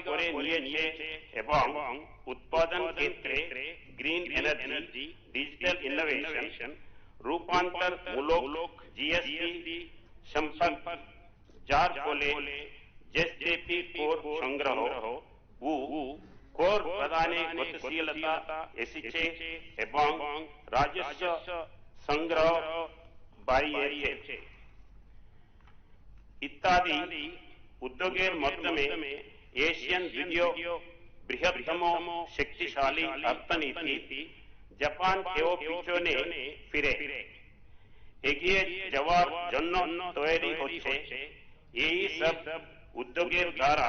করে নিয়েছে এবং উৎপাদন ক্ষেত্রে গ্রিন এনার্জি, ডিজিটাল ইনোভেশন, রূপান্তরমূলক জিএসটি সম্পর্ক, যার ফলে জিএসডিপি কোর সংগ্রহ ও কোর প্রদানে গতিশীলতা এসেছে এবং রাজস্ব সংগ্রহ বাড়িয়েছে ইত্যাদি। উদ্যোগের মাধ্যমে এশিয়ান দ্বিতীয় বৃহত্তম শক্তিশালী অর্থনীতি জাপান কেও পিছনে ফিরে এগিয়ে যাওয়ার জন্য তৈরি হচ্ছে। এই সব উদ্যোগের দ্বারা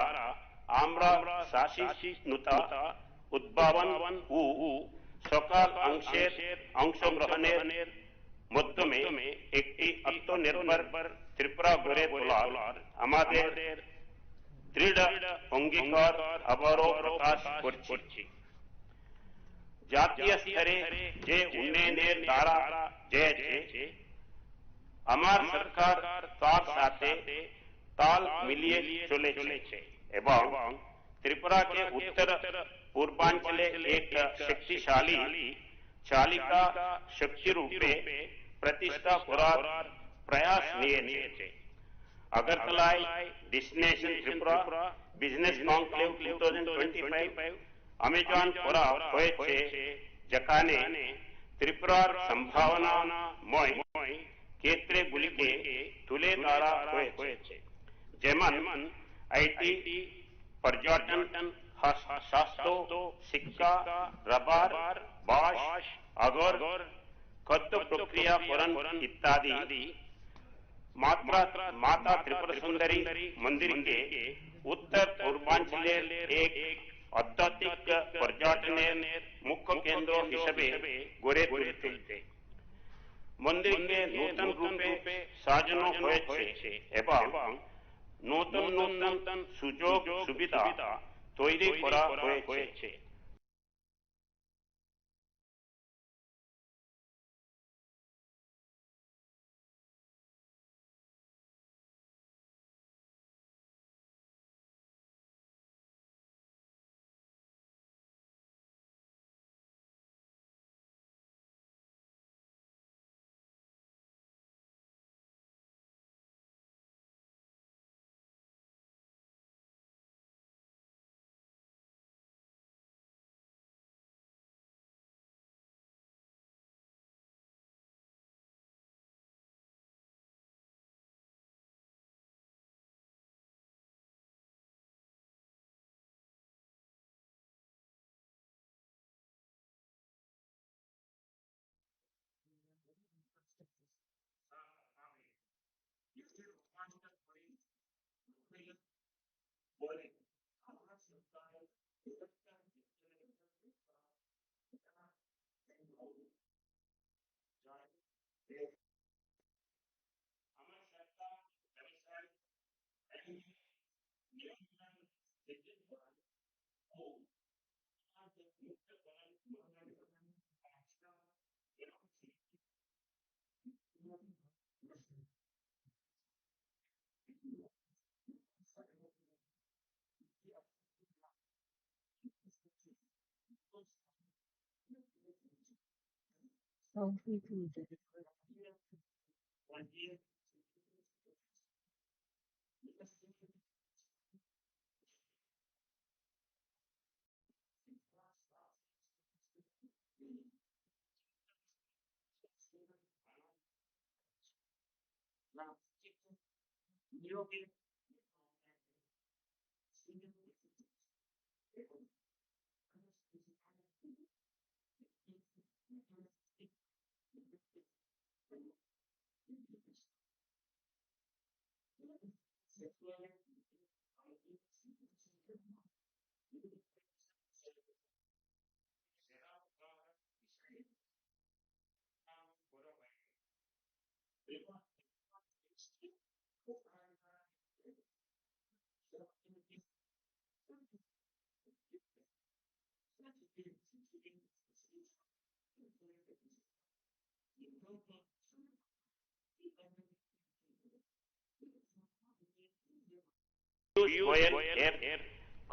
আমরা সহিষ্ণুতা, উদ্ভাবন ও সকল অংশগ্রহণের মাধ্যমে একটি আত্মনির্ভর ত্রিপুরা গড়ে তোলার আমাদের দৃঢ় অঙ্গীকার আবারও প্রকাশ করছি। জাতীয় স্তরে যে উন্নয়নের ধারা যেছে, আমার সরকার তার সাথে তাল মিলিয়ে চলেছে এবং ত্রিপুরাকে উত্তর পূর্বাঞ্চলে এক শক্তিশালী চালিকা শক্তি রূপে প্রতিষ্ঠা করার প্রয়াস নিয়েছে। আগরতলায় ডেস্টিনেশন ত্রিপুরা বিজনেস কনক্লেভ 2025 আয়োজন করা হয়েছে, যেখানে ত্রিপুরার সম্ভাবনাময় ক্ষেত্রগুলিকে তুলে ধরা হয়েছে, যেমন আইটি, পর্যটন, স্বাস্থ্য, শিক্ষা, রাবার, বাঁশ, আগর, খাদ্য প্রক্রিয়াকরণ ইত্যাদি। माता त्रिपुरा सुंदरी मंदिर के उत्तर पूर्वांचलेर एक आध्यात्मिक पर्यटनेर मुख्य केंद्र हिसेबे गड़े तुलते मंदिर के नूतन रूपे साजानो हয়েছে এবং নতুন সুযোগ সুবিধা তৈরি করা হয়েছে।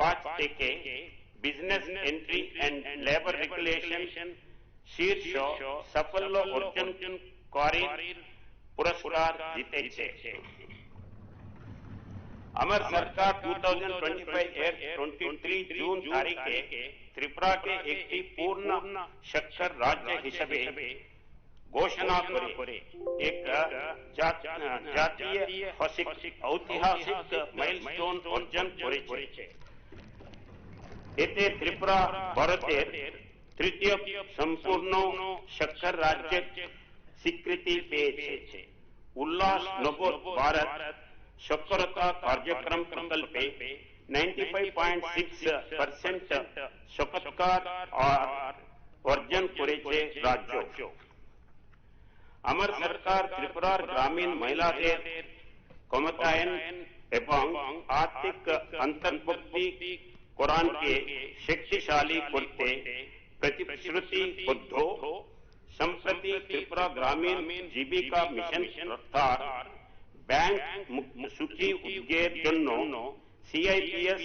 কাজ থেকে business entry and labour regulation শীর্ষ সাফল্য অর্জনকারীর পুরস্কার জিতেছে। আমার সরকার 2025 এর 23 জুন তারিখে ত্রিপুরাকে একটি পূর্ণ সাক্ষর রাজ্য হিসেবে ঘোষণা করে এক জাতীয় ঐতিহাসিক মাইলস্টোন অর্জন করেছে। এতে ত্রিপুরা ভারতের তৃতীয় সম্পূর্ণ সাক্ষর রাজ্যের স্বীকৃতি পেয়েছে। উল্লাসনগর ভারত সাক্ষরতা কার্যক্রম প্রকল্পে 95.6% সাক্ষাৎকার অর্জন করেছে রাজ্য। আমার সরকার ত্রিপুরার গ্রামীণ মহিলাদের ক্ষমতায়ন এবং আর্থিক অন্তর্ভুক্তি কোরআনকে শক্তিশালী করতে प्रतिश्रुतिबद्ध। সম্প্রতি ত্রিপুরা গ্রামীণ জীবিকা মিশন অর্থাৎ ব্যাংক সুখী উদ্যোগের জন্য CIPS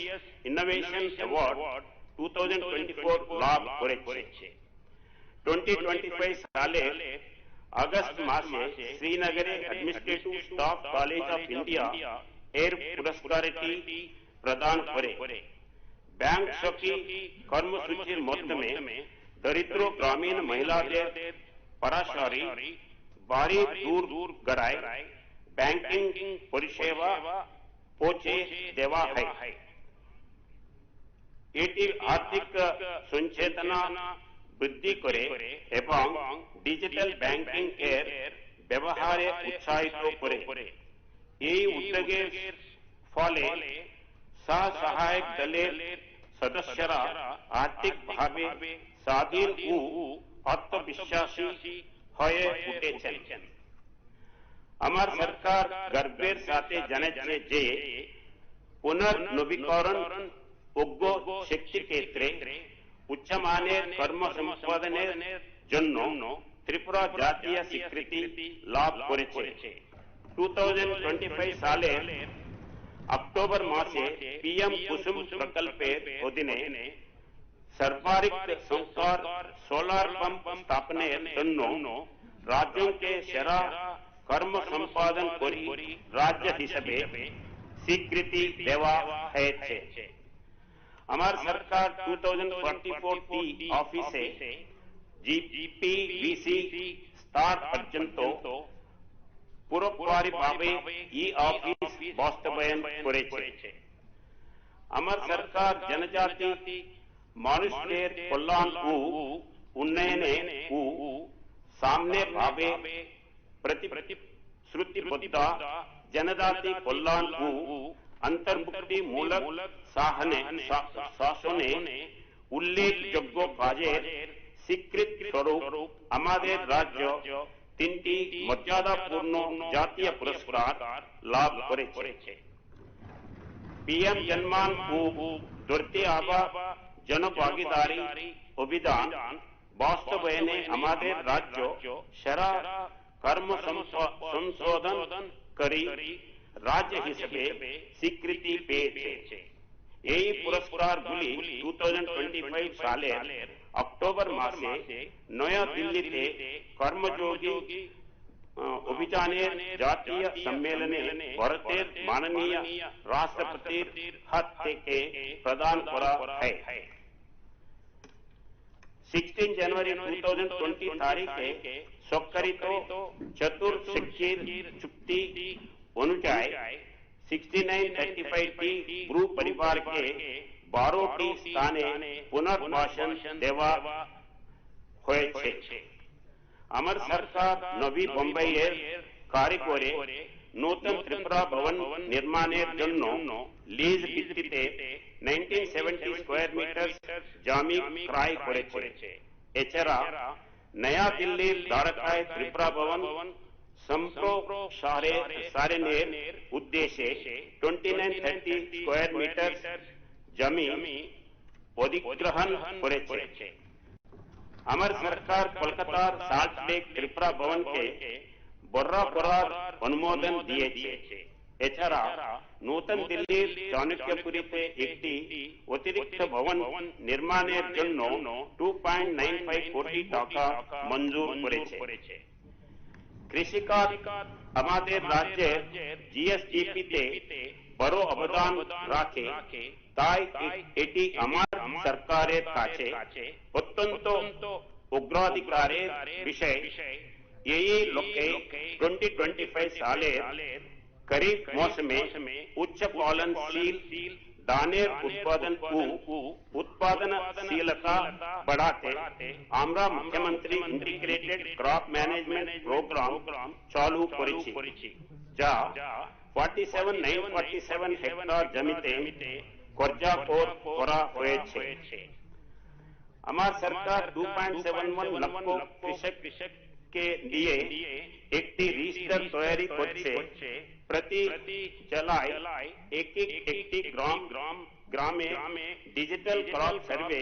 ইনোভেশন অ্যাওয়ার্ড 2024 লাভ করেছে। 2025 সালে আগস্ট মাসে শ্রীনগরে administrative staff college of India এর পুরস্কারটি প্রদান করে। ব্যাংক সখী কর্মসূচির মাধ্যমে দরিদ্র গ্রামীণ মহিলাদের সরাসরি বাড়ি দূর গড়ায় ব্যাংকিং পরিষেবা পৌঁছে দেওয়া হয়। এটি আর্থিক সচেতনতা বৃদ্ধি করে এবং ডিজিটাল ব্যাংকিং এর ব্যবহারে উৎসাহিত করে। এই উদ্যোগের ফলে স্বসহায়ক দলের সদস্যরা আর্থিকভাবে স্বাধীন ও আত্মবিশ্বাসী হয়ে উঠেছেন। আমার সরকার গর্বের সাথে জানাচ্ছে যে পুনর্নবীকরণ যোগ্য শক্তি ক্ষেত্রে উচ্চমানের কর্মসম্পাদনের জন্য ত্রিপুরা জাতীয় স্বীকৃতি লাভ করেছে। 2025 সালে অক্টোবর মাসে PM কুসুম প্রকল্পের অধীনে সর্বাধিক সংখ্যার সোলার পাম্প স্থাপনের জন্য রাজ্যকে সেরা কর্ম সম্পাদনকারী রাজ্য হিসেবে স্বীকৃতি দেওয়া হয়েছে। আমার সরকার 2044 অফিসে GPVC স্তর পর্যন্ত পুরোপুরিভাবে ই অফিস বাস্তবায়ন করেছে। আমার সরকার জনজাতি মানুষদের কল্যাণ ও উন্নয়নে ও সামনে ভাবে प्रतिश्रुतिबद्ध। जनजाति कल्याण ও অন্তর্ভুক্তি মূলক শাসনে উল্লেখযোগ্য কাজের স্বীকৃতি স্বরূপ আমাদের রাজ্য 3টি মর্যাদাপূর্ণ জাতীয় পুরস্কার লাভ করেছে। PM জনমান ও ধরতে আবা জনভাগিদারি অভিযান বাস্তবায়নে আমাদের রাজ্য সেরা কর্ম সংশোধনকারী রাজ্য হিসেবে স্বীকৃতি পেয়েছে। এই পুরস্কারগুলি 2025 সালের অক্টোবর মাসে নয়া দিল্লিতে কর্মযোগী অভিযানের জাতীয় সম্মেলনে ভারতের মাননীয় রাষ্ট্রপতির হাত থেকে প্রদান করা হয়। 16 জানুয়ারি 2020 তারিখে স্বাক্ষরিত চতুর্থ চুক্তি অনুযায়ী 6935 গ্রুপ परिवार के 12টি স্থানে পুনর্বাসন দেওয়া হয়েছে। আমার সরকার নবী বোম্বাইয়ের কারিগরে নতুন ত্রিপুরা ভবন নির্মাণের জন্য লিজ ভিত্তিতে 1970 স্কয়ার মিটার জমি ক্রয় করেছে। এছাড়া নয়া দিল্লির দ্বারকায় ত্রিপুরা ভবন সম্প্রসারণের উদ্দেশ্যে 2930 স্কয়ার মিটার জমি অধিগ্রহণ করেছে। আমার সরকার কলকাতার সাল্ট লেক ত্রিপুরা ভবনকে বরাবর অনুমোদন দিয়েছে। এছাড়া নতুন দিল্লির চাণক্যপুরীতে একটি অতিরিক্ত ভবন নির্মাণের জন্য 2.95 কোটি টাকা মঞ্জুর করেছে। কৃষিকাজ আমাদের রাজ্যের জিএসডিপিতে বড় অবদান রাখে, তাই এটি আমার সরকারের কাছে অত্যন্ত অগ্রাধিকারের বিষয়। এই লক্ষ্যে 2025 সালের खरीफ मौसम में उच्च पालनशील दानेर उत्पादन को उत्पादनशीलता बढ़ाते আমরা মুখ্যমন্ত্রী ইন্টিগ্রেটেড ক্রপ ম্যানেজমেন্ট প্রোগ্রাম চালু করেছি, যা 47,947 হেক্টর জমিতে কার্যকর করা হয়েছে। আমার সরকার 2.71 লক্ষ কৃষককে নিয়ে একটি রেজিস্টার তৈরি করছে। प्रति जलाय একটি গ্রামে ডিজিটাল ক্রপ সার্ভে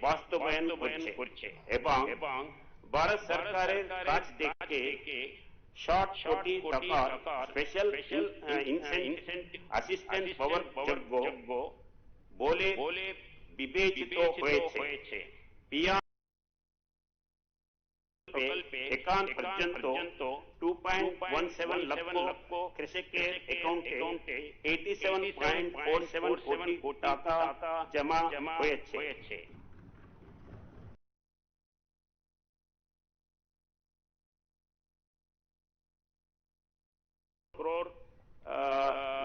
বাস্তবায়ন করছে এবং ভারত সরকারের কাছ থেকে 60 কোটি টাকা স্পেশাল অ্যাসিস্ট্যান্স পাওয়ার যোগ্য বলে বিবেচিত হয়েছে। পিএম একাউন্ট পর্যন্ত 2.17 লক্ষ কৃষকের অ্যাকাউন্টে 87.47 কোটি টাকা জমা হয়েছে। crore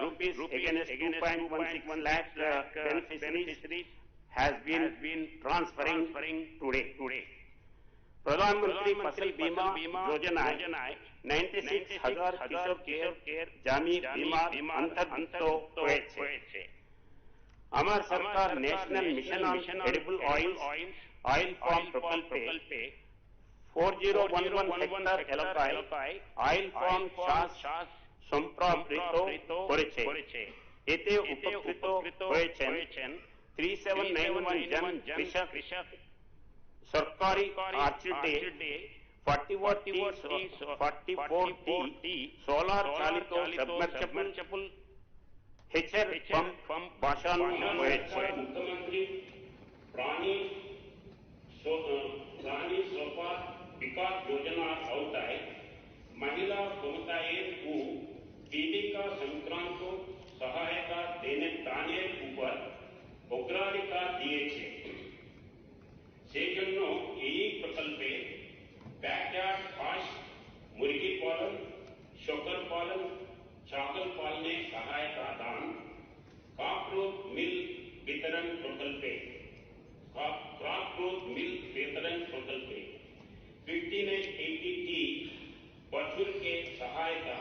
rupees against 2.16 lakh beneficiaries has been transferring today. प्रधानमंत्री फसल बीमा योजना 96,000 কৃষকের জমি বীমা অন্তর্ভুক্ত হয়েছে। আমার সরকার national mission on edible oil farm প্রকল্পে 4011 হেক্টর এলাকায় অয়েল ফার্ম চাষ সম্প্রসারিত করেছে। এতে উপকৃত হয়েছেন 3791 জন কৃষক। सरकारी आर्चिडे 44T सोलर चालित सबमर्सिबल हेचर पंप बसाনো হয়েছে। मुख्यमंत्री प्राणी सोपा विकास योजना आउटाय महिला समुदाय को जीविका संक्रांत सहायता दानेर ऊपर अग्राधिकार दिए সেজন্য এই প্রকল্পে ব্যাকয়ার্ড হাঁস, মুরগি পালন, শূকর পালন, ছাগল পালনে সহায়তা দান, কাকরোচ মিল বিতরণ প্রকল্পে 5980 बच्चों के सहायता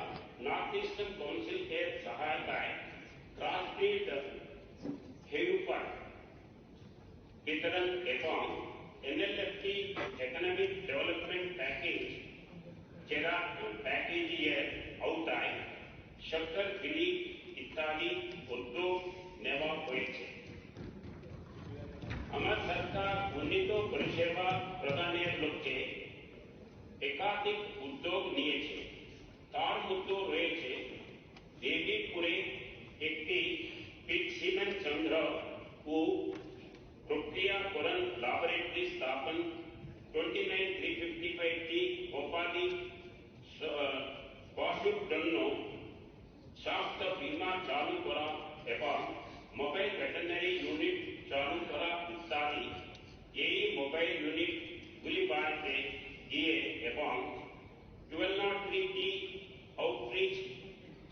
नॉर्थ ईस्टर्न काउंसिल के सहायताएं क्रॉस ब्रीड हेल्पर वितरण एवं एनएलएफटी इकोनॉमिक डेवलपमेंट पैकेज आउटाय शक्कर बिली इत्यादि उद्योग नेवा হয়েছে। আমার সরকার উন্নীত পরিষেবা প্রদানের লক্ষ্যে একাধিক উদ্যোগ নিয়েছে। তার মধ্যে রয়েছে দেবীপুরে একটি পিট সিমেন্ট সংগ্রহ ও प्रक्रियाकरण लैबोरेटरी स्थापन 29355T उपाधि बासुडन्नो स्वास्थ्य बीमा चालू करा एवं मोबाइल वेटरनरी यूनिट चालू करा इत्यादि। यही मोबाइल यूनिट गुलिबारते दिए एवं 1203T आउटरीच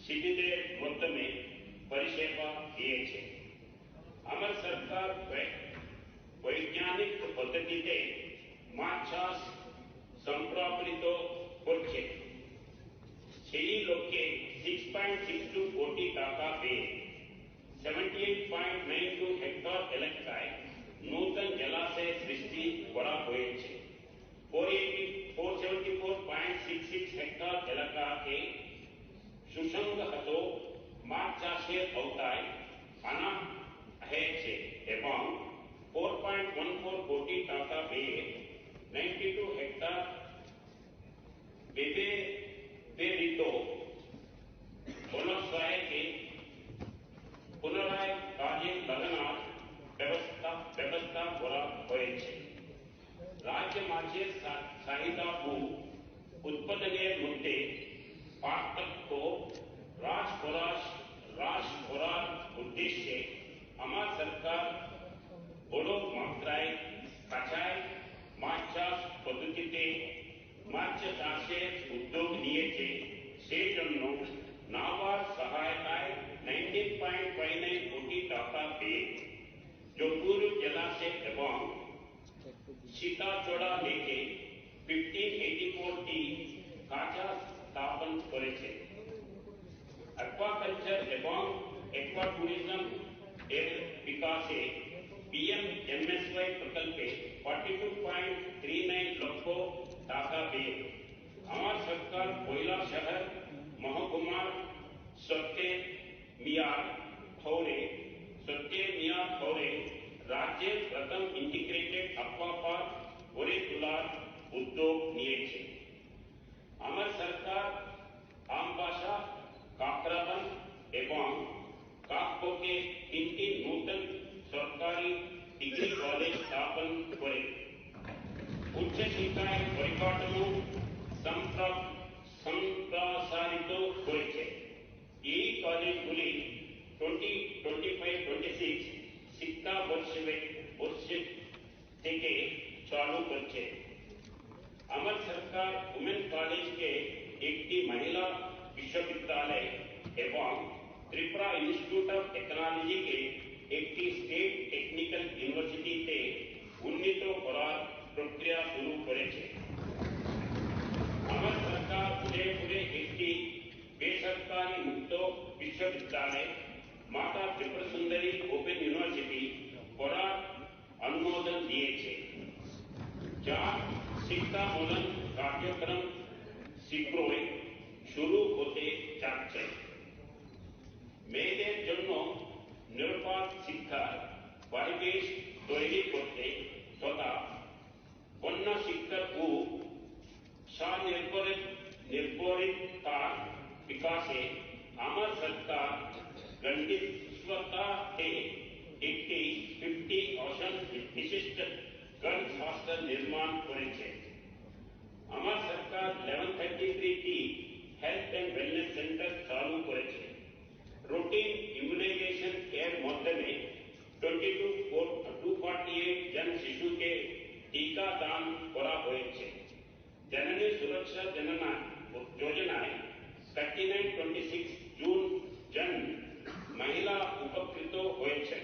शिविर मध्य में परिसेवा दिए छे। আমার সরকার বৈজ্ঞানিক পদ্ধতিতে মাছ চাষ সম্প্রসারিত করছে। সেই লক্ষ্যে 6.62 কোটি টাকা পেয়ে 78.92 হেক্টর এলাকায় নতুন জলাশয় সৃষ্টি করা হয়েছে। 474.66 হেক্টর এলাকাকে সুসংহত মাছ চাষের আওতায় আনা হয়েছে এবং 4.14 কোটি টাকা পেয়ে 92 হেক্টর বিবেচিত জলাশয়কে রাজ্য মাছের চাহিদা ও উৎপাদনের মধ্যে পার্থক্য হ্রাস করার উদ্দেশ্যে আমার সরকার বড় মাত্রায় কাঁচাই মাছ চাষ পদ্ধতিতে মাছ চাষের উদ্যোগ নিয়েছে। সেই জন্য নাবার্ড সহায়তায় 19.59 কোটি টাকা পেয়ে জম্মুর জলাশয় এবং সীতাচড়া লেকে 1584টি কাঁচা স্থাপন করেছে। অ্যাকুয়াকালচার এবং অ্যাকুয়া ট্যুরিজম এর বিকাশে পিএমএমএসওয়াই প্রকল্পে 42.39 লক্ষ টাকা পেয়ে আমার সরকার কৈলা শহর মহকুমার সত্যে মিয়ার খৌরে রাজ্যের প্রথম ইন্টিগ্রেটেড অ্যাকুয়া পার্ক গড়ে তোলার উদ্যোগ নিয়েছে। আমার সরকার আমবাসা, কাকরাবন এবং কাকবোকে 3টি নূতন সরকারি ডিগ্রি কলেজ স্থাপন করে উচ্চশিক্ষায় পরিকাঠামো সম্প্রসারিত করেছে। এই কলেজগুলি 2025-26 শিক্ষাবর্ষ থেকে চালু করছে। আমার সরকার উমেন কলেজকে একটি মহিলা বিশ্ববিদ্যালয় এবং ত্রিপুরা ইনস্টিটিউট অফ টেকনোলজিকে একটি স্টেট টেকনিক্যাল ইউনিভার্সিটিতে উন্নীত করার প্রক্রিয়া শুরু করেছে। আমার সরকার উদয়পুরে একটি বেসরকারি মুক্ত বিশ্ববিদ্যালয় মাতা ত্রিপুরা সুন্দরী ওপেন ইউনিভার্সিটি করার অনুমোদন দিয়েছে, যার শিক্ষামূলক কার্যক্রম শীঘ্রই শুরু হতে যাচ্ছে। মেয়েদের জন্য নিরাপদ শিক্ষার পরিবেশ তৈরি করতে তথা কন্যা শিক্ষা ও স্বনির্ভরতার বিকাশে আমার সরকার গন্ডিস্বতাতে একটি 50 আসন বিশিষ্ট গার্লস হস্টেল নির্মাণ করেছে। আমার সরকার 1133টি হেলথ এন্ড ওয়েলনেস সেন্টার চালু করেছে। রুটিন ইমিউনাইজেশন এর মাধ্যমে 248 জন শিশুকে टीका दान করা হয়েছে। জননী সুরক্ষা যোজনায় 3926 জন মহিলা উপকৃত হয়েছেন।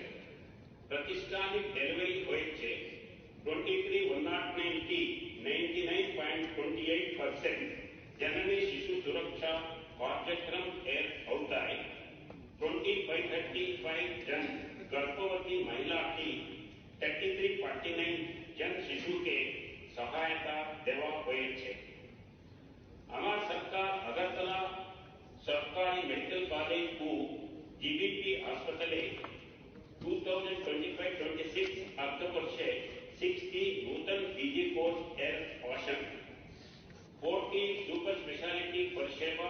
প্রাতিষ্ঠানিক ডেলিভারি হয়েছে 23,109টি 99.28%। জননী শিশু সুরক্ষা কার্যক্রম এর আওতায় 2535 জন गर्भवती महिला की 3349 जन शिशु के सहायता देवा হয়েছে। আমার সরকার আগরতলা সরকারি মেডিকেল কলেজ ও জিবিপি হাসপাতালে 2025-26 অর্থবর্ষে 60 নূতন পিজি কোর্স এর অবসান 40 সুপার স্পেশালিটি পরিষেবা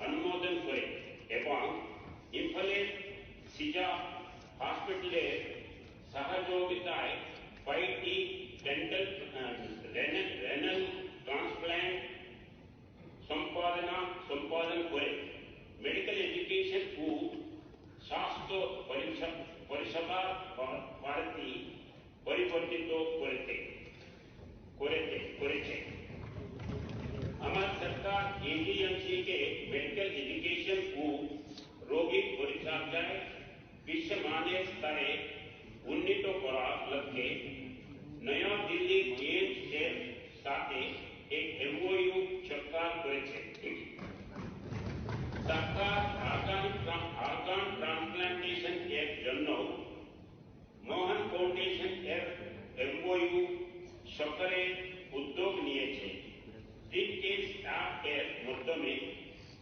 অনুমোদন করে এবং ইম্ফলের সিজা হসপিটালের সহযোগিতায় 5টি ডেন্টাল রেনাল ট্রান্সপ্লান্ট সম্পাদন করে মেডিকেল এডুকেশন ও স্বাস্থ্য পরিষেবা ভারতী পরিবর্তিত করেছে। আমার সরকার एजीएमसी के मेडिकल एजुकेशन ও রোগী পরিচর্যায় বিশ্বমানের স্তরে উন্নীত করার লক্ষ্যে নয়া দিল্লি এইমস এর সাথে এক এমওইউ স্বাক্ষর করেছে। সরকার অর্গান ট্রান্সপ্লান্টেশন এর জন্য মোহন ফাউন্ডেশন এর এমওইউ স্বাক্ষরের উদ্যোগ নিয়েছে। ব্রিফকেস অ্যাপ এর মাধ্যমে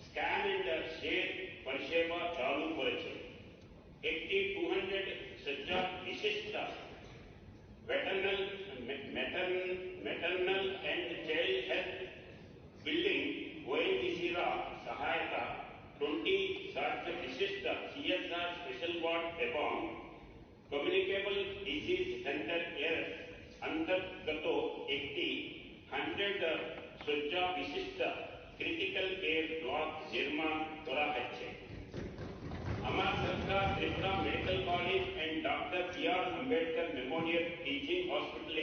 স্ক্যান এন্ড শেয়ার পরিষেবা চালু করেছে। একটি 200 শয্যা বিশিষ্ট maternal and child health building ওএনজিসিরা সহায়তা 20 শয্যা বিশিষ্ট CSR স্পেশাল ওয়ার্ড এবং কমিউনিকেবল ডিজিজ সেন্টার এর অন্তর্গত Ambedkar Memorial Teaching Hospital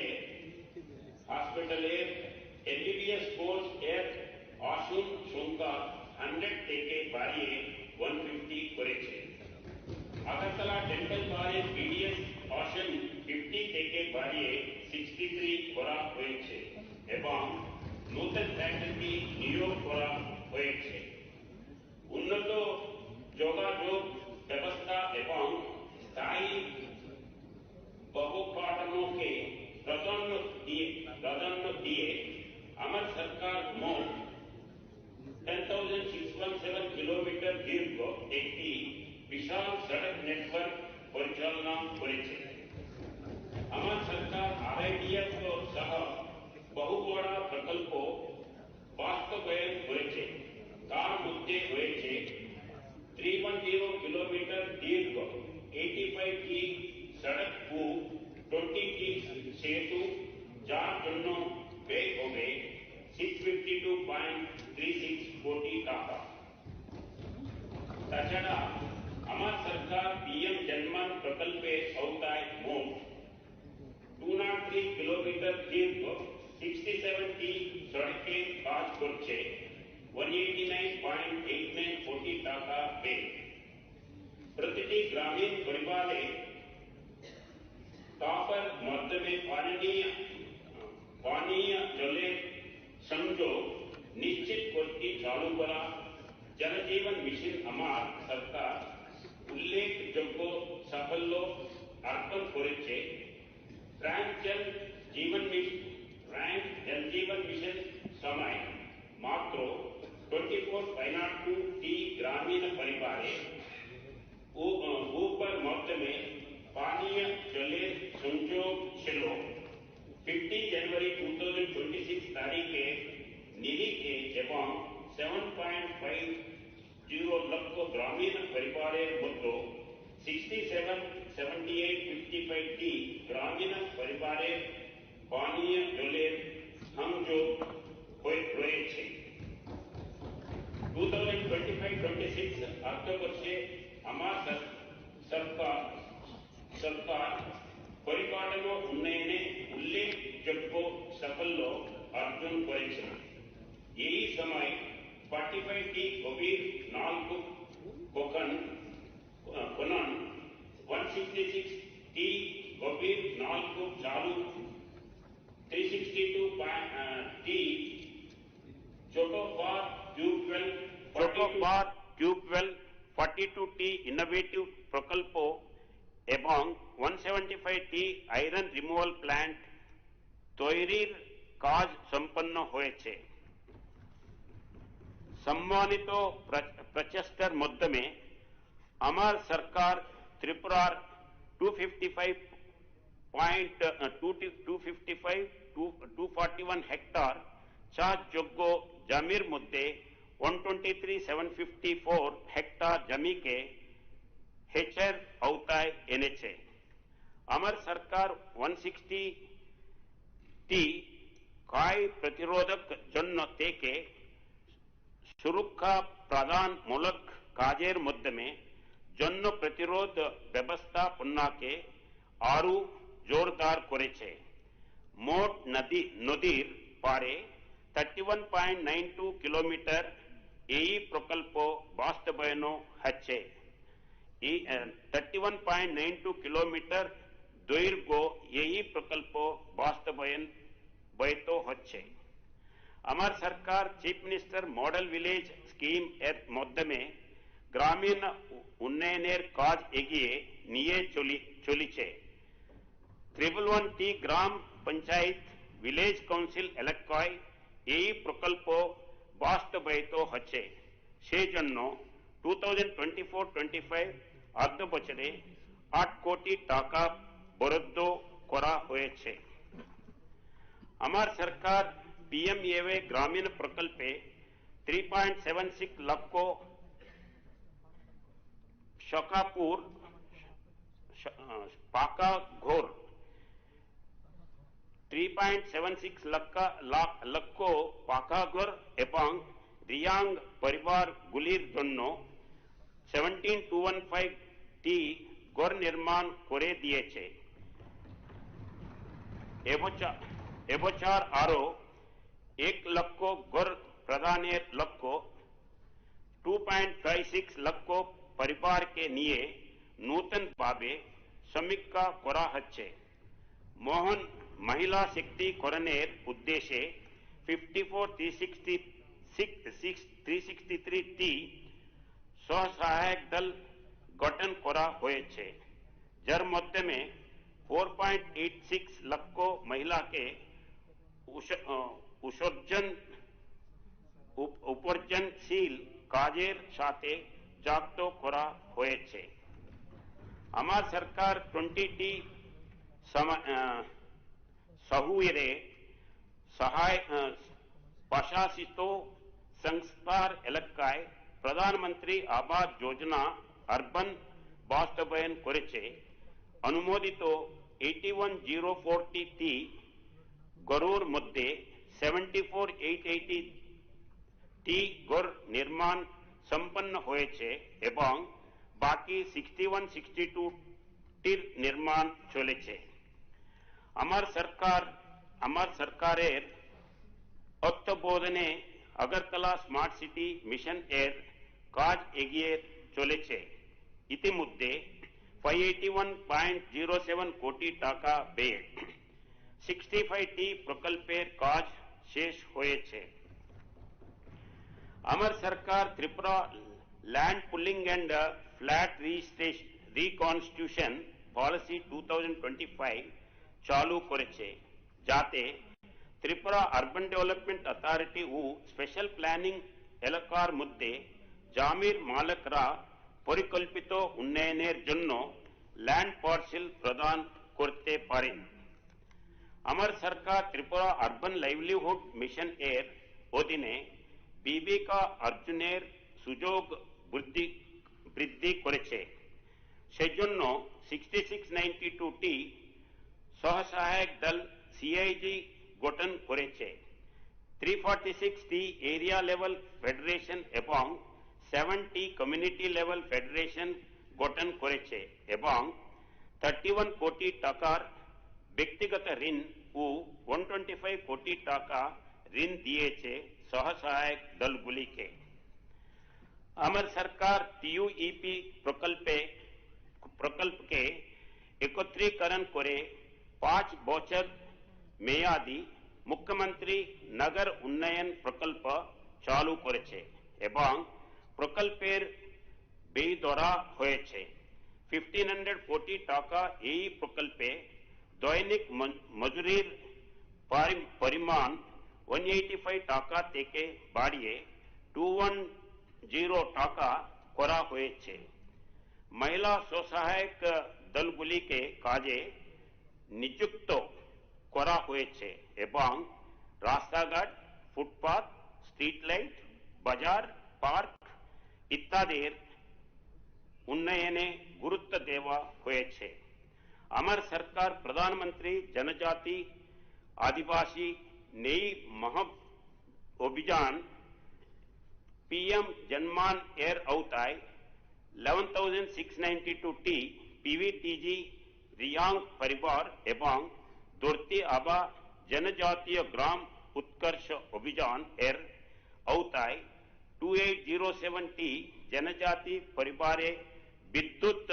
MBBS course Ashun Shankar 100 থেকে বাড়িয়ে 150 করেছে। Agartala dental college BDS Ashun 50 থেকে বাড়িয়ে 63 করা হয়েছে এবং নতুন ফ্যাকাল্টি নিয়োগ করা হয়েছে। উন্নত যোগাযোগ ব্যবস্থা এবং স্থায়ী অবকাঠামোকে প্রাধান্য দিয়ে আমার সরকার মোট 10,617 কিলোমিটার দীর্ঘ একটি বিশাল সড়ক নেটওয়ার্ক পরিচালনা করেছে। আমার সরকার RITF সহ বহু বড় প্রকল্প বাস্তবায়ন করেছে। তার মধ্যে রয়েছে 310 কিলোমিটার দীর্ঘ 85 কি সড়ক ও 20 কি সেতু, যার জন্য ব্যয় হবে 652.36 কোটি টাকা। তাছাড়া আমার সরকার PM জনমন প্রকল্পে আওতায় মোট 203 কিলোমিটার দীর্ঘ 67 টি সড়কের কাজ করছে 189.89 কোটি টাকা ব্যয়। প্রতিটি গ্রামীণ পরিবারে তাপর মাধ্যমে পানীয় জলের সংযোগ নিশ্চিত করতে চালু করা জল জীবন মিশন আমার সরকার উল্লেখযোগ্য সাফল্য অর্জন করেছে। ফ্রাঙ্ক জল জীবন মিশন সময় মাত্র 24.2 গ্রামীণ পরিবারে উপর মাধ্যমে পানীয় জলের সংযোগ ছিল। 15 জানুয়ারি 2026 তারিখে নিরিখে এবং 7.50 লক্ষ গ্রামীণ পরিবারের মধ্যে 67,78,55 গ্রামীণ পরিবারের পানীয় জলের সংযোগ রয়েছে। 2025-26 অর্থবর্ষে আমার সরকার পরিকাঠামো উন্নয়নে উল্লেখযোগ্য সাফল্য অর্জন করেছে। এই সময় 45টি গভীর নলকূপ খনন, 166টি গভীর নলকূপ চালু, 362টি ছোট পার টিউবওয়েল, 42টি ইনোভেটিভ প্রকল্প এবং 175টি আয়রন রিমুভাল প্ল্যান্ট তৈরির কাজ সম্পন্ন হয়েছে। সম্মানিত প্রচেষ্টার মাধ্যমে আমার সরকার ত্রিপুরার 241 হেক্টর চাষযোগ্য জমির মধ্যে 123,754 হেক্টর জমিকে হেচের আওতায় এনেছে। আমার সরকার 160টি ক্ষয় প্রতিরোধক জন্য থেকে সুরক্ষা প্রদানমূলক কাজের মাধ্যমে জন্য প্রতিরোধ ব্যবস্থাপনাকে আরো জোরদার করেছে। মোট নদীর পারে 31.92 কিলোমিটার এই প্রকল্প বাস্তবায়ন হচ্ছে। 31.92 কিলোমিটার দৈর্ঘ্য এই প্রকল্প বাস্তবায়িত হচ্ছে। আমার সরকার chief minister model village scheme এর মাধ্যমে গ্রামীণ উন্নয়নের কাজ এগিয়ে নিয়ে চলেছে। 111টি গ্রাম পঞ্চায়েত ভিলেজ কাউন্সিল এলাকায় এই প্রকল্প বাস্তবায়িত হচ্ছে। সেজন্য 2024-25 অর্থ বছরে 8 কোটি টাকা বরাদ্দ করা হয়েছে। আমার সরকার PMAY গ্রামীণ প্রকল্পে 3.76 লক্ষ শকাপুর পাকা ঘর 3.76 লক্ষ পাকা ঘর এবং রিয়াং পরিবারগুলির জন্য 17,215টি ঘর নির্মাণ করে দিয়েছে। এবছর আরো 1 লক্ষ ঘর প্রদানের লক্ষ্য 2.56 লক্ষ পরিবারকে নিয়ে নূতন ভাবে সমীক্ষা করা হচ্ছে। মোহন महिला शक्तिकरणের উদ্দেশ্যে 54,363টি স্বসহায়ক দল গঠন করা হয়েছে, যার মাধ্যমে 4.86 লক্ষ মহিলাকে উপার্জনশীল কাজের সাথে যুক্ত করা হয়েছে। আমার সরকার 20টি শহুরে প্রশাসিত সংস্থার এলাকায় প্রধানমন্ত্রী আবাস যোজনা আরবান বাস্তবায়ন করেছে। অনুমোদিত 81,040টি ঘরের মধ্যে 74,880টি ঘর নির্মাণ সম্পন্ন হয়েছে এবং বাকি 61,62টির নির্মাণ চলেছে। আমার সরকারের তত্ত্বাবধানে আগরতলা স্মার্ট সিটি মিশন এর কাজ এগিয়ে চলেছে। ইতিমধ্যে 581.07 কোটি টাকা ব্যয়ে 65টি প্রকল্পের কাজ শেষ হয়েছে। আমার সরকার Tripura land pooling and flat reconstitution policy 2025 চালু করেছে, যাতে ত্রিপুরা আরবান ডেভেলপমেন্ট অথরিটি ও স্পেশাল প্ল্যানিং এলাকার মধ্যে জমির মালিকরা পরিকল্পিত উন্নয়নের জন্য ল্যান্ড পার্সেল প্রদান করতে পারেন। আমার সরকার ত্রিপুরা আরবান লাইভলিহুড মিশন এর অধীনে বিবেকা অর্জনের সুযোগ বৃদ্ধি করেছে। সেজন্য 6692টি স্বসহায়ক দল সিআইজি গঠন করেছে। 346টি এরিয়া লেভেল ফেডারেশন এবং 7টি কমিউনিটি লেভেল ফেডারেশন গঠন করেছে এবং 31 কোটি টাকার ব্যক্তিগত ঋণ ও 125 কোটি টাকা ঋণ দিয়েছে স্বসহায়ক দলগুলিকে। আমার সরকার টিইউইপি প্রকল্পকে একত্রীকরণ করে 5 বছর মেয়াদী মুখ্যমন্ত্রী নগর উন্নয়ন প্রকল্প চালু করেছে এবং প্রকল্পের ব্যয় ধরা হয়েছে 1500 কোটি টাকা। এই প্রকল্পে দৈনিক মজুরির পরিমাণ 185 টাকা থেকে বাড়িয়ে 210 টাকা করা হয়েছে। মহিলা স্বসহায়ক দলগুলিকে কাজে নিযুক্ত করা হয়েছে এবং রাস্তাঘাট, ফুটপাথ, স্ট্রিট লাইট, বাজার, পার্ক ইত্যাদির উন্নয়নে গুরুত্ব দেওয়া হয়েছে। আমার সরকার প্রধানমন্ত্রী জনজাতি आदिवासी नई महब अभियान पीएम जनमान एयर अवताय 11,692टी पीवीटीजी रियांग परिवार एवं दुर्ती आबा जनजातीय ग्राम उत्कर्ष अभियान एर अवताय 2807टी जनजाति परिवारे विद्युत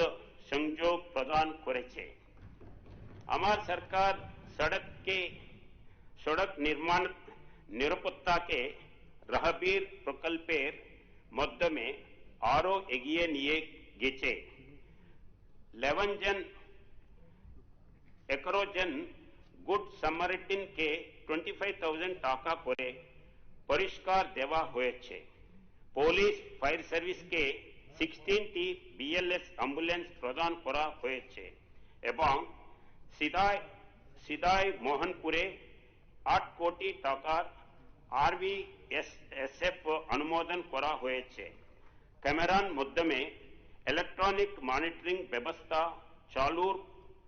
संयोग प्रदान करेছে। আমার सरकार सड़क निर्माण निरापत्ता के रहबीर प्रकल्पेर माध्यमे आरो एगिए निये गेছে। 11 जन गुड सामारिटन के 25,000 टाका करे परिष्कार देवा হয়েছে। पुलिस फायर सर्विस के 16टी बीएलएस एम्बुलेंस प्रदान करा হয়েছে এবং সিদাই মোহনপুরে 8 কোটি টাকার আরভিএসএফ অনুমোদন করা হয়েছে। ক্যামেরার মাধ্যমে ইলেকট্রনিক মনিটরিং ব্যবস্থা চালুর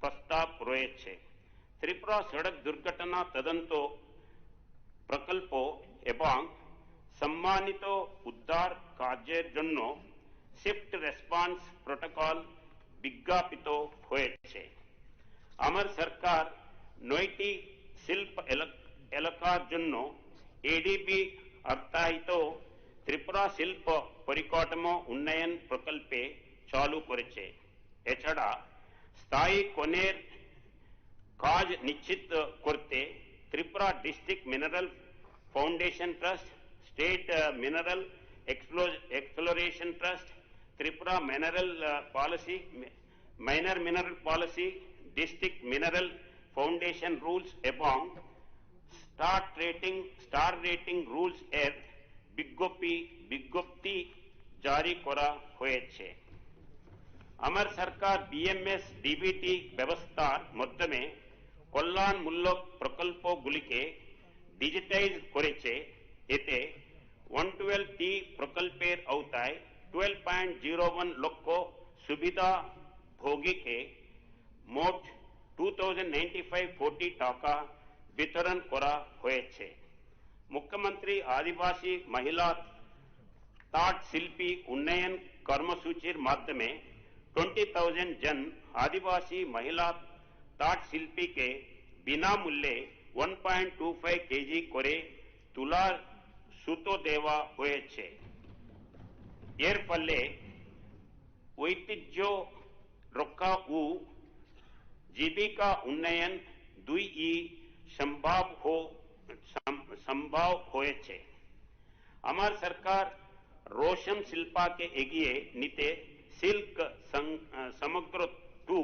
প্রস্তাব রয়েছে। ত্রিপুরা সড়ক দুর্ঘটনা তদন্ত প্রকল্প এবং সম্মানিত উদ্ধার কার্যের জন্য শিফট রেসপন্স প্রোটোকল বিজ্ঞাপিত হয়েছে। আমার সরকার নয়টি শিল্প এলাকার জন্য এডিবি অর্থায়িত ত্রিপুরা শিল্প পরিকাঠামো উন্নয়ন প্রকল্পে চালু করেছে। এছাড়া স্থায়ী কনের কাজ নিশ্চিত করতে Tripura district mineral foundation trust, state mineral exploration trust, Tripura minor mineral policy, district mineral foundation rules एवं स्टार रेटिंग रूल्स एर विज्ञप्ति जारी करा হয়েছে। আমার সরকার বিএমএস ডিবিটি ব্যবস্থার মাধ্যমে কল্যাণমূলক প্রকল্পগুলিকে ডিজিটাইজ করেছে। এতে 112টি প্রকল্পের আওতায় 12.01 লক্ষ সুবিধাভোগীকে মোট 2095 টাকা বিতরণ করা হয়েছে। মুখ্যমন্ত্রী আদিবাসী মহিলা তাঁত শিল্পী উন্নয়ন কর্মসূচির মাধ্যমে 20,000 জন आदिवासी महिला ताट शिल्पी के বিনামূল্যে 1.25 কেজি করে তুলার সুতো দেওয়া হয়েছে। এর ফলে ঐতিহ্য রক্ষা ও জীবিকা উন্নয়ন দুইই সম্ভব হয়েছে। আমার সরকার रोशन शिल्पा के एगिए निते सिल्क समग्र 2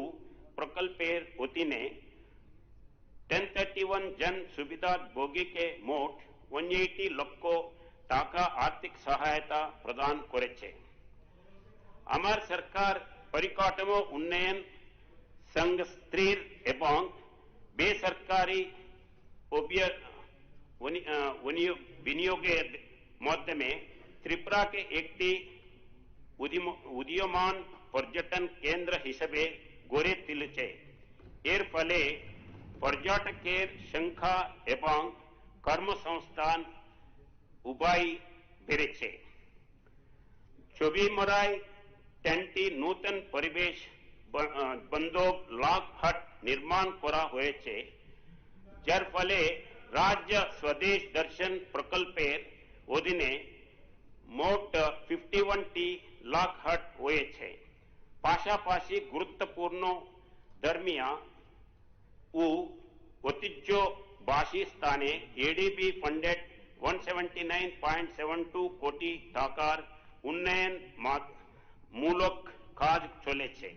प्रकल्पेर वतीने 1031 जन सुविधा भोगी के मोट 180 लक्ष टाका आर्थिक सहायता प्रदान करेছে। আমার सरकार परिकाठमो उन्नयन संघ स्त्रीर एवं बेसरकारी विनियोगेर माध्यमे त्रिपुरा के एकटी उदीयमान पर्यटन केंद्र हिसेबे गड़े तुलेছে। एर फले पर्यटकेर संख्या एवं कर्मसंस्थान उभय बेড়েছে। ছবিমরায় 10টি নতুন পরিবেশ বান্ধব লাখ হাট নির্মাণ করা হয়েছে, যার ফলে রাজ্য স্বদেশ দর্শন প্রকল্পের অধীনে মোট 51টি লাখ হাট হয়েছে। পাশাপাশি গুরুত্বপূর্ণ ধর্মীয় ও ঐতিহ্যবাহী স্থানে এডিবি ফান্ডেড 179.72 কোটি টাকার উন্নয়ন মূলক কাজ চলেছে।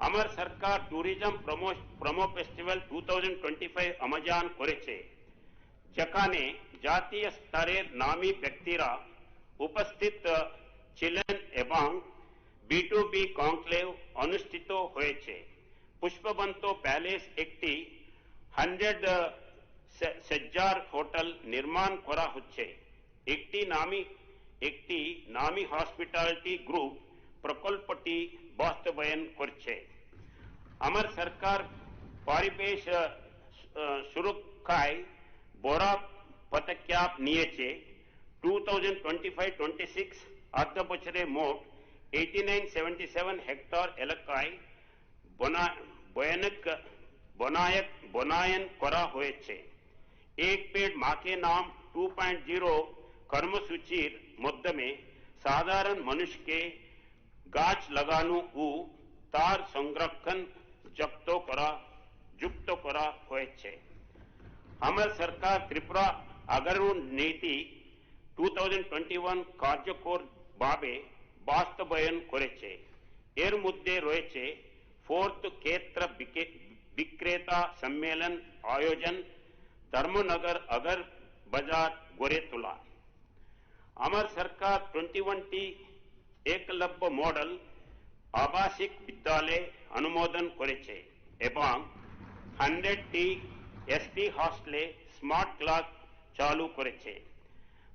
আমার সরকার ট্যুরিজম প্রমো ফেস্টিভ্যাল 2025 আয়োজন করেছে, যেখানে জাতীয় স্তরের নামী ব্যক্তিরা उपस्थित ছিলেন এবং B2B কনক্লেভ অনুষ্ঠিত হয়েছে। পুষ্পবন্ত প্যালেস একটি 100 সজ্জার হোটেল নির্মাণ করা হচ্ছে। একটি নামী হসপিটালিটি গ্রুপ প্রকল্পটি বাস্তবায়ন করছে। আমার সরকার পরিবেশ সুরক্ষায় বড় পদক্ষেপ নিয়েছে। 2025-26 अर्ध बछरे मोट 8977 हेक्टर एलाकाय बनायन करा হয়েছে। एक पेड़ माँ के नाम 2.0 कर्मसूचिर माध्यमे साधारण मनुष्य के गाछ लगानो ও तार संरक्षण যুক্ত করা হয়েছে। আমার সরকার ত্রিপুরা আগারু নীতি 2021 কার্যকর ভাবে বাস্তবায়ন করেছে। এর মধ্যে রয়েছে 4th ক্ষেত্র বিক্রেতা সম্মেলন আয়োজন, ধর্মনগর अगर বাজার গড়ে তোলা। আমার সরকার 21টি একলব্য মডেল আবাসিক বিদ্যালয় অনুমোদন করেছে এবং 100টি এসটি হস্টেলে স্মার্ট ক্লাস চালু করেছে।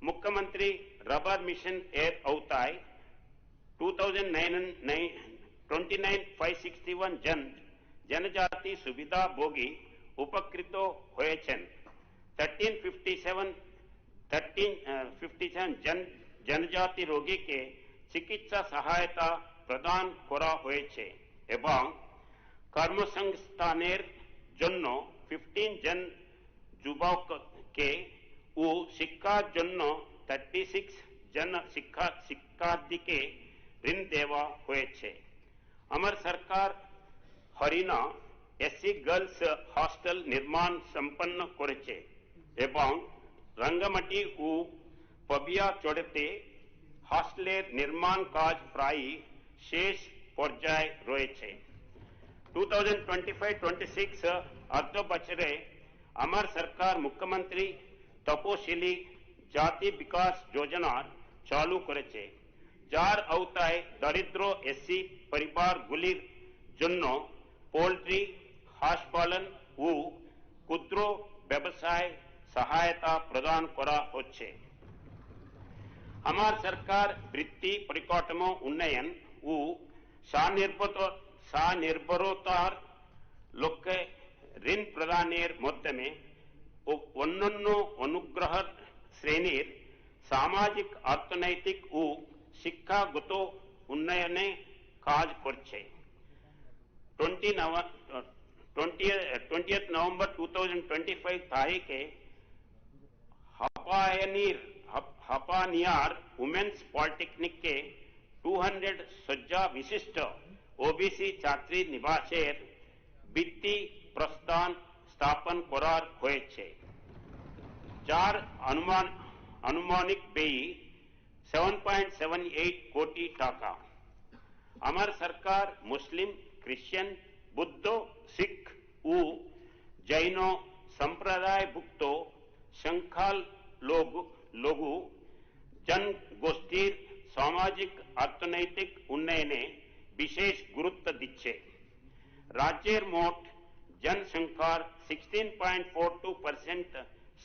मुख्यमंत्री रबर मिशन एर अवताय 29,561 जनजाति सुविधा भोगी उपकृत হয়েছেন। 1357 जनजाति रोगी के चिकित्सा सहायता प्रदान করা হয়েছে এবং কর্মসংস্থানের জন্য 15 জন যুবককে ও শিক্ষার জন্য 36 জন শিক্ষার্থীকে ঋণ দেওয়া হয়েছে। আমার সরকার হরিয়ানা এসসি গার্লস হস্টেল নির্মাণ সম্পন্ন করেছে এবং রঙ্গমাটি ও পবিয়া চড়তে হস্টেলের নির্মাণ কাজ প্রায় শেষ পর্যায়ে রয়েছে। 2025-26 অর্থ বছরে আমার সরকার মুখ্যমন্ত্রী তপশিলি জাতি বিকাশ যোজনা চালু করেছে, যার আওতায় দরিদ্র এসসি পরিবারগুলির জন্য পোল্ট্রি, হাঁস পালন ও ক্ষুদ্র ব্যবসায় সহায়তা প্রদান করা হচ্ছে। আমার সরকার বৃত্তি পরিকাঠামো উন্নয়ন ও স্বনির্ভরতার লক্ষ্যে ঋণ প্রদানের মাধ্যমে অন্যান্য অনুগ্রহ শ্রেণীর সামাজিক, অর্থনৈতিক ও শিক্ষাগত উন্নয়নে কাজ করছে। 20th November 2025 তারিখে হাপানিয়ার উমেন্স পলিটেকনিক के 200 শয্যা বিশিষ্ট ওবিসি ছাত্রী নিবাসের ভিত্তি প্রস্তান স্থাপন করার হয়েছে, যার আনুমানিক ব্যয় 7.78 কোটি টাকা। আমার সরকার মুসলিম, খ্রিস্টান, বৌদ্ধ, শিখ ও জৈন সম্প্রদায়ভুক্ত সংখ্যালঘু জনগোষ্ঠীর সামাজিক অর্থনৈতিক উন্নয়নে বিশেষ গুরুত্ব দিচ্ছে। রাজ্যের মোট জনসংখ্যার 16.42%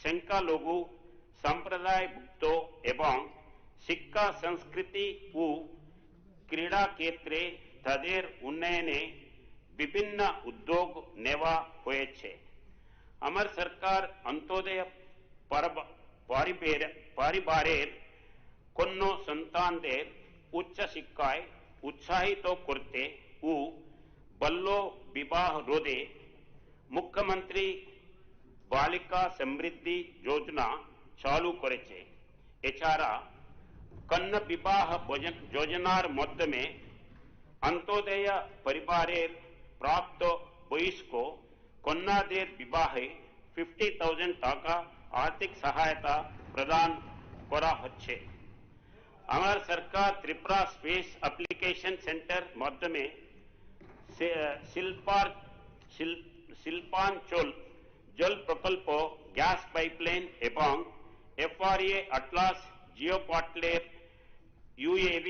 সংখ্যালঘু সম্প্রদায়ভুক্ত এবং শিক্ষা, সংস্কৃতি ও ক্রীড়া ক্ষেত্রে তাদের উন্নয়নে বিভিন্ন উদ্যোগ নেওয়া হয়েছে। আমার সরকার অন্তোদয় পরিবারের কন্যা সন্তানদের উচ্চ শিক্ষায় উৎসাহিত করতে ও বাল্য বিবাহ রোধে মুখ্যমন্ত্রী বালিকা সমৃদ্ধি যোজনা চালু করেছে। এছাড়া কন্যা বিবাহ যোজনার মাধ্যমে অন্তোদয় পরিবারের প্রাপ্ত বয়স্ক কন্যাদের বিবাহে 50,000 টাকা আর্থিক সহায়তা প্রদান করা হচ্ছে। আমার সরকার ত্রিপুরা স্পেস অ্যাপ্লিকেশন সেন্টার মাধ্যমে শিল্পাঞ্চল জল প্রকল্প, গ্যাস পাইপলাইন এবং FRA আটলাস জিওপোর্টালের UAV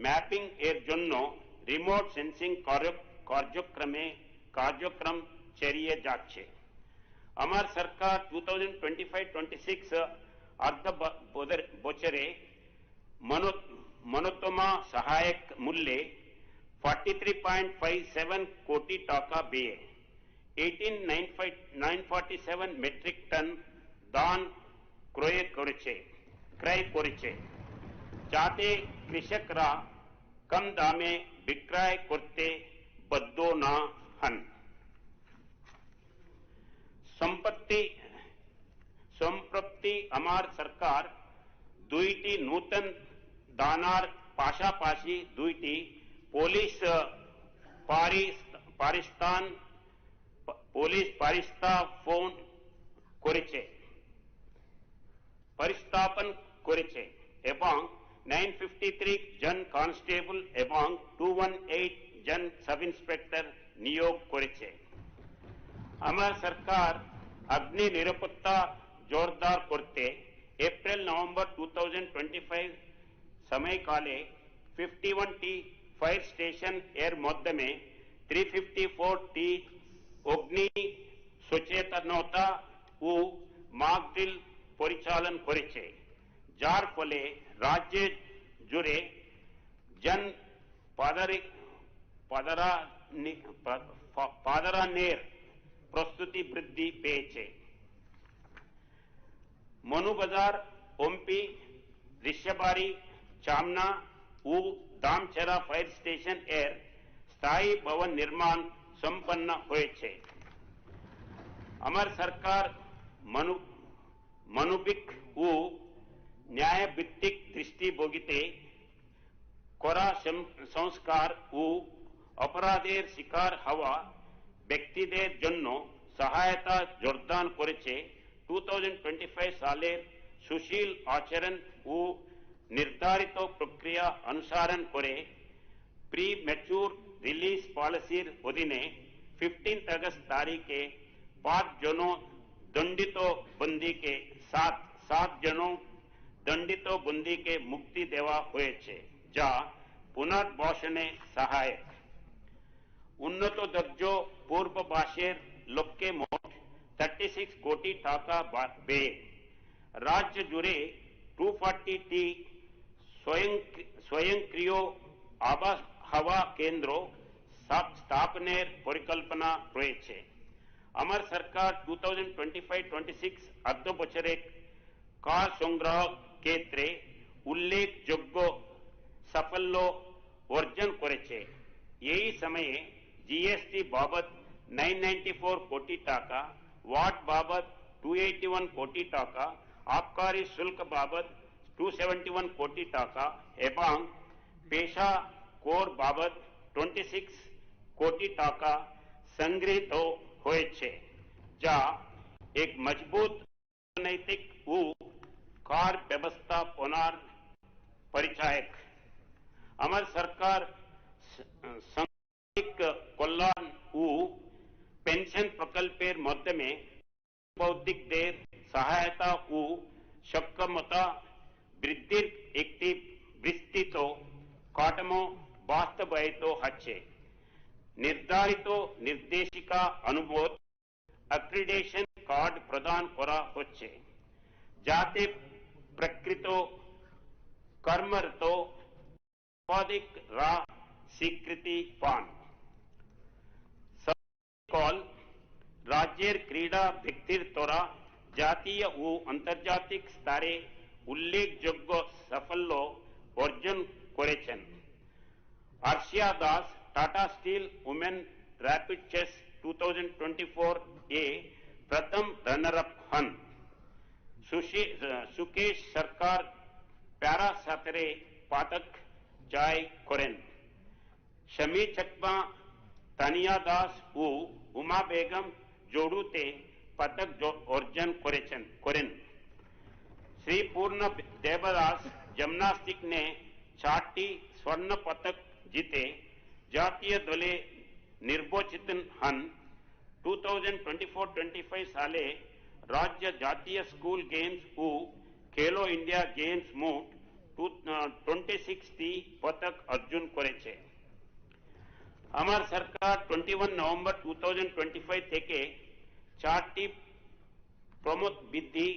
ম্যাপিং এর জন্য রিমোট সেন্সিং কার্যক্রম চালিয়ে যাচ্ছে। আমার সরকার 2025-26 অর্থ বছরে ন্যূনতম সহায়ক মূল্যে 43.57 কোটি টাকা ব্যয়ে 18,947 মেট্রিক টন ধান ক্রয় করেছে, যাতে কৃষকরা কম দামে বিক্রয় করতে বাধ্য না হন। সম্প্রতি আমার সরকার দুইটি নূতন থানার পাশাপাশি দুইটি পুলিশ প্রতিস্থাপন করেছে এবং 953 জন কনস্টেবল এবং 218 জন সাব ইন্সপেক্টর নিয়োগ করেছে। আমার সরকার অগ্নি নিরাপত্তা জোরদার করতে এপ্রিল-নভেম্বর 2025 সময়কালে 51টি ফায়ার স্টেশন এর মাধ্যমে 354টি অগ্নি সচেতনতা ও মক ড্রিল পরিচালন করেছে, যার ফলে রাজ্য জুড়ে জন পাদানের প্রস্তুতি বৃদ্ধি পেয়েছে। মনুবাজার, ওমপি, ঋষবাড়ি, চামনা ও দামচেরা ফায়ার স্টেশন এর স্থায়ী ভবন নির্মাণ সম্পন্ন হয়েছে। আমার সরকার মানবিক ও ন্যায়ভিত্তিক দৃষ্টিভঙ্গিতে করা সংস্কার ও অপরাধের শিকার হওয়া ব্যক্তিদের জন্য সহায়তা জোরদার করেছে। 2025 সালের সুশীল আচরণ ও নির্ধারিত প্রক্রিয়া অনুসরণ করে প্রি ম্যাচুর রিলিজ পলিসির অধীনে 15 अगस्त तारीखे 5 जनों दंडित बंदी के सात जनों दंडित बंदी के मुक्ति देवा हुए जा पुनर्बासने सहायक उन्नत दर्जो पूर्वबासेर लोकके मोट 36 कोटी टाका व्यय राज्य जुड़े 240टी स्वयंक्रिय आबहावा केंद्र स्थापनेर परिकल्पना रयेछे। आमार सरकार 2025-26 अर्ध बछरे कर संग्रह क्षेत्रे उल्लेखयोग्य साफल्य अर्जन करेছে। यही समय जीएसटी बाबत 994 कोटी टाका, वाट बाबत 281 कोटी टाका, आबकारी शुल्क बाबत 271 कोटी टाका एवं पेशा कोर बाबत 26 कोटी टाका संग्रहित हुए जा एक मजबूत नैतिक व कार व्यवस्थापनार परिचायक। आमार सरकार सामाजिक कल्याण व पेंशन प्रकल्पेर माध्यमे बौद्धिकদের सहायता व सक्षमता বৃদ্ধির একটি বিস্তৃত কাঠামো বাস্তবায়িত হচ্ছে। निर्धारित निर्देशिका अनुमोद अक्रिडेशन कार्ड प्रदान करा होच्छे जाते प्रकृत कर्मरत उत्पादिक रा स्वीकृति पान कल राज्येर क्रीड़ा व्यक्तिर तोरा जातीय व अंतर्जातिक स्तरे उल्लेखयोग्य साफल्य अर्जन करेছেন। Arshia Das Tata steel women rapid chess 2024 ए प्रथम रनर अप हन। सुकेश सरकार पैरा सातरे पदक जय करें। शमी चकमा तानिया दास व उमा बेगम जोड़ूते पदक अर्जन करें। श्री पूर्ण देवदास जिम्नास्टिक ने 4टी स्वर्ण पदक जीते जातीय दले निर्वाचित हन। 2024-25 साले राज्य जातीय स्कूल गेम्स व खेलो इंडिया गेम्स मोट 26टी पदक अर्जन करेছে। आमार सरकार 21 नवंबर 2025 থেকে 4टी प्रमोद बृद्धि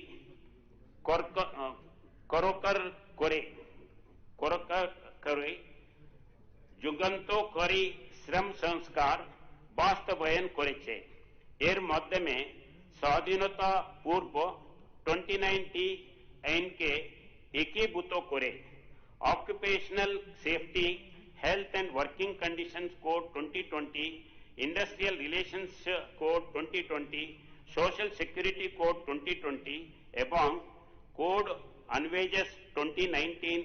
করে যুগান্তকারী শ্রম সংস্কার বাস্তবায়ন করেছে। এর মাধ্যমে স্বাধীনতা পূর্ব 29টি আইনকে একীভূত করে occupational safety health and working conditions code 2020, industrial relations code 2020, social security code 2020 এবং কোড অন ওয়েজেস 2019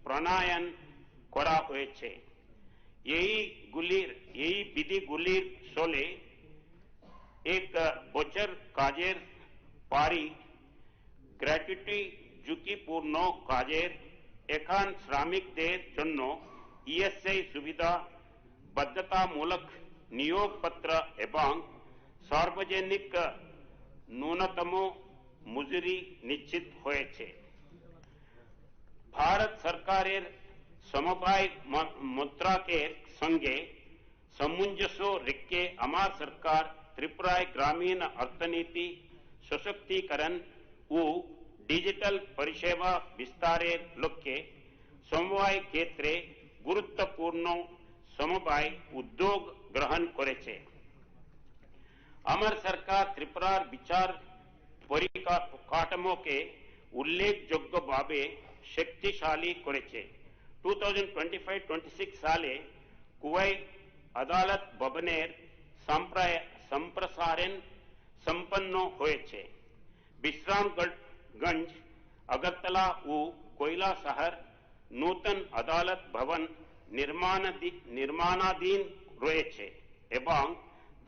প্রণয়ন করা হয়েছে। এই বিধিগুলির ফলে এক বছর কাজের পারি গ্র্যাচুইটি ঝুঁকিপূর্ণ কাজের এখন শ্রমিকদের জন্য ইএসআই সুবিধা বাধ্যতামূলক নিয়োগপত্র এবং সার্বজনিক ন্যূনতম মজুরি নিশ্চিত হয়েছে। भारत सरकारेर समवाय मुद्राकेर संगे सामंजस्य रेखे आमार सरकार त्रिपुराय ग्रामीण अर्थनीति सशक्तिकरण व डिजिटल परिसेवा विस्तारेर लक्ष्ये समवाय क्षेत्रे गुरुत्वपूर्ण समवाय उद्योग ग्रहण करेছে। आमार सरकार त्रिपुरार विचार परिकाठामोके उल्लेखयोग्य भावे शक्तिशाली करेছে। 2025-26 साले कुवैत अदालत भवनेर सम्प्रसारण संपन्न হয়েছে। विश्रामगंज अगरतला ও कोयला शहर नूतन अदालत भवन निर्माणाधीन রয়েছে এবং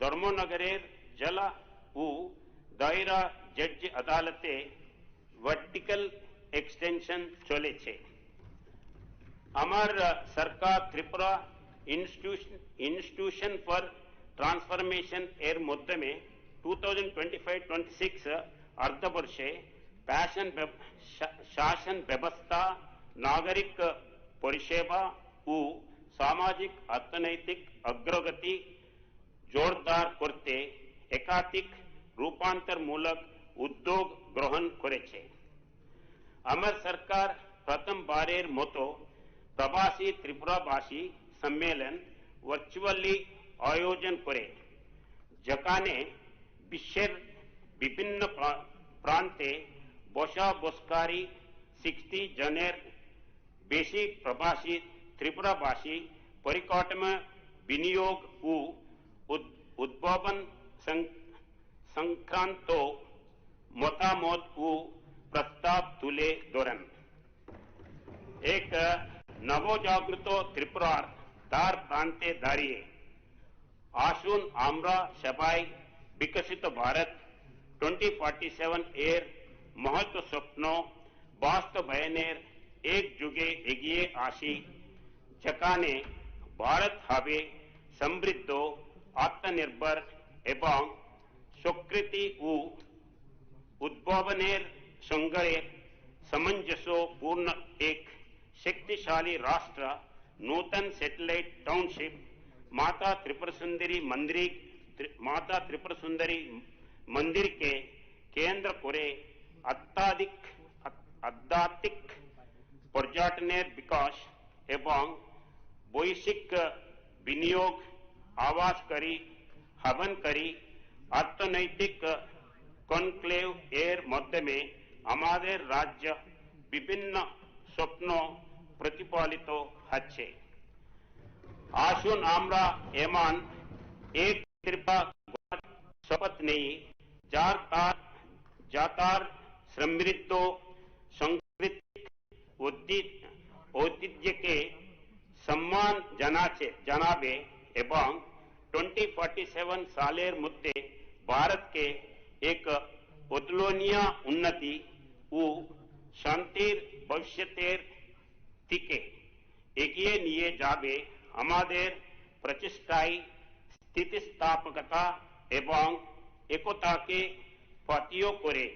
ধর্মনগরের জেলা ও দায়রা জজ আদালতে ভার্টিক্যাল এক্সটেনশন চলেছে। আমার সরকার ত্রিপুরা ইনস্টিটিউশন ফর ট্রান্সফরমেশন এর মাধ্যমে 2025-26 অর্থবর্ষে শাসন ব্যবস্থা, নাগরিক পরিষেবা ও সামাজিক অর্থনৈতিক অগ্রগতি জোরদার করতে একাধিক রূপান্তরমূলক উদ্যোগ গ্রহণ করেছে। আমার সরকার প্রথমবারের মতো প্রবাসী ত্রিপুরাবাসী সম্মেলন ভার্চুয়ালি আয়োজন করে, যেখানে বিশ্বের বিভিন্ন প্রান্তে বসবাসকারী 60 জনের বেশি প্রবাসী ত্রিপুরাবাসী পরিকাঠামো বিনিয়োগ ও উদ্ভাবন সংক্রান্ত মতামত ও প্রস্তাব তুলে ধরেন। এক নবজাগৃত ত্রিপুরার দ্বার প্রান্তে দাঁড়িয়ে আসুন আমরা সবাই বিকশিত ভারত 2047 এর মহৎ স্বপ্ন বাস্তবায়নের একযোগে এগিয়ে আসি, যেখানে ভারত হবে সমৃদ্ধ, আত্মনির্ভর এবং স্বীকৃতি ও উদ্ভাবনের সঙ্গে সামঞ্জস্যপূর্ণ এক शक्तिशाली राष्ट्र। नूतन सैटेलाइट टाउनशिप माता त्रिपुर सुंदरी मंदिर के केंद्र करे आध्यात्मिक पर्यटनेर विकास एवं वैश्विक विनियोग आवास करी हवन करी अर्थनैतिक कनक्लेव एर मध्य में हमारे राज्य विभिन्न स्वप्न प्रतिपालित হচ্ছে। আসুন আমরা এমন এক ত্রিপুরা শপথ নেই যার সমৃদ্ধ সাংস্কৃতিক ঐতিহ্যকে সম্মান জানাবে এবং 2047 সালের মধ্যে ভারতকে এক অতুলনীয় উন্নতি ও শান্তির ভবিষ্যতের দিকে এগিয়ে নিয়ে যাবে। আমাদের প্রচেষ্টায় স্থিতিস্থাপকতা এবং একতাকে পাথেয় করে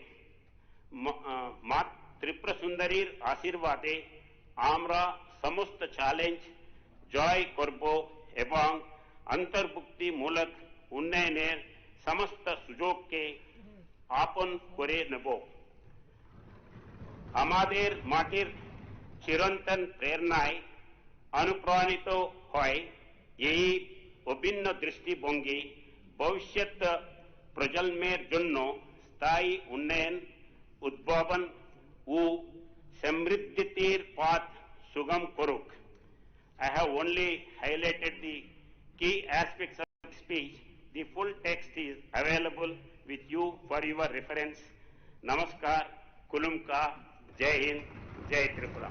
মা ত্রিপুরা সুন্দরীর আশীর্বাদে আমরা সমস্ত চ্যালেঞ্জ জয় করব এবং অন্তর্ভুক্তিমূলক উন্নয়নের সমস্ত সুযোগকে আপন করে নেব। আমাদের মাটির চিরন্তন প্রেরণায় অনুপ্রাণিত হয় এই অভিন্ন দৃষ্টিভঙ্গি ভবিষ্যৎ প্রজন্মের জন্য স্থায়ী উন্নয়ন, উদ্ভাবন ও সমৃদ্ধির পথ সুগম করুক। I have only highlighted the key aspects of the speech. The full text is available with you for your reference. Namaskar, Kulumka, Jai Hind, Jai Tripura.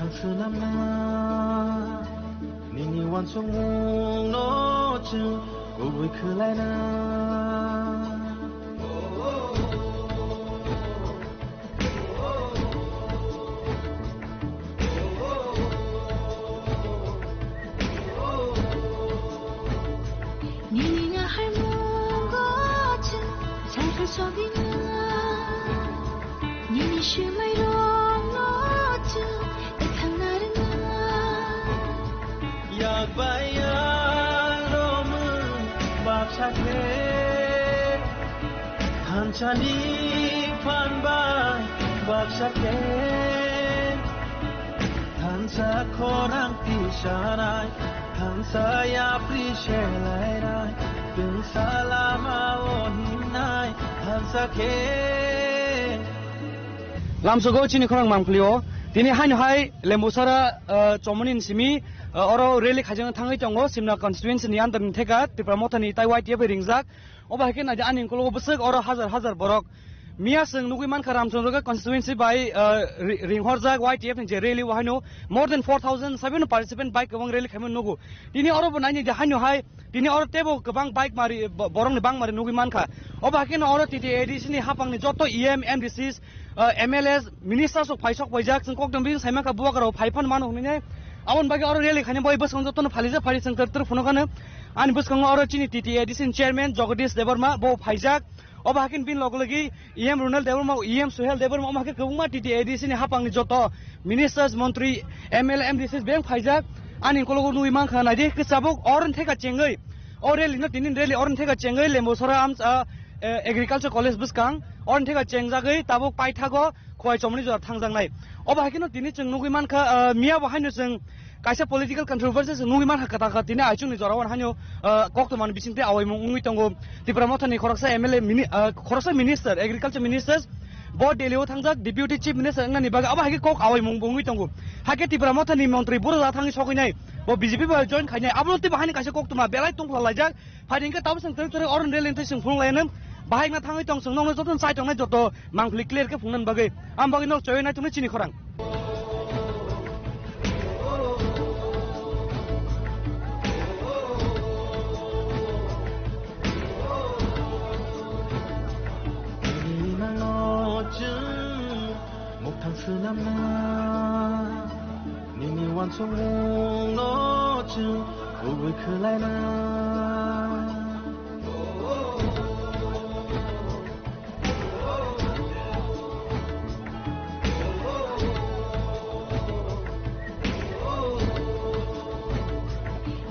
목탕스남나 니니 완성웅 너즈 고위 클라이나 니니가 할멈 거즈 살살 속이나 니니 슈마이로 너즈 애탕 나르나 약바야 롬은 밥삭해 한찬이 판반 밥삭해 한사 코랑 피샤나이 한사야 프리셰라이라이 등살라마오 힘나이 한사케 lamsogo chini khorang mangplio tini hain hai lembusara chomunin simi oro rally khajang thangai tongo simna constituency ni andan theka tipramothani taiwai tiabe ringjak oba hakin aja anin kolo busuk oro hazar borok Mia sing nugui man karam sonroga constituency by ringhorjak YTF ni rally wahino more than 4,700 participant bike kawang rally khamen nugu tini oro banai ni haino hai tini oro tebo kabang bike mari borong ni bang mari nugui man kha oba hakin oro titi ADC ni hapang ni joto EM MDCs MLS ministers of Paisok Wajak sing kokdom bin saima ka buwa karo phaifan man hune awon bagi oro rally khane boy bus joto no phalija phari sing ter phunokane ani bus kang oro chini titi ADC chairman Jagadish Debarma bo phaijak oba hakin bin logologi EM Ronald Debarma EM Suhel Debarma oba hakin kabungma titi ADC ni hapang ni joto ministers montri ML MDCs beng phaijak ani kologo nui man khana de kisabok oron theka chengai or rally no tinin rally oron theka chengai lembosara am agriculture college buskang oron theka chengjagai tabok paithago khoi chomni jor thangjang oba hakin no tini cheng nugui man kha mia ba haino cheng kaisa political controversies nugui man kata kata tini aichung ni jorawan haino koktoman bisingte awai mungui tongo tipramothani khoroksa MLA khoroksa minister agriculture ministers board delio thangjak deputy chief minister ngani baga aba hagi kok awai mungui tongo hake tipramothani mantri bura thangi sokinai bo BJP ba join khainai abloti bahani kaisa koktoma belai tongla lajak phadingka tabsang tere oron relen te sing phunglainam bahai na thangai tong sung nong joton sai tong na joto mangpli clear ke phungnan bagai am bagi no choy na tuni chini khorang 목탕스남나 니니 완성웅 너즈 고위 클라이나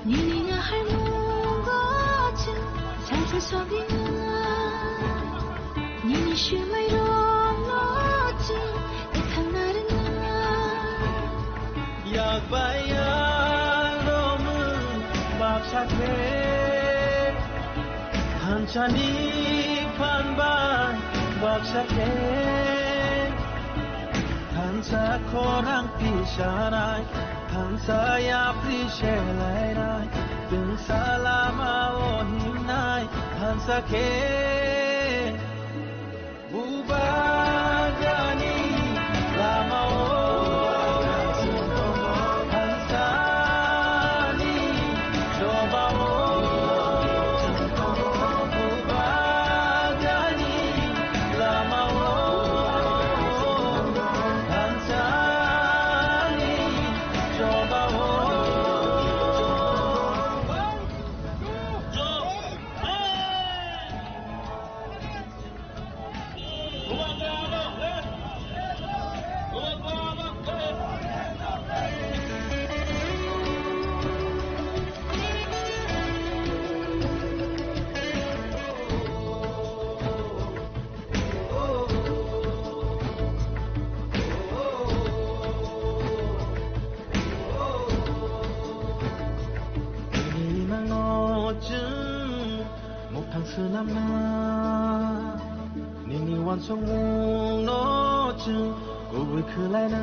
니니가 할멈 거즈 살살 속이나 니니 슈마이로 너즈 애탕 나르나 약바야 롬은 밥삭해 한찬이 판반 밥삭해 한사 코랑 피샤나이 한사야 프리셰라이라이 등살라마오 힘나이 한사케 무바가니 라마오 한사니 조바오 무바가니 라마오 한사니 조바오 목탕스남나 니니 완성웅 너즈 고위 클라이나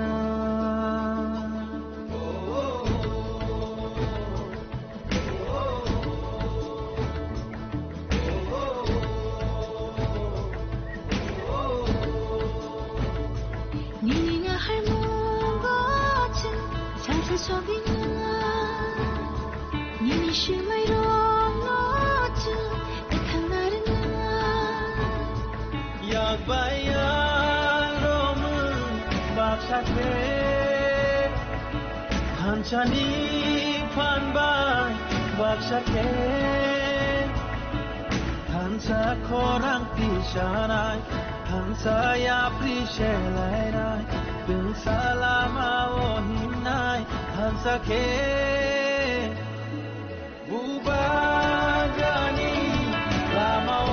니니가 할멈 거즈 说冰啊，你是美容我就得看那人啊。 약바야 롬은 박사케 한찬이 판바 박사케 한사 코랑 피샤나이 한사야 프리셰라이나이 등살라마오 힘나이 한사케 무바가니 라마오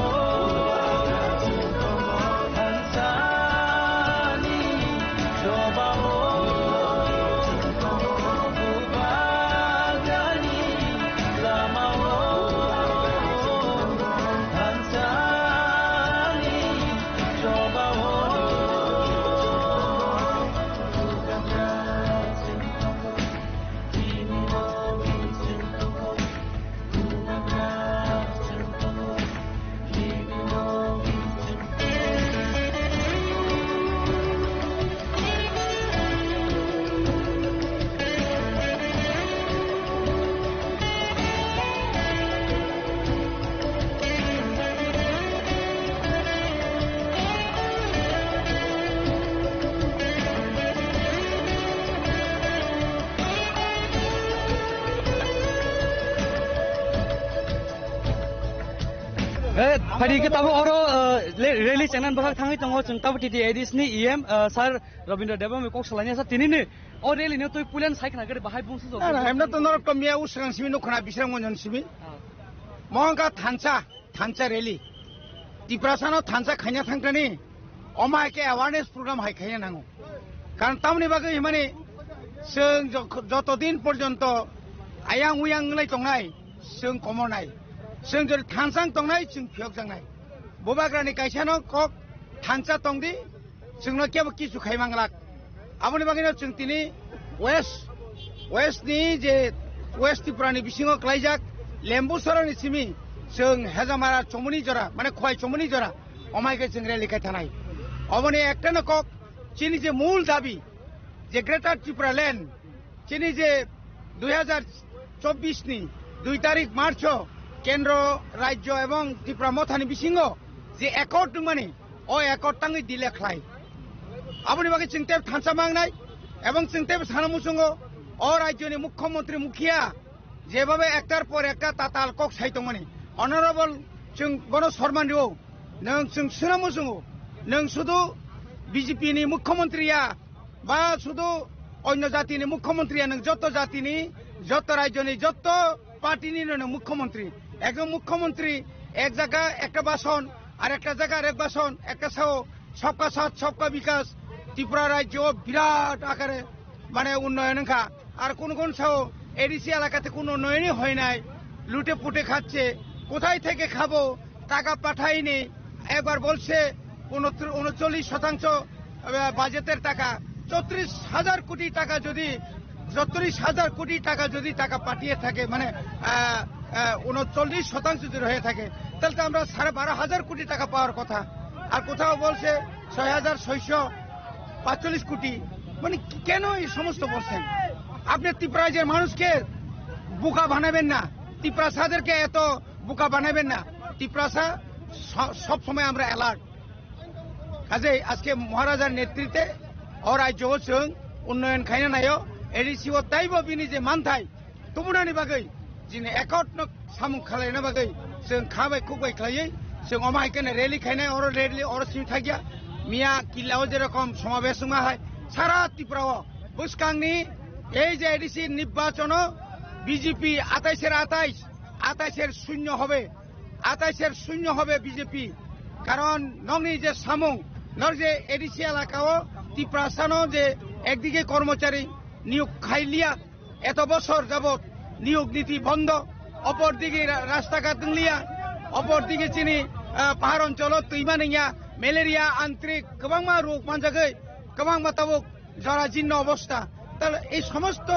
Hari kita oro rally channel bahag thangai tongo chung tabu titi edis ni em sar Rabindra Deba me kok salanya sa tini ni o rally ne toy pulen saik na gare bahai bungsu so emna to nor komia usang simi no khona bisrang monjon simi mohanga thancha rally tiprasano thancha khanya thangtani omai ke awareness program hai khaya nango karon tamni bagai mane sung joto din porjonto ayang uyang lai tongnai sung komonai sung jor thansang tongnai sung phiok jangnai bobagrani kaisano kok thancha tongdi sungno kebo kisu khaimanglak aboni bagino sung tini west ni je west Tripurani bisingo klaijak lembu sorani simi sung hejamara chomuni jora mane khoi chomuni jora omai ke sung rally kai thanai aboni ekta na kok chini je mul dabi je greater Tripura land চিনি যে 2024 নি 2 তারিখ March কেন্দ্র রাজ্য এবং ত্রিপুরা মথানি বিসিঙ্গ যে accord মানে ও accord টাঙ্গি দিলে খাই আপনি বাকি চিন্তে থানসা মাংনাই এবং চিন্তে সানামুসঙ্গ ও রাজ্যনি মুখ্যমন্ত্রী মুখিয়া যেভাবে একটার পর একটা তাতাল কক সাইতো মানে অনারেবল जों গণ সরমান দিও নং जों সানামুসঙ্গ নং শুধু বিজেপি নি মুখ্যমন্ত্রীয়া বা শুধু অন্য জাতিনি মুখ্যমন্ত্রী নং যত জাতিনি যত রাজ্যনি যত পার্টিনি নং মুখ্যমন্ত্রী একজন মুখ্যমন্ত্রী এক জায়গা একটা বাসন আর একটা জায়গা আরেক বাসন একটা সাও সবকা সাথ সবকা বিকাশ ত্রিপুরা রাজ্য বিরাট আকারে মানে উন্নয়ন খা আর কোন কোন সাও এডিসি এলাকাতে কোনো উন্নয়নই হয় নাই লুটে পুটে খাচ্ছে কোথায় থেকে খাবো টাকা পাঠাইনি একবার বলছে 39% বাজেটের টাকা 34,000 কোটি টাকা যদি 34,000 কোটি টাকা যদি টাকা পাঠিয়ে থাকে মানে 39% যদি হয়ে থাকে তাহলে তো আমরা 12,500 কোটি টাকা পাওয়ার কথা আর কোথাও বলছে 6,645 কোটি মানে কেন এই সমস্ত বলছেন আপনি ত্রিপুরাজের মানুষকে বোকা বানাবেন না ত্রিপুরাসাদেরকে এত বোকা বানাবেন না ত্রিপুরাসা সব সময় আমরা অ্যালার্ট কাজে আজকে মহারাজার নেতৃত্বে और राज्य जों उन्नयन खायना नायो एडिसी ओ ताइबो बिनि जे मानथाय तुमुनानि बागै जिने एकट न सामु खालायना बागै जों खाबाय खुबाय खायै जों अमायकेने रैली खायनाय और रैली और सिम थागिया मिया किल्लाव जे रकम समावेश मा हाय सारा त्रिपुराव बुसकांगनि এই যে এডিসি নির্বাচন বিজেপি 28 শূন্য হবে 28 হবে বিজেপি কারণ নংনি যে সামু নর যে এডিসি এলাকাও ত্রিপুরাসানো যে একদিকে কর্মচারী নিয়োগ খাইলিয়া এত বছর যাবত নিয়োগ নীতি বন্ধ অপরদিকে রাস্তাঘাট লিয়া অপরদিকে চিনি পাহাড় অঞ্চল তৈমানিয়া ম্যালেরিয়া আন্তরিক গোबांमा রোগ মানজাগৈ गोबांमा তাবক জরাজীর্ণ অবস্থা তাহলে এই সমস্ত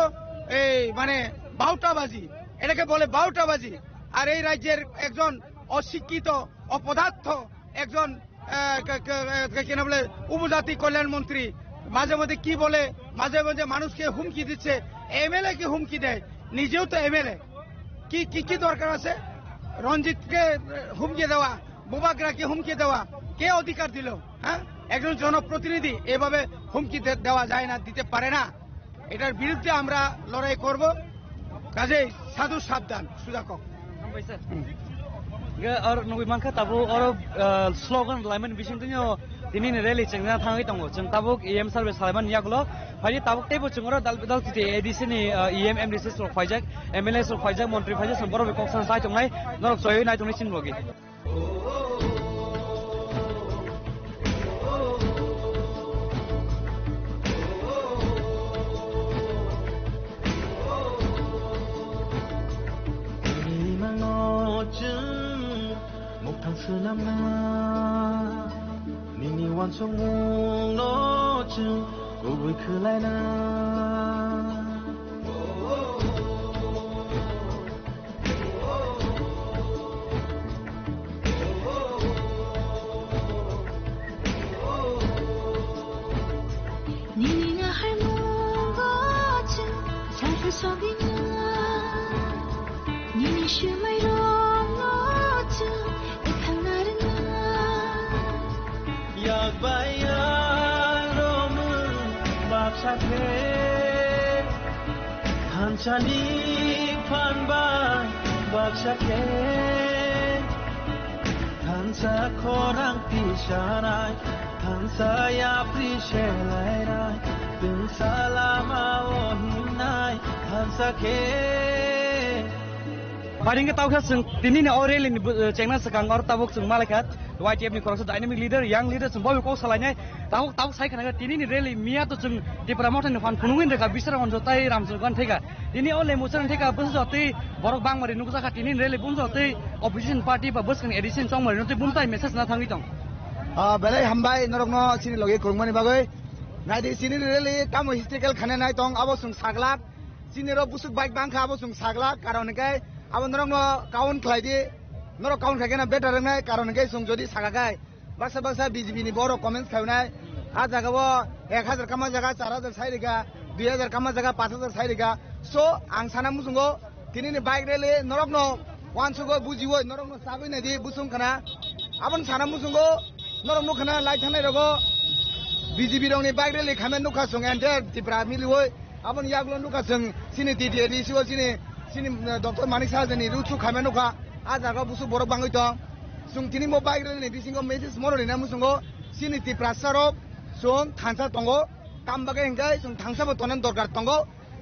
এই মানে বাউটাবাজি এটাকে বলে বাউটাবাজি আর এই রাজ্যের একজন অশিক্ষিত অপদার্থ একজন কেন বলে উপজাতি কল্যাণ মন্ত্রী মাঝে মধ্যে কি বলে, মাঝে মাঝে মানুষকে হুমকি দিচ্ছে, এমএলএ কে হুমকি দেয়, নিজেও তো এমএলএ, কি কি কি দরকার আছে রঞ্জিতকে হুমকি দেওয়া, মুবাগরাকে হুমকি দেওয়া? কে অধিকার দিল? হ্যাঁ, একজন জনপ্রতিনিধি এভাবে হুমকি দেওয়া যায় না, দিতে পারে না। এটার বিরুদ্ধে আমরা লড়াই করব। কাজেই সাধু সাবধান সুজাকক। और नंगै मानखा ताबो और स्लोगान लाइमोन बिसिंतनियो दिनैनि रेलि चेंना थाङै दङ जों ताबुक EM सार्भिस खालामन यागलो फायदि ताबुक तेबो जोंरो दाल तिते एडिसि नि EM MDC स्ट्रक फाइजाक MLA स्ट्रक फाइजाक मन्त्रि फाइजाक जों बरो बेकसन साइ दंनाय नरक जयै नाय दंनि सिनबगि Senamna Nini wan song no chung go we kulai na Nini nga hai mo go chung sang fe so gi na Nini shu mai ro no chung Yak bayang romun bab sakhe Hanchani panban bab sakhe Hansa korang pisharai Hansa ya prishelai rai Bin salama ohimnai Hansa ke Paling tahu kan seng tini ni orang ini cengna sekarang orang tabuk seng malaikat YTF ni korang dynamic leader, young leader seng bawa kau salahnya tahu saya kan tini ni rally mia tu seng di promotion ni fan punungin mereka bisa orang jotai ramsurgan tega ini oleh musuh tega bus jotai borok bang mari nuku sakat tini rally pun jotai opposition party pa bus kan edition song mari nuku buntai message na thangi tong বেলাই হামবাই নরকনো চিনি লগে করমানি বাগৈ নাইদি চিনি rally কামো historical খানে নাই তং আবো সুং সাগলাক চিনির বুসুক বাইক বাংখা আবো সুং সাগলাক কারণ কে আবো নরকনো কাউন খাইদি নরক কাউন খাইনা বেটার নাই কারণ কে সুং যদি সাগাগাই বাসা বাসা বিজেপি নি বড় কমেন্টস খাইনাই আ জাগাবো 1000 কামা জায়গা 4000 সাইরিগা 2000 কামা জায়গা 5000 সাইরিগা সো আং সানা মুসুঙ্গো তিনি বাইক রেলি নরকনো ওয়ানসুগো বুজিও নরকনো সাবই নাইদি বুসুং খানা আবন সানা মুসুঙ্গো Norong nukana lai tanai rogo BJP rong ni bike rally khamen nukha sung enter tipra milioi abon yaglo nukha sung sini titi edisi o sini Dr. Manik Sahajani ruchu khamen nukha ajaga busu borok bangoi to sung tini mo bike rally ni bisingo message morori na musungo sini tipra sarok sung thansa tongo tambaga engkai sung thangsa bo tonan dorkar tongo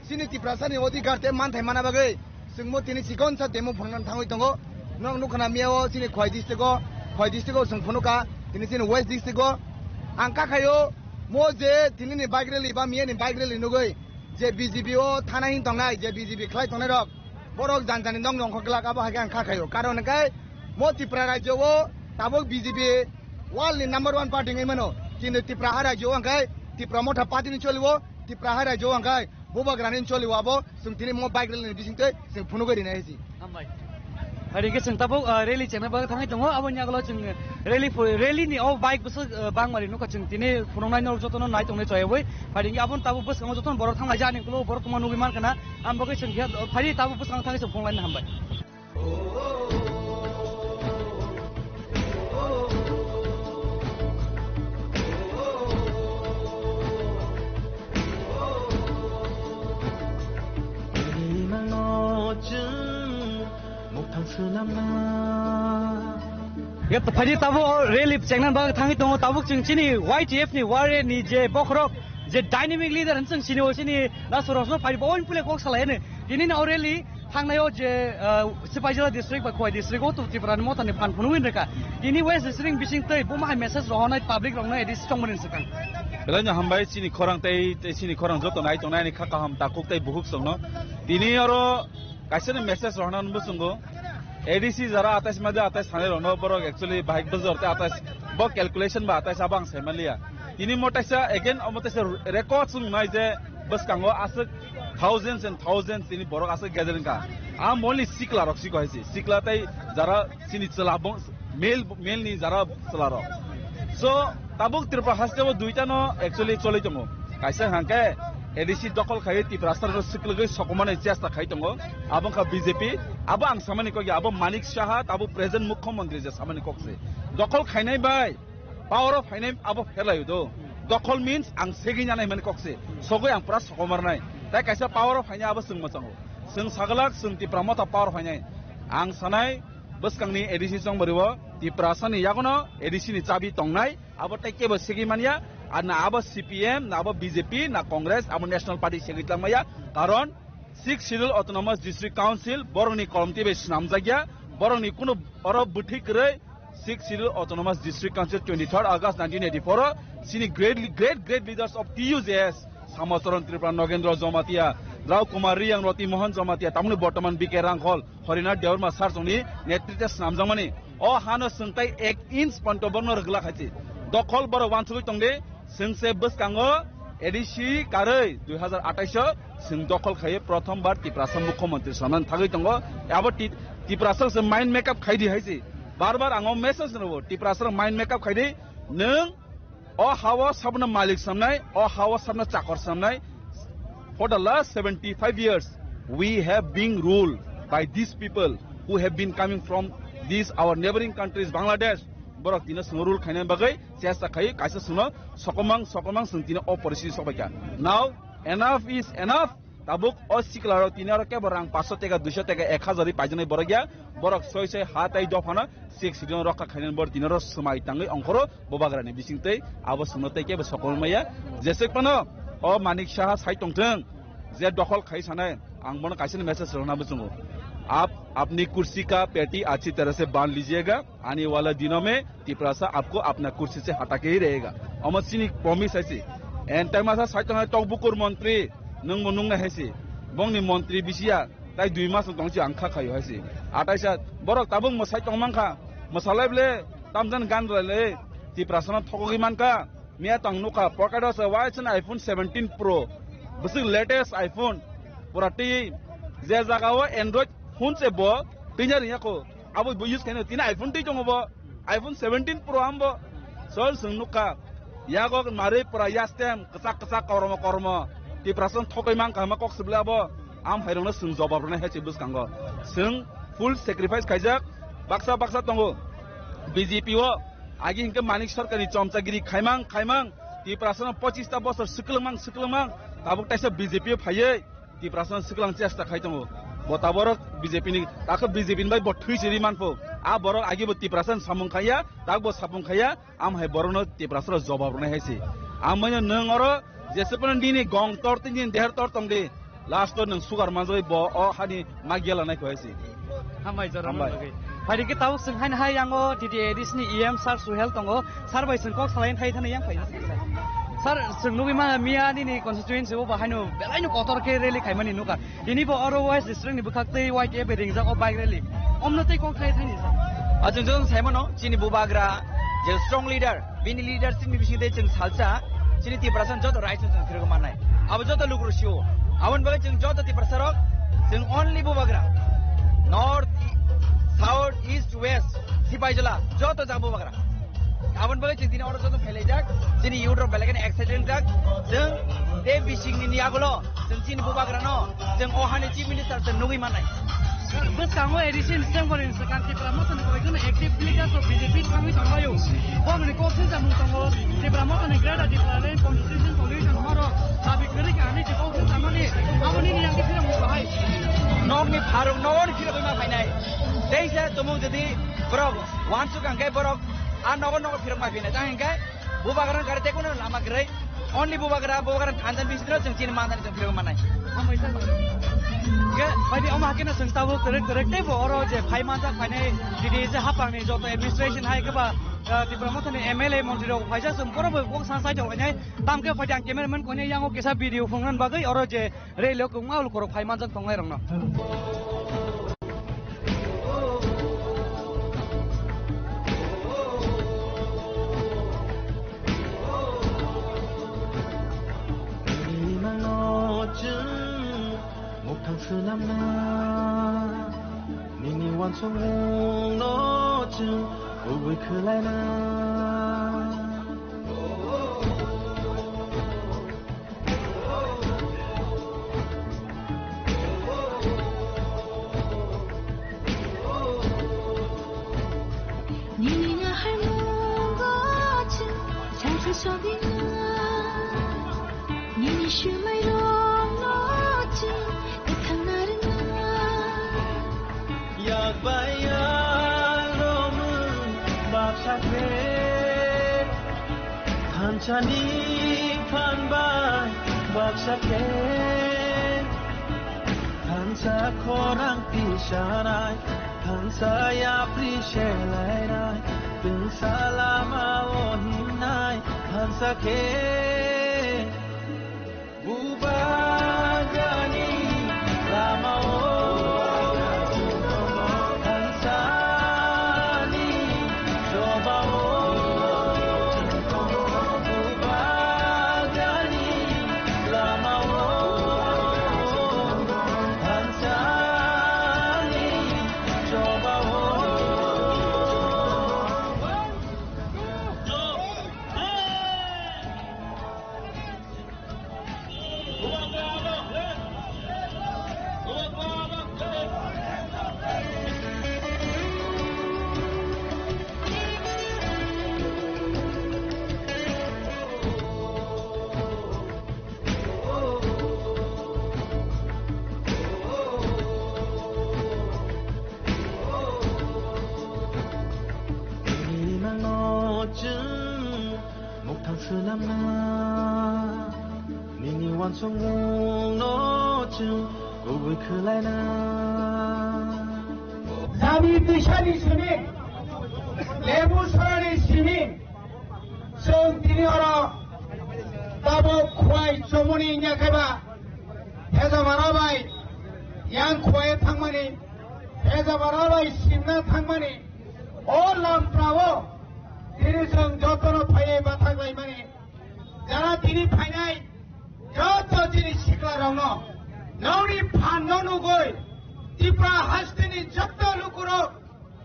sini tipra sani odhikar te man thai mana bagai sung mo tini sikon sa demo phangnan thangoi tongo norong nukana miao sini khoi district sung phunuka Ini sini West District ko, angka kayo mo je tini ni bike rally ba mie ni bike rally nugoi je BJP o thana hin tongnai je BJP khlai tongnai rok borok janjani nong nong khokla ka ba hage angka kayo karon kai mo Tripura rajyo o tabok BJP world ni number 1 party ngai mano kini Tripura rajyo angkai Tripura motha party ni cholibo Tripura rajyo angkai boba granin cholibo abo sung tini mo bike rally ni bisingte sing phunugoi dina hesi ambai hari ke seng tabuk rally cengna bagai thangai tongo abon nyaglo ceng rally ni oh bike bus bang mari nuka ceng tini phunongnai nor jotono nai tongne choyoi hari ke abon tabu bus kang joton borok thangai jani kulo borok tuma nugi man kana am bagai ceng hiat hari tabu bus kang thangai song lain hambai Ya tadi tabu rally cengna bagai thangai tongo tabu ceng sini YTF ni ware ni je bokrok je dynamic leader hanseng sini o sini na sorosno pai boin pule kok salahene ini na rally thangnayo je Sipajala district ba Khoi district o tu Tripura mo tani phan phunuin reka ini West district bising tei buma message rohonai public rongna edis tongmonin sekang Belanya hambai sini korang sini korang joto nai tongnai ni khaka ham takuk tei buhuk songno tini oro kaisene message rohnan busungo ADC jara atas made atas thane rono borok actually bike bazor te atas bo calculation ba atas abang semalia ini motaisa again omotaisa record sung nai je bus kango asuk thousands and thousands ini borok asuk gathering ka am only sikla roksi ko haisi sikla tai jara sini chalabong mail ni jara chalaro so tabuk Tripura haste bo duita no actually choli tongo kaisa hangke ADC dokol khai Tripura ro siklgai sokomane chesta khai tongo abong ka BJP abo ang samani ko abo Manik Shah abo present mukhyamantri je samani kokse dokol khainai bai power of finance abo phelai do dokol means ang seginya nai mani kokse sogoi ang pras sokomar nai tai kaisa power of finance abo sung machango sung sagalak sung Tripura mota power of finance ang sanai Buskangni ADC song beriwa di perasaan yakono ADC ni cabi tongnai abo teke bo segi mania na abo CPM na abo BJP na Congress abo National Party segi tlamaya karon 6 Schedule Autonomous District Council borongni kolomti be snamjagya borongni kuno oro buthi kre 6 Schedule Autonomous District Council 23rd August 1984 sini great leaders of TUJS Samasaran Tripura Nogendra Jomatia Rao Kumari yang Roti Mohan Jomatia tamune Bortoman BK Ranghol Horina Deurma Sarsoni netritya snamjamani o hano sungtai 1 inch pantoborno regla khachi dokol boro wansui tongde sungse buskango ADC karai 2028 sung dokol khaye prothom bar Tripura mukhyamantri saman thagoi tongo abo Tripura se mind makeup khaidi haisi bar ango message nobo Tripura mind makeup khaidi nung o hawa sabna malik samnai o hawa sabna chakor samnai for the last 75 years we have been ruled by these people who have been coming from these our neighboring countries Bangladesh borok dina rule khaina bagai chesta khai kaisa suno sokomang sungtina o policy sobaka now enough is enough tabuk o siklaro tinaro ke borang 500 টাকা 200 টাকা 1000 paijane borogya borok soy hatai dofana 6 sidon rokka khainen bor dinaro sumai tangai angkoro bobagrani bisingtei abo sunotai ke sokolmaya jesek pano o Manik Shah sai tongtheng je dokol khai sanai angmon kaisen message rona bchungo आप अपनी कुर्सी का पेटी अच्छी तरह से बांध लीजिएगा आने वाला दिनों में Tripura आपको अपना कुर्सी से हटा के ही रहेगा अमत सिंह प्रॉमिस है एंड टाइम आसा साइटना टकबुकुर मंत्री नों मनुंग ना है बंगनि मंत्री बिसिया ताई 2 मास दंगसि आंखा खायो है आटाइसा बरक ताबुं मसाइ तंगमांखा मसालाइबले तामजन गान रले Tripura थगोगि मानका मिया तंगनुका पकेटस वाइस एन आईफोन 17 प्रो बस लेटेस्ट आईफोन पुराटी जे जगाव एंड्रॉइड फोन से बो तिना रियाको अब यूज कैन तिना आईफोन ति जंगो बो आईफोन 17 प्रो आमबो सोल सुनुका यागो मारे पुरा यास्टेम कसा कर्म Tripura थकै मां कामा कक सबलाबो आम हाइरंनो सुं जबाबरने हेचे बुसकांगो सुं फुल सैक्रिफाइस खाइजाक बाक्सा तंगो बीजेपी ओ आगि हिंके मानिक सरकारनि चमचागिरि खाइमां Tripura 25 ता बसर सिक्लमां ताबुक ताइसा बीजेपी फायै Tripura सिक्लां चेष्टा खाइतंगो बोताबरक बीजेपी नि ताखो बीजेपी नि बाय बथुइ सिरि मानफो आ बरक आगि बो Tripura सामुं खाया ताबो सापुं खाया आम हाय बरनो Tripura जबाबरने हेसे आमनो नों अरो जेसेपन दिनि गं तर तिनि देहर तर तंगे लास्ट नों सुगार माजै ब अ हानि मागियाला नाय खयसि हामबाय जरा लगे फारि के ताव जों हाय हाय आंगो दिदि एडिसनि EM सार सुहेल तंगो सार बाय जों कक सालायन थाय थाने यां फाय सार जों नुबि मा मिया दिनि कन्स्टिट्युएन्सि ओ बाहायनो बेलायनो कतर के रेलि खायमानि नुका दिनि बो अरो वाइस डिस्ट्रिक्टनि बुखाक्तै वाइट ए बेरिं जाक बाइक रेलि अमनतै कक थाय थायनि अजों जों साइमनो चिनि बुबाग्रा जे स्ट्रंग लीडर बिनि लीडरशिप नि बिसिदे जों सालसा चिनि Tripura जतो राइट जों फिरगो मानाय अब जतो लुग्रुसियो आवन बगे जों जतो Tripura जों ओनली बुबाग्रा नॉर्थ साउथ ईस्ट वेस्ट सिपाइजला जतो जा बुबाग्रा आवन बगे जों दिना अरो जतो फैलायजाक चिनि युट्रप बेलेगन एक्सिडेंट जाक जों दे बिसिंनि नियागलो जों चिनि बुबाग्रा न जों ओहानि चीफ मिनिस्टर जों नुगै मानाय बस कामो एडिशन सेंगोरिन सकान Tripura मोतन कोइगन एक्टिव लीडर्स ऑफ बीजेपी थांगै थांबायो बमनि कोक्से जामुं तंगो Tripura मोतन ग्रेड Tripura कॉन्स्टिट्यूशन सॉल्यूशन हरो साबि गरि गानि कोक्से जामानि आबनि नियांगि फिरम बाहाय नगनि फारुक नगर फिरगै मा फाइनाय दैसे तमु जदि ब्रक वानसु कांगे ब्रक आ नगर फिरम मा फिनाय जाहैंगे बुबाग्रा गारि तेकुनो लामा गरै ओनली बुबाग्रा थानजन बिसिनो जों चिनि मानदानि जों फिरगै मानाय हामैसा के बायदि अमा केना संस्थाबो करेक्टै बो अरो जे फाइमाजा फाइनाय दिदि जे हापांनि जतो एडमिनिस्ट्रेशन हाय केबा Tripura मोतन एमएलए मन्त्रि रो फाइजा जों परबो को सासाय दो हाय तामके फाइदां केमेरामैन कोने यांगो केसा भिडियो फंगन बागै अरो जे रेलो कुमाउल करो फाइमाजा थंगाय रंना Nini wan song no chung, oh we could 你是美容落尽的看那人Hanchani panbai baksake Hansa korang pishanai Hansa ya prishelai Tung salama ohinai Hansa ke Bubagani lama Hansani coba Nini wan song no chung Gobul khulai na Sami Bishani Simin Lebu Sarani Simin Song Tini Ora Tabo Kwai Chomuni Nyakaba Heza Marabai Yang Kwai Thangmani Heza Marabai Simna Thangmani All Lam Pravo Tini Song Jotono Paye Bathagai Mani Jara Tini Painai Joto Tini Shikla Rauno Nauri Pano Nugoi Tipra Hastini Joto Lukuro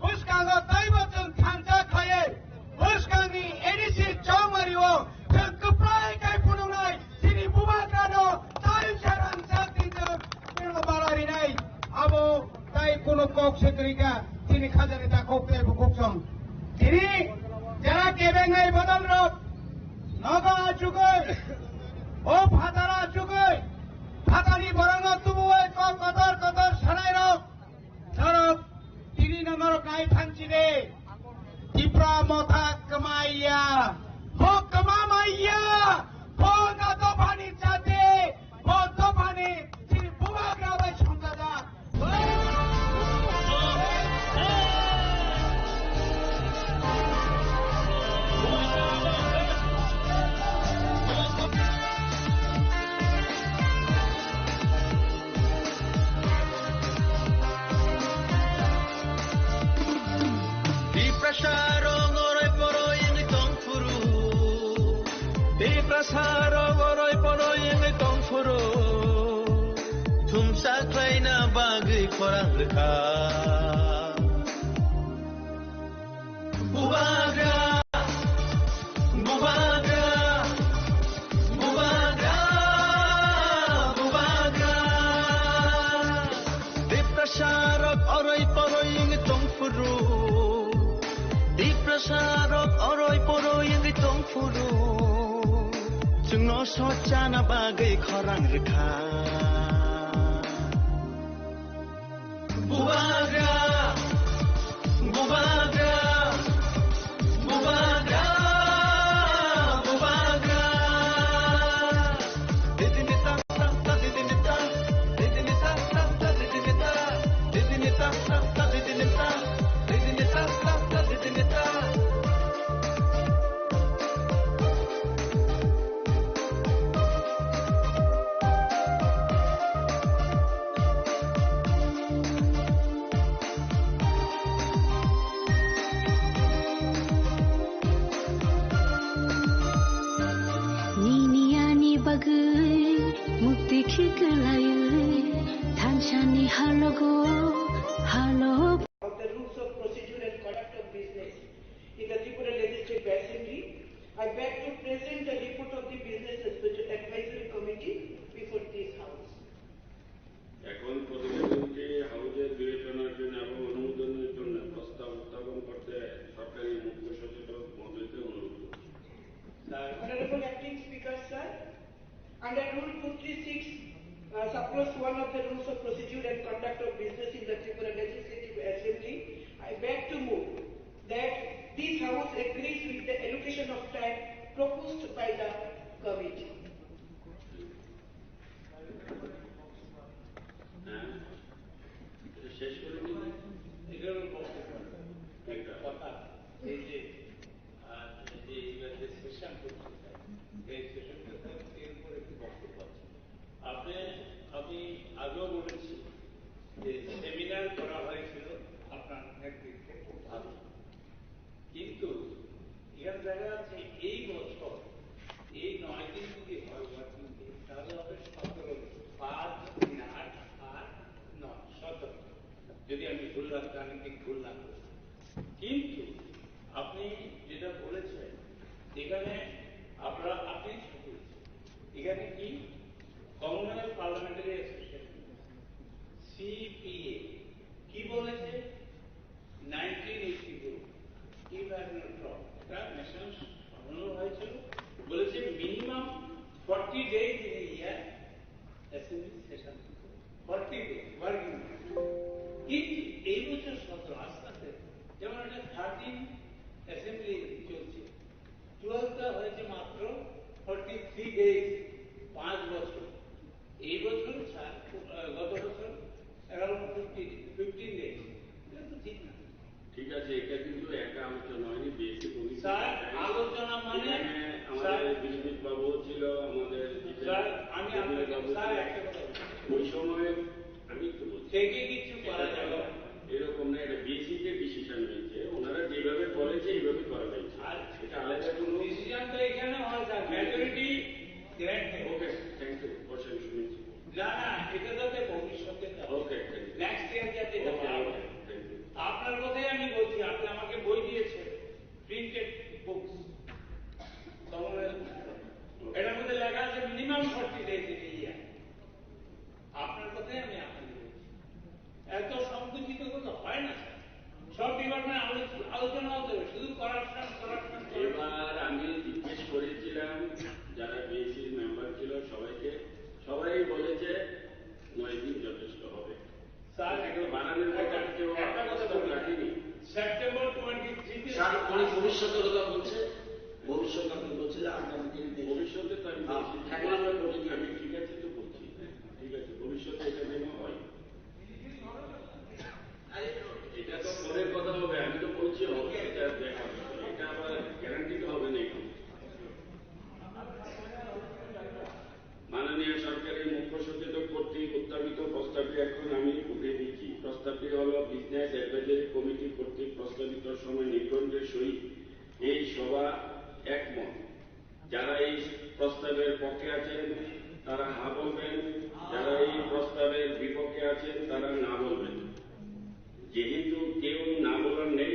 Huskanga Taibatun Tanta Kaye Huskani Edisi Chomariwo Kuprai Kai Pununai Tini Bumakano Tai Charan Sakti Tino Balarinai Abo Tai Kuno Kok Sekrika Tini Khajanita Kokte Bukuksong Tini Jara Kebengai Badal Rob Naga Chugoi O Patara Chugoi Patani Baranga Tubuai Kok Kadar Sanai Rob Sarab Tini Namarok Nai Thanchide Tipra Motha Kamaya Ho Kamamaya Ho Nato Pani Chate Ho Topani Tini Bumagra Bai Shongada Sarong orai poro yang tong furu Di prasarong orai poro yang tong furu Tumsa klaina bagi korang reka Bubaga Bubaga Bubaga Bubaga Di prasarong orai poro yang tong furu Sarap oroi poroi yang ditong furu Jengno socana bagai korang reka Bubaga Bubaga Bubaga Bubaga Didinita Tata Didinita Didinita Tata Didinita Didinita Tata Didinita Didinita Tata Didinita Mukti Kikalai Tanchani Halogo Halo of the rules of procedure and conduct of business in the Tripura Legislative Assembly, I beg to present the report of the Business Advisory Committee before this House. এখন প্রতিবেদনটি হাউজের বিবেচনার জন্য এবং অনুমোদনের জন্য প্রস্তাব উত্থাপন করতে সরকারি মুখ্য সচেতক মহোদয়কে অনুরোধ করছি। Rules of Procedure and Conduct of Business in the Tripura Legislative Assembly, I beg to move that this House agrees with the allocation of time proposed by the committee. শেষ করে এটার একটা কথা এই যে সেশন করতে চাই এই সেশনটা এর উপর একটি বক্তব্য আছে আমি আগেও বলেছি যে সেমিনার করা হয়েছিল আপনার নেতৃত্বে খুব ভালো, কিন্তু এর জায়গা আছে এই বছর এই 9 দিন যদি হয় ওয়ার্কিং ডে তাহলে হবে 17 5 3 8 8 9 17, যদি আমি গাণিতিক ভুল না করি। কিন্তু আপনি যেটা বলেছেন এখানে আপনি এখানে কি কমনওয়েলথ পার্লামেন্টারি অ্যাসোসিয়েশন সিপিএ কি বলেছে 1982 এটা ন্যাশনাল সম্মেলন হয়েছিল, বলেছে minimum 40 days in a year assembly session 40 days working. কিন্তু এই বছর 17 আস্তে আস্তে যেমন এটা 13 অ্যাসেম্বলি চলছে, 12টা হয়েছে মাত্র 43 days 5 বছর। এই বছর গত বছর 15 days, এটা তো ঠিক না। ঠিক আছে, এটা কিন্তু একা আলোচনা হয়নি, বিএসসি কমিটি আলোচনা মানে আমাদের বিশ্বজিৎ বাবু ছিল, আমাদের আমি ওই সময় আমি একটু বলছি থেকে কিছু করা যাবে এরকম না, এটা বিএসসিতে ডিসিশন হয়েছে, ওনারা যেভাবে বলেছে এইভাবে করা হয়েছে। আর এটা আলাদা কোনো ডিসিশন তো এখানে হয় না, majority grant. Okay, thank you, question শুনেছি। না না, এটা যাতে ভবিষ্যতে ওকে নেক্সট ইয়ার যাতে আপনার কথাই আমি বলছি। আপনি আমাকে বই দিয়েছেন প্রিন্টেড বুকস, এটার মধ্যে লেখা আছে minimum 40 days in a year। আপনার কথাই আমি আপনাকে বলছি, এত সংকুচিত কোনো হয় না, সব ডিপার্টমেন্ট আলোচনা হতে হবে, শুধু করাপশন। এবার আমি জিজ্ঞেস করেছিলাম যারা বিএসসির মেম্বার ছিল সবাইকে, সবাই বলেছে 9 দিন যথেষ্ট হবে। স্যার একটা বানানোর একটা কথা রাখিনি, সেপ্টেম্বর 23 স্যার উনি ভবিষ্যতের কথা বলছে, ভবিষ্যৎ আপনি বলছেন আগামী দিন ভবিষ্যতে তো আমি ঠিক আছে তো বলছি, ঠিক আছে ভবিষ্যতে এটা যেন হয়, এটা তো পরের কথা হবে। আমি তো বলছি হবে, এটা দেখা এটা আবার গ্যারান্টি তো হবে না। এখন মাননীয় সরকারের মুখ্য সচেতক কর্তৃক উত্থাপিত প্রস্তাবটি এখন আমি উঠে দিচ্ছি। প্রস্তাবটি হল বিজনেস অ্যাডভাইজারি কমিটি কর্তৃক প্রস্তাবিত সময় নির্ঘণ্টের সহিত এই সভা একমত। যারা এই প্রস্তাবের পক্ষে আছেন তারা হা বলবেন, যারা এই প্রস্তাবের বিপক্ষে আছেন তারা না বলবেন। যেহেতু কেউ না বলার নেই,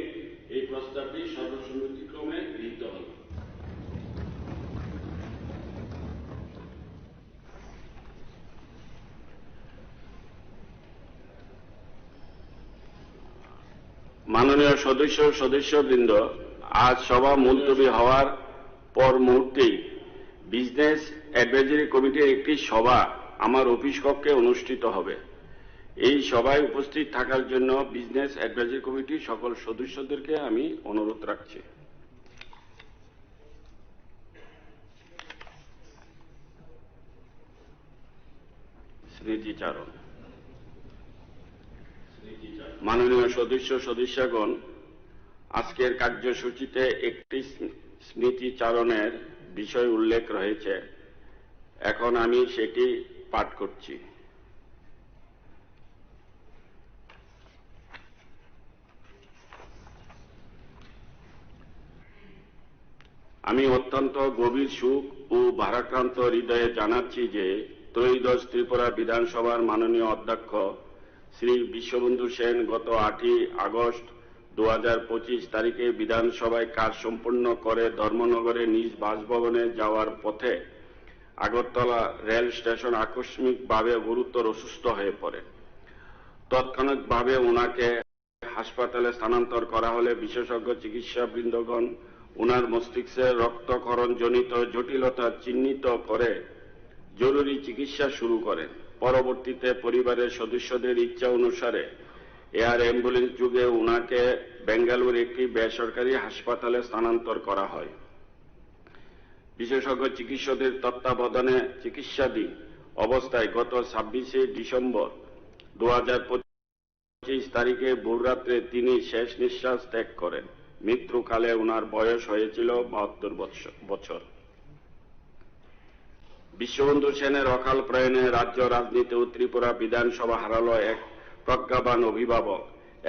এই প্রস্তাবটি সর্বসম্মতিক্রমে গৃহীত হল। মাননীয় সদস্যবৃন্দ, আজ সভা মুলতবি হওয়ার পর মুহূর্তেই বিজনেস অ্যাডভাইজারি কমিটির একটি সভা আমার অফিস কক্ষে অনুষ্ঠিত হবে। এই সভায় উপস্থিত থাকার জন্য বিজনেস অ্যাডভাইজারি কমিটির সকল সদস্যদেরকে আমি অনুরোধ রাখছি। স্মৃতিচারণ। মাননীয় সদস্যগণ, আজকের কার্যসূচিতে একটি স্মৃতিচারণের বিষয় উল্লেখ রয়েছে, এখন আমি সেটি পাঠ করছি। আমি অত্যন্ত গভীর সুখ ও ভারাক্রান্ত হৃদয়ে জানাচ্ছি যে ত্রয়োদশ ত্রিপুরা বিধানসভার মাননীয় অধ্যক্ষ শ্রী বিশ্ববন্ধু সেন গত 8 আগস্ট 2025 তারিখে বিধানসভায় কাজ সম্পন্ন করে ধর্মনগরে নিজ বাসভবনে যাওয়ার পথে আগরতলা রেল স্টেশন আকস্মিকভাবে গুরুতর অসুস্থ হয়ে পড়ে। তৎক্ষণাৎভাবে ওনাকে হাসপাতালে স্থানান্তর করা হলে বিশেষজ্ঞ চিকিৎসাবৃন্দগণ ওনার মস্তিষ্কের রক্তক্ষরণজনিত জটিলতা চিহ্নিত করে জরুরি চিকিৎসা শুরু করেন। পরবর্তীতে পরিবারের সদস্যদের ইচ্ছা অনুসারে এয়ার অ্যাম্বুলেন্স যুগে উনাকে বেঙ্গালুর একটি বেসরকারি হাসপাতালে স্থানান্তর করা হয়। বিশেষজ্ঞ চিকিৎসকদের তত্ত্বাবধানে চিকিৎসাধীন অবস্থায় গত 26শে ডিসেম্বর 2025 তারিখে ভোররাত্রে তিনি শেষ নিঃশ্বাস ত্যাগ করেন। মৃত্যুকালে উনার বয়স হয়েছিল 72 বছর। বিশ্ববন্ধু সেনের অকাল প্রয়াণে রাজ্য রাজনীতি ও ত্রিপুরা বিধানসভা হারালো এক প্রজ্ঞাবান অভিভাবক,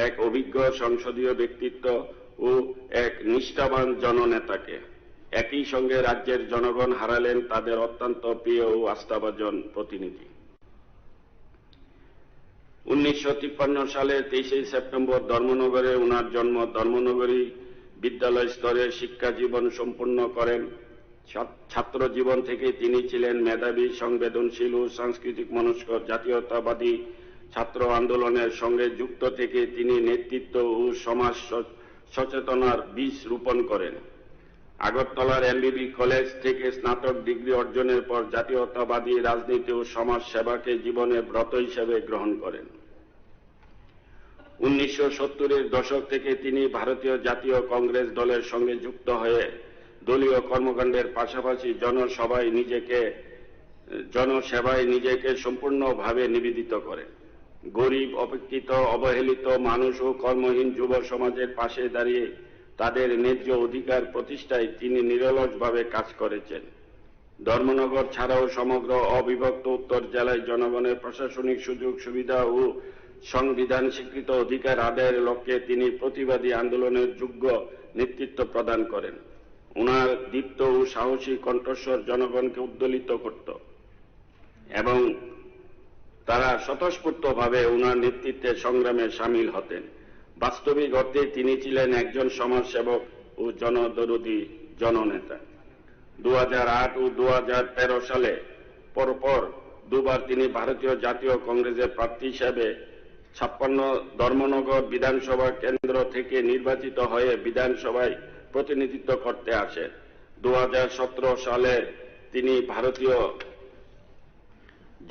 এক অভিজ্ঞ সংসদীয় ব্যক্তিত্ব ও এক নিষ্ঠাবান জননেতাকে। একই সঙ্গে রাজ্যের জনগণ হারালেন তাদের অত্যন্ত প্রিয় ও আস্থাভাজন প্রতিনিধি। 1953 সালের 23শে সেপ্টেম্বর ধর্মনগরে উনার জন্ম। ধর্মনগরী বিদ্যালয় স্তরে শিক্ষা জীবন সম্পূর্ণ করেন। ছাত্র জীবন থেকে তিনি ছিলেন মেধাবী, সংবেদনশীল ও সাংস্কৃতিক মনস্ক। জাতীয়তাবাদী ছাত্র আন্দোলনের সঙ্গে যুক্ত থেকে তিনি নেতৃত্ব ও সমাজ সচেতনার বীজ রোপণ করেন। আগরতলার এমবিবি কলেজ থেকে স্নাতক ডিগ্রি অর্জনের পর জাতীয়তাবাদী রাজনীতি ও সমাজ সেবাকে জীবনের ব্রত হিসেবে গ্রহণ করেন। 1970-এর দশক থেকে তিনি ভারতীয় জাতীয় কংগ্রেস দলের সঙ্গে যুক্ত হয়ে দলীয় কর্মকাণ্ডের পাশাপাশি জনসেবায় নিজেকে সম্পূর্ণভাবে নিবেদিত করেন। গরিব, অপেক্ষিত, অবহেলিত মানুষ ও কর্মহীন যুব সমাজের পাশে দাঁড়িয়ে তাদের ন্যায্য অধিকার প্রতিষ্ঠায় তিনি নিরলসভাবে কাজ করেছেন। ধর্মনগর ছাড়াও সমগ্র অবিভক্ত উত্তর জেলায় জনগণের প্রশাসনিক সুযোগ সুবিধা ও সংবিধান স্বীকৃত অধিকার আদায়ের লক্ষ্যে তিনি প্রতিবাদী আন্দোলনের যোগ্য নেতৃত্ব প্রদান করেন। উনার দীপ্ত ও সাহসী কণ্ঠস্বর জনগণকে উদ্দোলিত করত এবং তারা স্বতঃস্ফূর্তভাবে উনার নেতৃত্বে সংগ্রামে সামিল হতেন। বাস্তবিক অর্থে তিনি ছিলেন একজন সমাজসেবক ও জনদরদী জননেতা। 2008 ও 2013 সালে পরপর দুবার তিনি ভারতীয় জাতীয় কংগ্রেসের প্রার্থী হিসেবে 56 ধর্মনগর বিধানসভা কেন্দ্র থেকে নির্বাচিত হয়ে বিধানসভায় প্রতিনিধিত্ব করতে আসেন। 2017 সালে তিনি ভারতীয়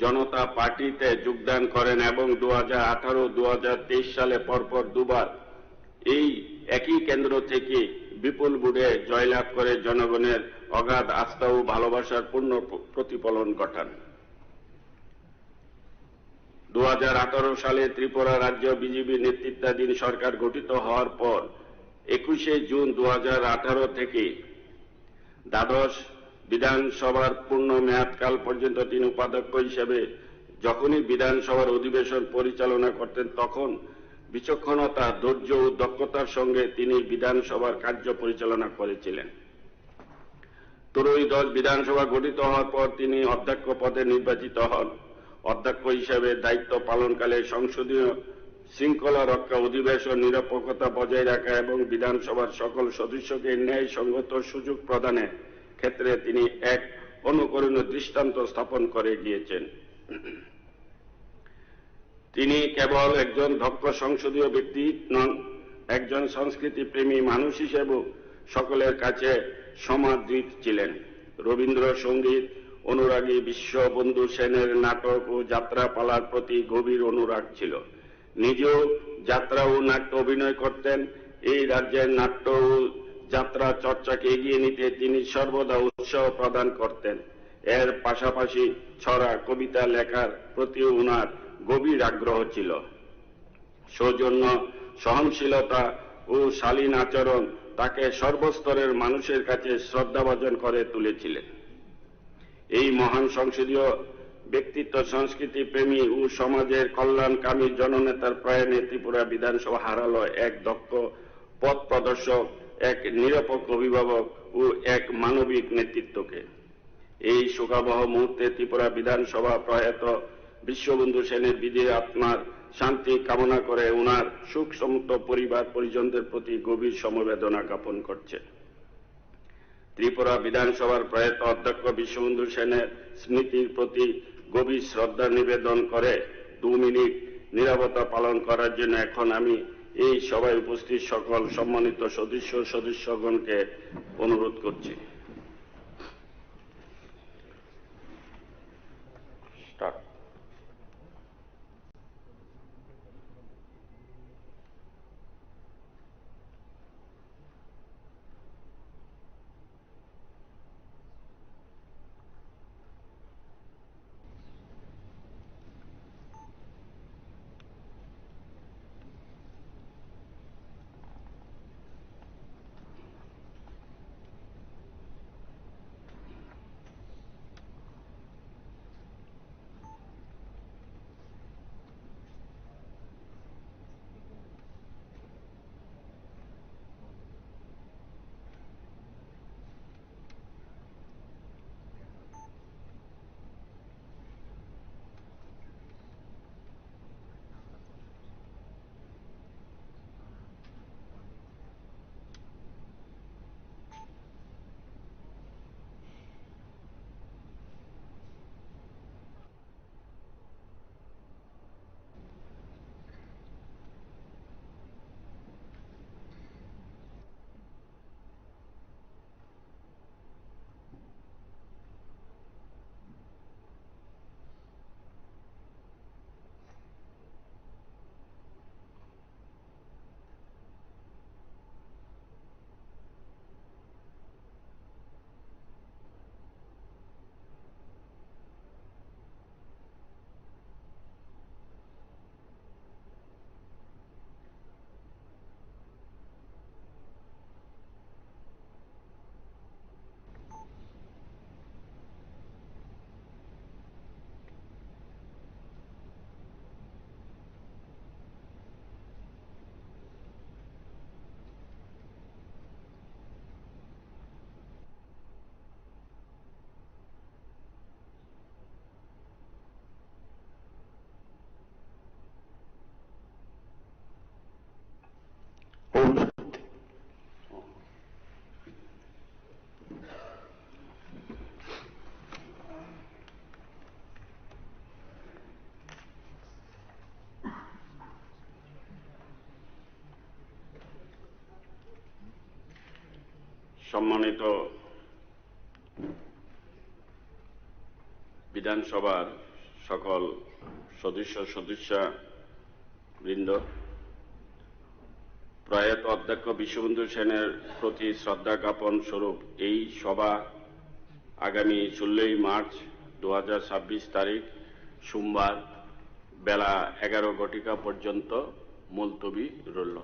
জনতা পার্টিতে যোগদান করেন এবং 2018-2023 সালে পরপর দুবার এই একই কেন্দ্র থেকে বিপুল ভোটে জয়লাভ করে জনগণের অগাধ আস্থা ও ভালোবাসার পূর্ণ প্রতিফলন ঘটান। 2018 সালে ত্রিপুরা রাজ্য বিজেপি নেতৃত্বাধীন সরকার গঠিত হওয়ার পর 21শে জুন 2018 থেকে দ্বাদশ বিধানসভার পূর্ণ মেয়াদকাল পর্যন্ত তিনি উপাধ্যক্ষ হিসেবে যখনই বিধানসভার অধিবেশন পরিচালনা করতেন তখন বিচক্ষণতা, ধৈর্য ও দক্ষতার সঙ্গে তিনি বিধানসভার কার্য পরিচালনা করেছিলেন। ত্রয়োদশ বিধানসভা গঠিত হওয়ার পর তিনি অধ্যক্ষ পদে নির্বাচিত হন। অধ্যক্ষ হিসেবে দায়িত্ব পালনকালে সংসদীয় শৃঙ্খলা রক্ষা, অধিবেশন নিরপেক্ষতা বজায় রাখা এবং বিধানসভার সকল সদস্যকে ন্যায়সঙ্গত সুযোগ প্রদানের ক্ষেত্রে তিনি এক অনুকরণীয় দৃষ্টান্ত স্থাপন করে গিয়েছেন। তিনি কেবল একজন দক্ষ সংসদীয় ব্যক্তি নন, একজন সংস্কৃতি প্রেমী মানুষ হিসেবেও সকলের কাছে সমাদৃত ছিলেন। রবীন্দ্রসঙ্গীত অনুরাগী বিশ্ববন্ধু সেনের নাটক ও যাত্রাপালার প্রতি গভীর অনুরাগ ছিল। নিজেও যাত্রা ও নাট্য অভিনয় করতেন। এই রাজ্যের নাট্য ও যাত্রা চর্চাকে এগিয়ে নিতে তিনি সর্বদা উৎসাহ প্রদান করতেন। এর পাশাপাশি ছড়া, কবিতা লেখার প্রতিও উনার গভীর আগ্রহ ছিল। সৌজন্য, সহনশীলতা ও শালীন আচরণ তাকে সর্বস্তরের মানুষের কাছে শ্রদ্ধাভাজন করে তুলেছিলেন। এই মহান সংসদীয় ব্যক্তিত্ব, সংস্কৃতি প্রেমী ও সমাজের কল্যাণকামী জননেতার প্রয়াণে ত্রিপুরা বিধানসভা হারালো এক দক্ষ পথ প্রদর্শক, এক নিরপেক্ষ অভিভাবক ও এক মানবিক নেতৃত্বকে। এই শোকাবহ মুহূর্তে ত্রিপুরা বিধানসভা প্রয়াত বিশ্ববন্ধু সেনের বিদেহী আত্মার শান্তি কামনা করে উনার সুখ সমৃদ্ধ পরিবার পরিজনদের প্রতি গভীর সমবেদনা জ্ঞাপন করছে। ত্রিপুরা বিধানসভার প্রয়াত অধ্যক্ষ বিশ্ববন্ধু সেনের স্মৃতির প্রতি গভীর শ্রদ্ধা নিবেদন করে 2 মিনিট নীরবতা পালন করার জন্য এখন আমি এই সভায় উপস্থিত সকল সম্মানিত সদস্যগণকে অনুরোধ করছি। সম্মানিত বিধানসভার সকল সদস্যবৃন্দ, প্রয়াত অধ্যক্ষ বিশ্ববন্ধু সেনের প্রতি শ্রদ্ধা জ্ঞাপন স্বরূপ এই সভা আগামী 16 মার্চ 2026 তারিখ সোমবার বেলা 11 ঘটিকা পর্যন্ত মুলতবি রইল।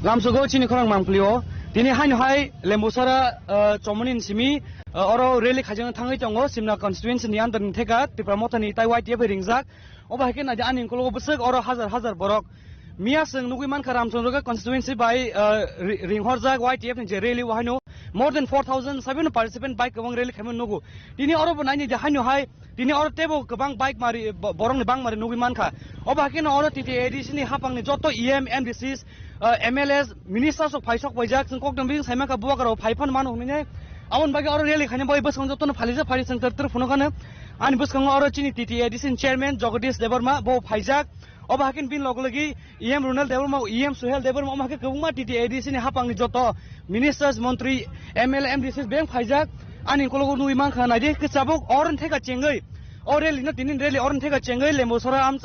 Lamsogo chini khorang mangplio tini hain hai lembusara chomonin simi oro rally khajang thangai tongo simna constituency ni andan theka tipramotani taiwai tie ringjak oba heken aja anin kologo besek oro hazar borok mia seng nugui man karam sonroga constituency by ringhorjak YTF ni je rally wahino more than 4,700 participant bike kawang rally khamen nugu tini oro banai ni haino hai tini oro tebo kabang bike mari borong ni bang mari nugui man kha oba heken oro titi ADC ni hapang ni joto EM MDCs MLS ministers of Paisok Wajak sing kok dambing saima ka buwa karo phaifan man humine awon bagi oro rally khanya boy bus kang joto na phalisa phari sing ter phono kana ani bus kang oro chini titi ADC chairman Jagadish Debarma bo phaijak oba hakin bin logologi EM Ronald Debarma EM Suhel Debarma omake kabungma titi ADC ni hapang ni joto ministers montri ML MDCs beng phaijak ani kologo nui man khana de kechabok oron theka chengai ore lina tinin rally oron theka chengai lembosara am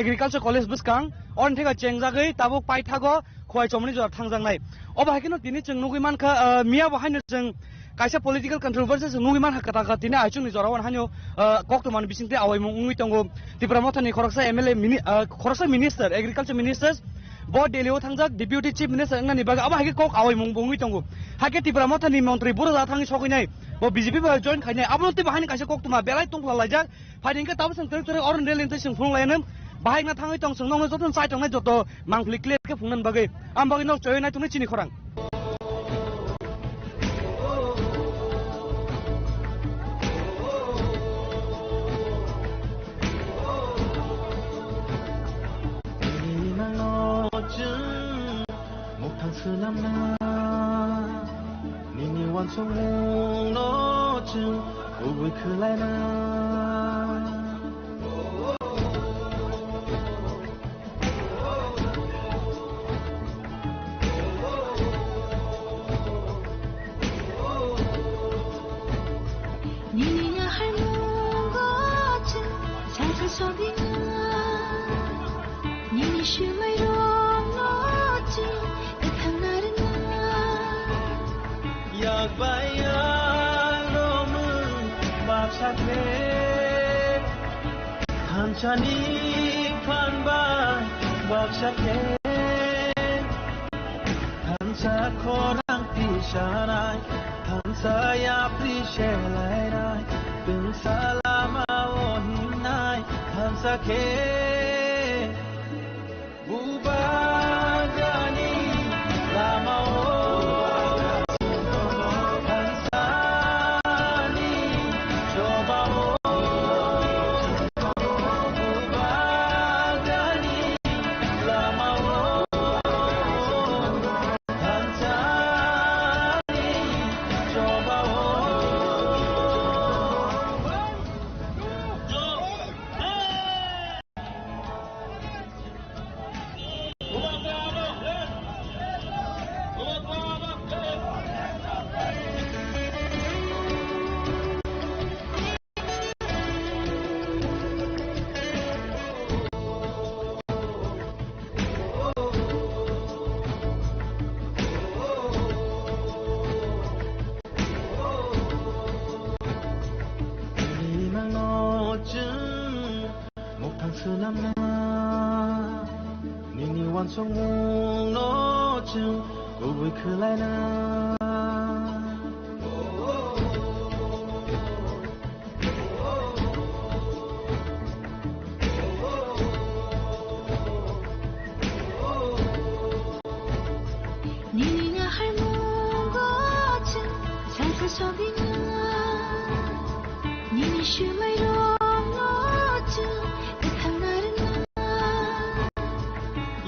agriculture college buskang on thega chengjagai tabuk paithago khoi chomni jor thangjangnai oba hakino tini chung nugui mankha mia bahaino chung kaisa political controversy chung nugui mankha kata tini aichung ni jorawan hanyo koktoman bisingte awaimung ungui tongo tipramothani khoroksa MLA khoroksa minister agriculture ministers bo delio thangjak deputy chief minister ngani baga aba hake kok awaimung bungui tongo hake tipramothani mantri buroja thangi sokinai bo BJP ba join khainai abonti bahani kaisa koktoma belai tongla lajak phaidingka tabsang tere oron relente sing phunglainam bahai na thangai tong sung nong joton sai tong na joto mangpli clear ke phungnan bagai am bagai nok choy na tuni chini khorang 약바야 놈은 박사해 한찬이 판반 박사해 한사 코랑 피샤나이 한사야 프리셰라이나이 등살라마오 힘나이 한사케 무바가니 라마오 Nini wan song mung no chung go bui khulai na Nini nga har mung go chung sang sa sobi na Nini shu mai rong no chung ikang narin na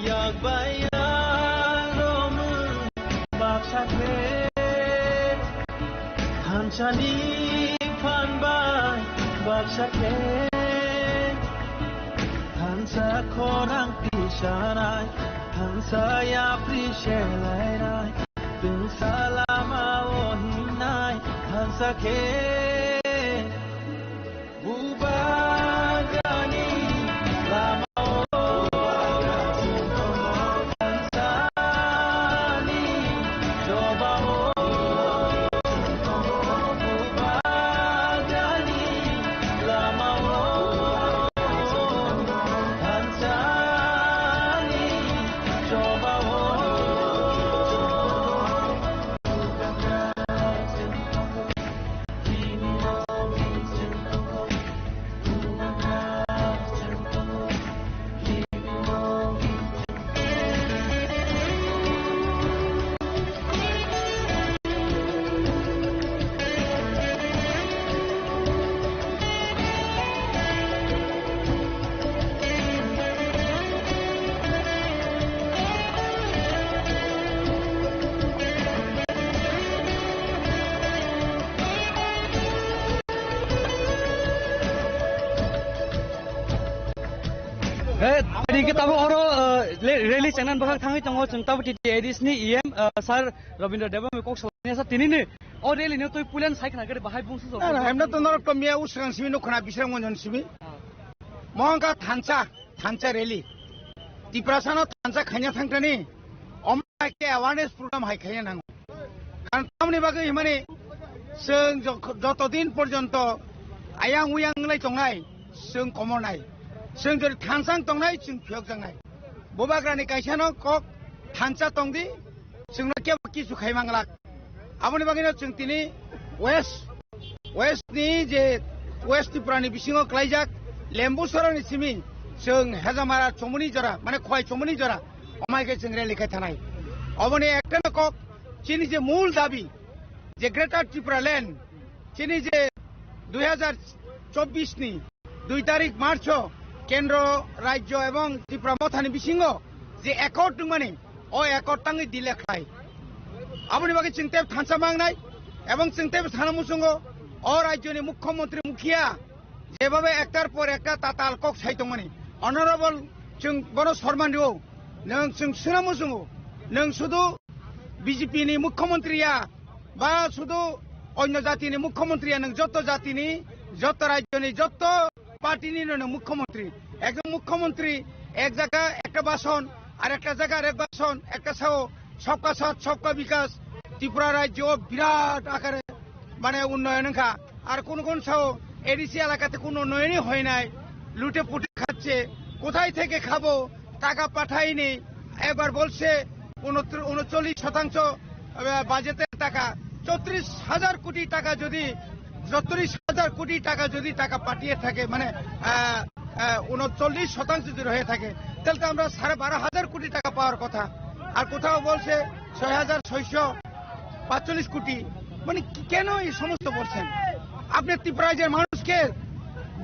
약바야 놈은 박사해 한찬이 판반 박사해 한사 코랑 피샤나이 한사야 프리셰라이나이 등살라마오 힘나이 한사케 무바가니 라마 Tadi kita oro rally channel bahag thangi tongo chungta buti edis ni em sir Rabindra Deba me kok solnya sa tini ni o rally ne toy pulen sai khana gare bahai bungsu so Hamna to nor komia usrang simi no khana bisrang mon simi Mongka thancha rally Tiprasano thancha khanya thangtani omma ke awareness program hai khaya nang kan tamni bagai mane seng joto din porjonto ayang uyang lai tongnai seng komonai seng jor thansang tongnai seng phiok jangnai bobagrani kaisano kok thancha tongdi seng ke kisu khaimanglak aboni bagino seng tini west ni je west Tripurani bisingo klaijak lembu sorani simi seng hezamara chomuni jora mane khoi chomuni jora omai ke seng rally khai thanai aboni ekta kok chini je mul dabi je greater Tripura land চিনি যে 2024 নি 2 তারিখ March কেন্দ্র রাজ্য এবং ত্রিপুরা মথানি বিসিঙ্গ যে একট মানে ও একট টাঙ্গি দিলে খাই আপনি বাকি চিন্তে থানসা মাংনাই এবং চিন্তে থানামুসঙ্গ ও রাজ্যনি মুখ্যমন্ত্রী মুখিয়া যেভাবে একটার পর একটা তাতাল কক সাইতমানি অনারেবল जों বড় সম্মান দিও नों जों सुनामुसঙ্গ नों শুধু বিজেপি নি মুখ্যমন্ত্রীয়া বা শুধু অন্য জাতিনি মুখ্যমন্ত্রীয়া নং যত জাতিনি যত রাজ্যনি যত পার্টিনি নং মুখ্যমন্ত্রী একজন মুখ্যমন্ত্রী এক জায়গা একটা ভাষণ আর একটা জায়গার এক ভাষণ একটা সাও সবকা সাথ সবকা বিকাশ ত্রিপুরা রাজ্য বিরাট আকারে মানে উন্নয়ন খা আর কোন কোন সাও এডিসি এলাকাতে কোনো উন্নয়নই হয় নাই, লুটে পুটে খাচ্ছে, কোথায় থেকে খাবো, টাকা পাঠায়নি। এবার বলছে 39% বাজেটের টাকা, 34,000 কোটি টাকা যদি 34,000 কোটি টাকা যদি টাকা পাঠিয়ে থাকে, মানে 39% যদি হয়ে থাকে, তাহলে তো আমরা 12,500 কোটি টাকা পাওয়ার কথা। আর কোথাও বলছে 6,645 কোটি। মানে কেন এই সমস্ত বলছেন? আপনি ত্রিপুরা রাজ্যের মানুষকে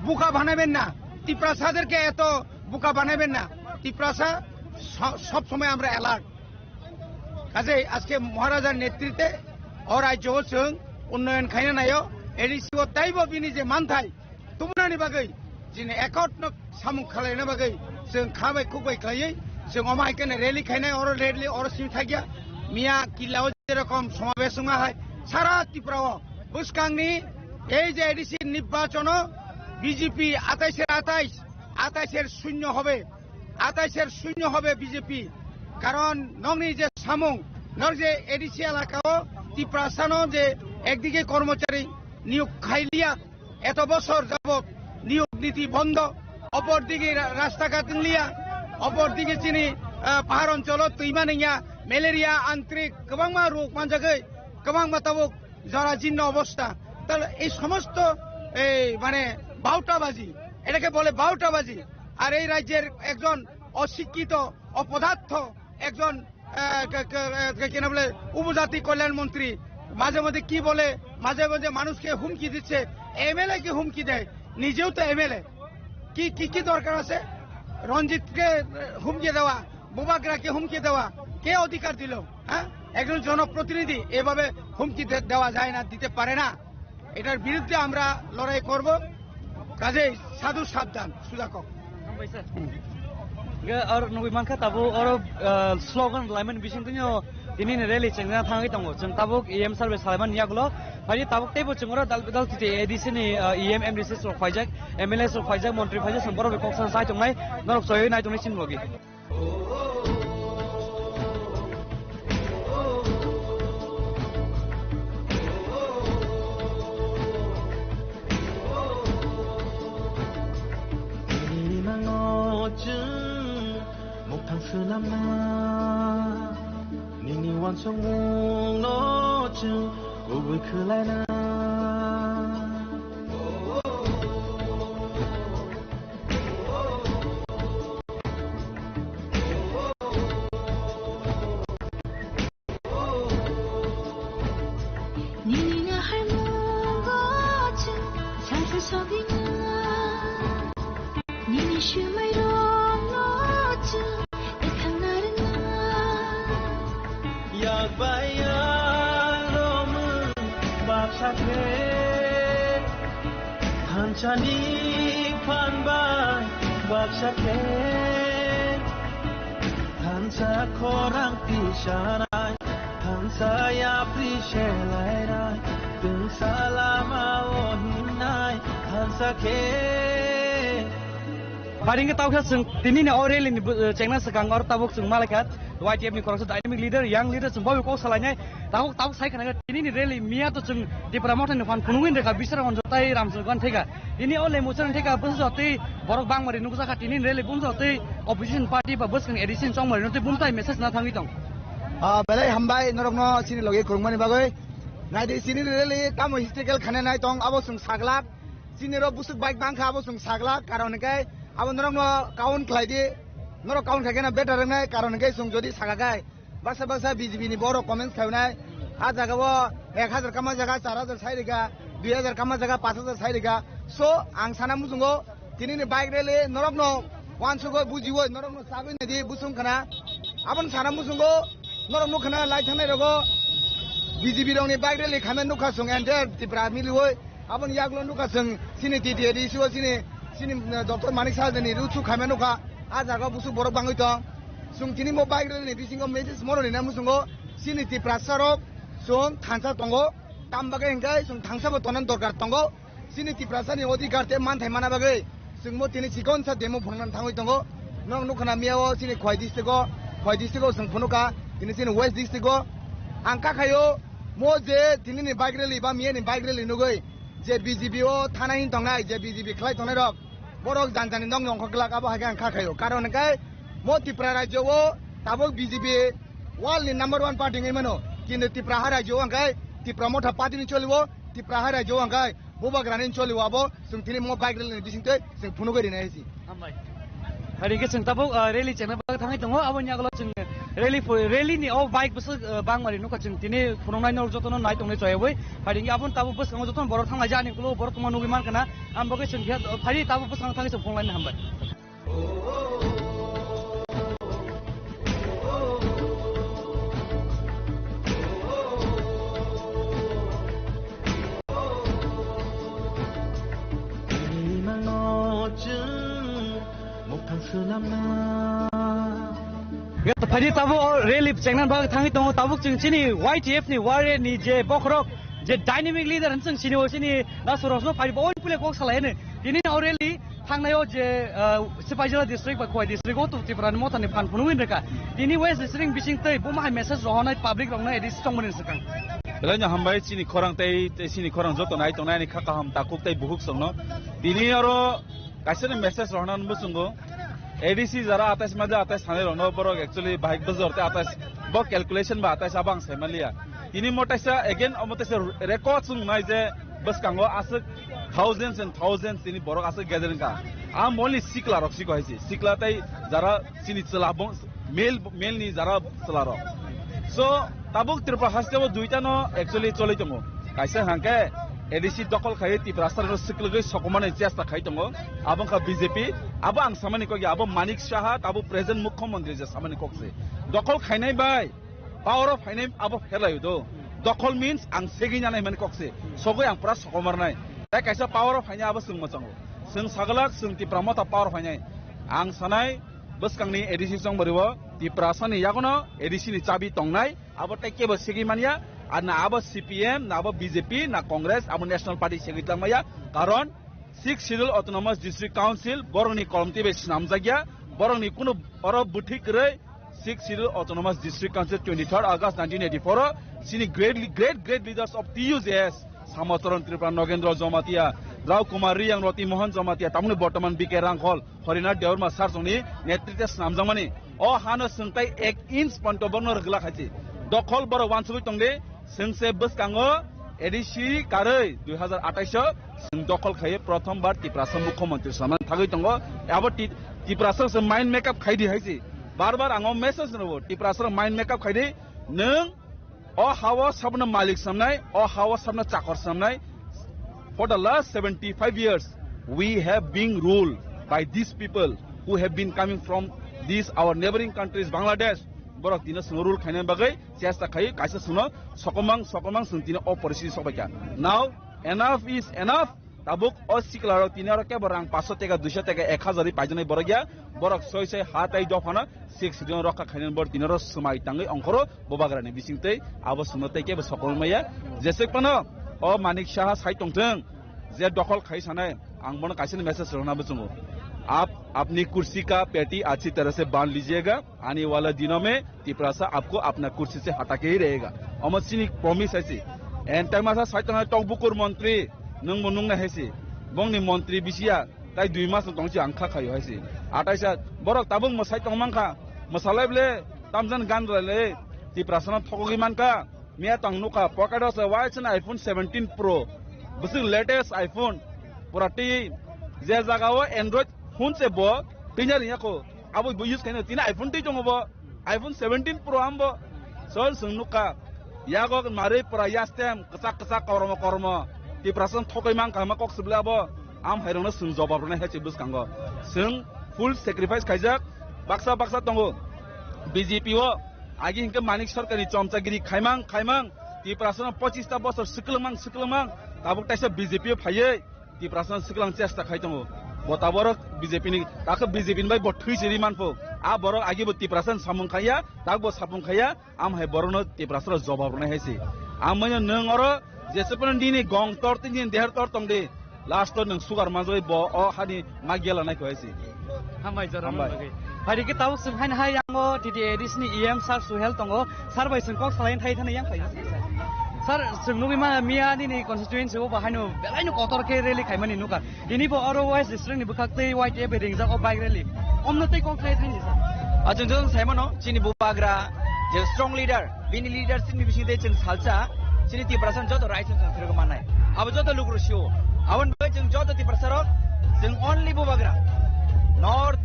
বোকা বানাবেন না, ত্রিপুরাসাদেরকে এত বোকা বানাবেন না। ত্রিপুরাসা সব সময় আমরা অ্যালার্ট। কাজে আজকে মহারাজার নেতৃত্বে ও রাজ্য जों উন্নয়ন খাইনা নাयो एडिसी ও তাইব বিনি যে মানথাই তুমনানি বাগै जिने एकट सामुं खालायनो बागै जों खाबाय खुबाय खालायै जों अमायकने रेली खायनाय और रेली और सिम थागिया मिया किलाव जेरकम समावेश হয় সারা ত্রিপুরাও বুসকাংনি এই যে এডিসি নির্বাচন বিজেপি 28 শূন্য হবে, 28 শূন্য হবে বিজেপি। কারণ নংনি যে সামুং নর যে এডিসি এলাকাও ত্রিপুরাসানো যে একদিকে কর্মচারী নিয়োগ খাইলিয়া এত বছর যাবত নিয়োগ নীতি বন্ধ, অপরদিকে রাস্তাঘাট লিয়া, অপরদিকে চিনি পাহাড় অঞ্চল তৈমানিয়া ম্যালেরিয়া আন্তরিক গোबां রোগ মানজাগै गोबां মাতাবক জরাজীর্ণ অবস্থা। তাহলে এই সমস্ত এই মানে বাউটাবাজি, এটাকে বলে বাউটাবাজি। আর এই রাজ্যের একজন অশিক্ষিত অপদার্থ একজন কেন বলে উপজাতি কল্যাণ মন্ত্রী মাঝে মাঝে কি বলে, মাঝে মাঝে মানুষকে হুমকি দিচ্ছে। এমএলএ কে হুমকি দেয়, নিজেও তো এমএলএ। কি কি কি দরকার আছে রঞ্জিতকে হুমকি দেওয়া, বুবাগ্রাকে হুমকি দেওয়া? কে অধিকার দিল? হ্যাঁ, একজন জনপ্রতিনিধি এভাবে হুমকি দেওয়া যায় না, দিতে পারে না। এটার বিরুদ্ধে আমরা লড়াই করব। কাজেই সাধু সাবধান সুজাকক। আর নবী মানখা তাবো আর স্লোগান লাইমন বিসিংতিনিও তিনি রেলি চেংনা থাঙ্গি দङ जों ताबुक EM सार्भिस खालामन नियागलो फायदि ताबुक तेबो जों रा दाल तिते एडिसि नि EM MDC सर फाइजाक MLA सर फाइजाक मन्त्रि फाइजाक जों बरो बेकसन साइ दंनाय नरक सय नाय दंनाय सिन लगी 니니 완성 너쯤 고글 클라이나 니니가 할머거쯤 살살 속이나 니니 슈마이로 너쯤 한찬이 판반 밥사케 한사 코랑 피샤라이 한사야 피ሼ라이라이 등살라마 오히나이 한사케 Paling kita tahu kan, ini nih orang ini cengna sekarang orang tabuk semua lekat, YTF ni korang dynamic leader, young leader semua kau salahnya, tahu saya kan ini nih rally Mia tu ceng di promotion ni fan punungin mereka bisa orang jotai ramsungkan tega, ini oleh musuh tega bus jotai borok bang mari nunggu sakat ini rally bus jotai opposition party pa bus kan edition cong mari nanti bumtai message na thangi tong. Belai hambai norok no sini logi kurungmani bagai, nah di sini rally kamu historical khane nai tong abo sung saglak, sini ro busuk bike bangka abo sung saglak, karon kai अब नरक न काउन खाइदि नरक काउन खाइना better रंनाय कारण के सं जदि सागागाय बासा बासा बीजेपी नि बरो कमेन्ट्स खावनाय आ जागाबो 1000 कामा जागा 4000 साइरिगा 2000 कामा जागा 5000 साइरिगा सो आं साना मुजुंगो तिनि बाइक रेले नरक न वानसुगो बुजिवो नरक न सागै नदि बुसुं खाना आबन साना मुजुंगो नरक न खाना लाइ थानाय रगो बीजेपी रंनि बाइक रेले खामेन नुखा सं एन्टर तिब्रा मिलुवै आबन यागलो नुखा सं सिनि टिटि एदिसो सिनि sini dokter manik saja ni rucu kami nuka aja kau busuk borok bangun itu, sung kini mau baik ni bisingko medis moro ni namu sungko sini ti prasarok sung thansa tonggo tambaga engkai sung thansa bo tonan dorkar tonggo sini ti prasani odhikar te man thai mana bagai sung mo tini sikon sa demo phongan thangoi tonggo nong nukana miao sini khoi district sung phonuka tini sini west district angka kayo mo je tinini bike rally ba miye ni bike rally nugoi je BJP o thana hin tongnai je BJP khlai tongnai rok borok janjani nong nong khokla abo haga angka kayo karon kai mo Tripura rajyo o tabok BJP world ni number 1 party ngai mano kintu Tripura rajyo angkai Tripura motha party ni cholibo Tripura rajyo angkai bobagrani cholibo abo sung tini mo bike rally ni bisingte sung phunugoi rina hesi amai hari ke sung tabok rally chena ba thangai tongo abo nyaglo sung rally ni o bike bus bang mari no ka sung tini phunongnai nor jotono nai tongnai choyeboi hari ngi abon tabok bus ngo joton borok thangai jani kulo borok tuma nugi man kana amboke sung hari tabok bus thangai sung phonglai na hambai Padi tabu rally chengnan bag thangi tongo tabuk chung chini YTF ni ware ni je bokrok je dynamic leader chung chini o chini na soros no padi boy pule kok salai ne dini rally thangnayo je Sipajala district ba Khoi district o tu Tripura mo thani phan phunuin reka dini west district bising tei bo ma message rohonai public rong na edis tongmonin sakang Belanya hambai chini khorang tei chini khorang joto nai tongnai ni khaka ham takuk tei buhuk songno dini aro kaisene message rohnan busungo ADC jara atas maja atas thane rono borok actually bike bazorte atas bo calculation ba atas abang semalia ini motaisa again omotaisa record sung nai je bus kango asuk thousands and thousands ini borok asuk gathering ka am only sikla roksi ko haisi sikla tai jara sini chalabong mail ni jara chalaro so tabuk Tripura hastebo duita no actually choli tongo kaisa hangke ADC dokol khai Tripura sar siklgai sokomane chesta khai tongo abang ka BJP abo ang samani ko abo Manik Saha abo present mukhyamantri je samani kokse dokol khainai bai power of finance abo phelai do dokol means ang segina nai mani kokse sogoi ang pura sokomar nai tai kaisa power of finance abo sung machango sung sagalak sung Tripura mota power of finance ang sanai buskangni ADC song bariwo Tripura sani yagono ADC ni chabi tongnai abo tai kebo segi mania na abo CPM na abo BJP na Congress abo National Party segitlang maya karon 6 Schedule Autonomous District Council borongni kolomti be snamjagya borongni kuno oro buthik re 6 Schedule Autonomous District Council 23rd August 1984 sini great leaders of TUJS Samotoron Tripura Nogendra Jomatia Rao Kumar Riyang Roti Mohan Jomatia tamni Bortoman BK Ranghol Harinath Deorma Sarsongni netritwe snamjamani o hano sungtai 1 inch pontoborno rgla khachi dokhol boro wansugui tongde sungse buskango ADC karoi 2028 sung dokol khaye prothom bar Tripura mukhyamantri saman thagoi tongo abo Tripura se mind makeup khaidi haisi bar ango message nobo Tripura mind makeup khaidi nung o hawa sabna malik samnai o hawa sabna chakor samnai for the last 75 years we have been ruled by these people who have been coming from these our neighboring countries Bangladesh borok dina rule khaina bagai chesta khai kaisa suno sokomang sungtina o porisi sobaka now enough is enough tabuk o siklaro tinaro ke borang 500 টাকা 200 টাকা 1000 paijani borogya borok soy hatai dofana 6 jon rokha khainen bor tinaro sumai tangai ongkhoro bobagrani bisingtei abo sunotai ke sokolmaya jesek pano o Manik Saha sai tongtheng je dokol khai sanai ang bono kaisini message rona bchungo आप अपनी कुर्सी का पेटी अच्छी तरह से बांध लीजिएगा आने वाला दिनों में Tripura आपको अपना कुर्सी से हटा के ही रहेगा अमत सिंह प्रॉमिस है एन टाइम आसा साइटना टंगबुकुर मंत्री नंग मुनुंगना है बंगनि मंत्री बिसिया ताई 2 मास तंगसि आंखा खायो है आटाइसा बरक ताबुंग मसाइ तंगमांखा मसालाइबले तामजन गान रले Tripura थगोगि मानका मिया तंगनुका पॉकेटस वाइस आईफोन 17 प्रो बसिंग लेटेस्ट आईफोन पुराटी जे जगाओ Android phone se bo pinyar yako abo use kaina tina iPhone ti jongo bo iPhone 17 Pro ambo sol sungnuka yago mare pura yastem kasa kormo Tripura thokai mang kama kok sibla bo am hairona sung jobab rona heche bus kango sung full sacrifice kaijak baksa tongo BJP o agi hinke Manik sarkari chomchagiri khaimang Tripura 25 ta bosor siklamang tabuk taisa BJP phaye Tripura siklang chesta khai tongo botaborok BJP ni tak BJP ni bai bothui siri manfo a borok agi bo Tripura samung khaya tak bo sapung khaya am hai borono Tripura jobab rona hesi am manya nung oro jesepon dini gong tor tin dehar tor tongde last nung sugar manjoi bo o hani magyala nai ko hesi hamai jara hari ke tahu sung hai yango TTA dis ni EM sar suhel tongo sar bai sung kok salain thai thana yang khai sar sung nugi ma mia ni constituency o bahai no belai no kotor ke rally khai mani nuka ini bo otherwise district ni bukhak tei white e beding jak o bike rally omno tei kok khai thai ni sar ajung jung saimono chini bubagra je strong leader bini leader sin bising de jeng salsa chini ti prasan joto right jung thirgo manai abo joto lugro sio abon bai jung joto ti prasarok jung only bubagra north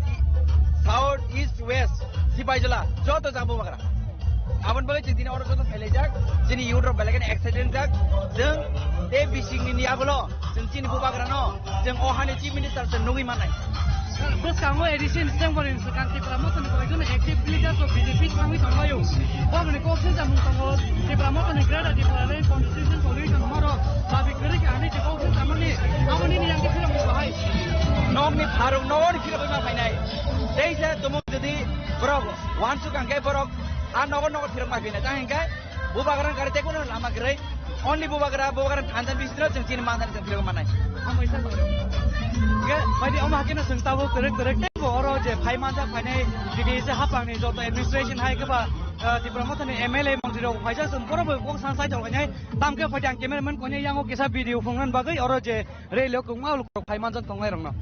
south east west sipaijala joto jang bubagra abon bai jung dini oro joto phailai jak chini europe belagan accident jak jung de bising ni agolo jung chini bubagra no jung ohane chief minister jung nugi manai bus kamu edition sedang beri sekarang di promosi ni kalau itu aktif leader so BJP kami tambah yo. Kalau ni kau sih jamu tambah di promosi ni kerana di dalam constitution solution maro tapi kerana kami di kau sih jamu ni apa ni yang kita nak bahai. Nok ni tharung nok ni kita boleh main. Desa tumu jadi berok, wan suka angkai berok, nok kita main. Jangan angkai, bubagaran kari tekun lama kerai, only bubagaran hantar bisnis jeng cini mantan jeng kita main. Kamu isah tu. Pada orang hakim nak tahu korek tu orang je Pai manja Pai ni di je hapang ni jodoh administration hai ke ba di promosi ni MLA mungkin orang Pai je sempurna berkuang sansai jauh ni tam ke pada yang kameraman kau ni yang orang kisah video fungan bagai orang je relo kumau luk Pai manja tonggai orang na.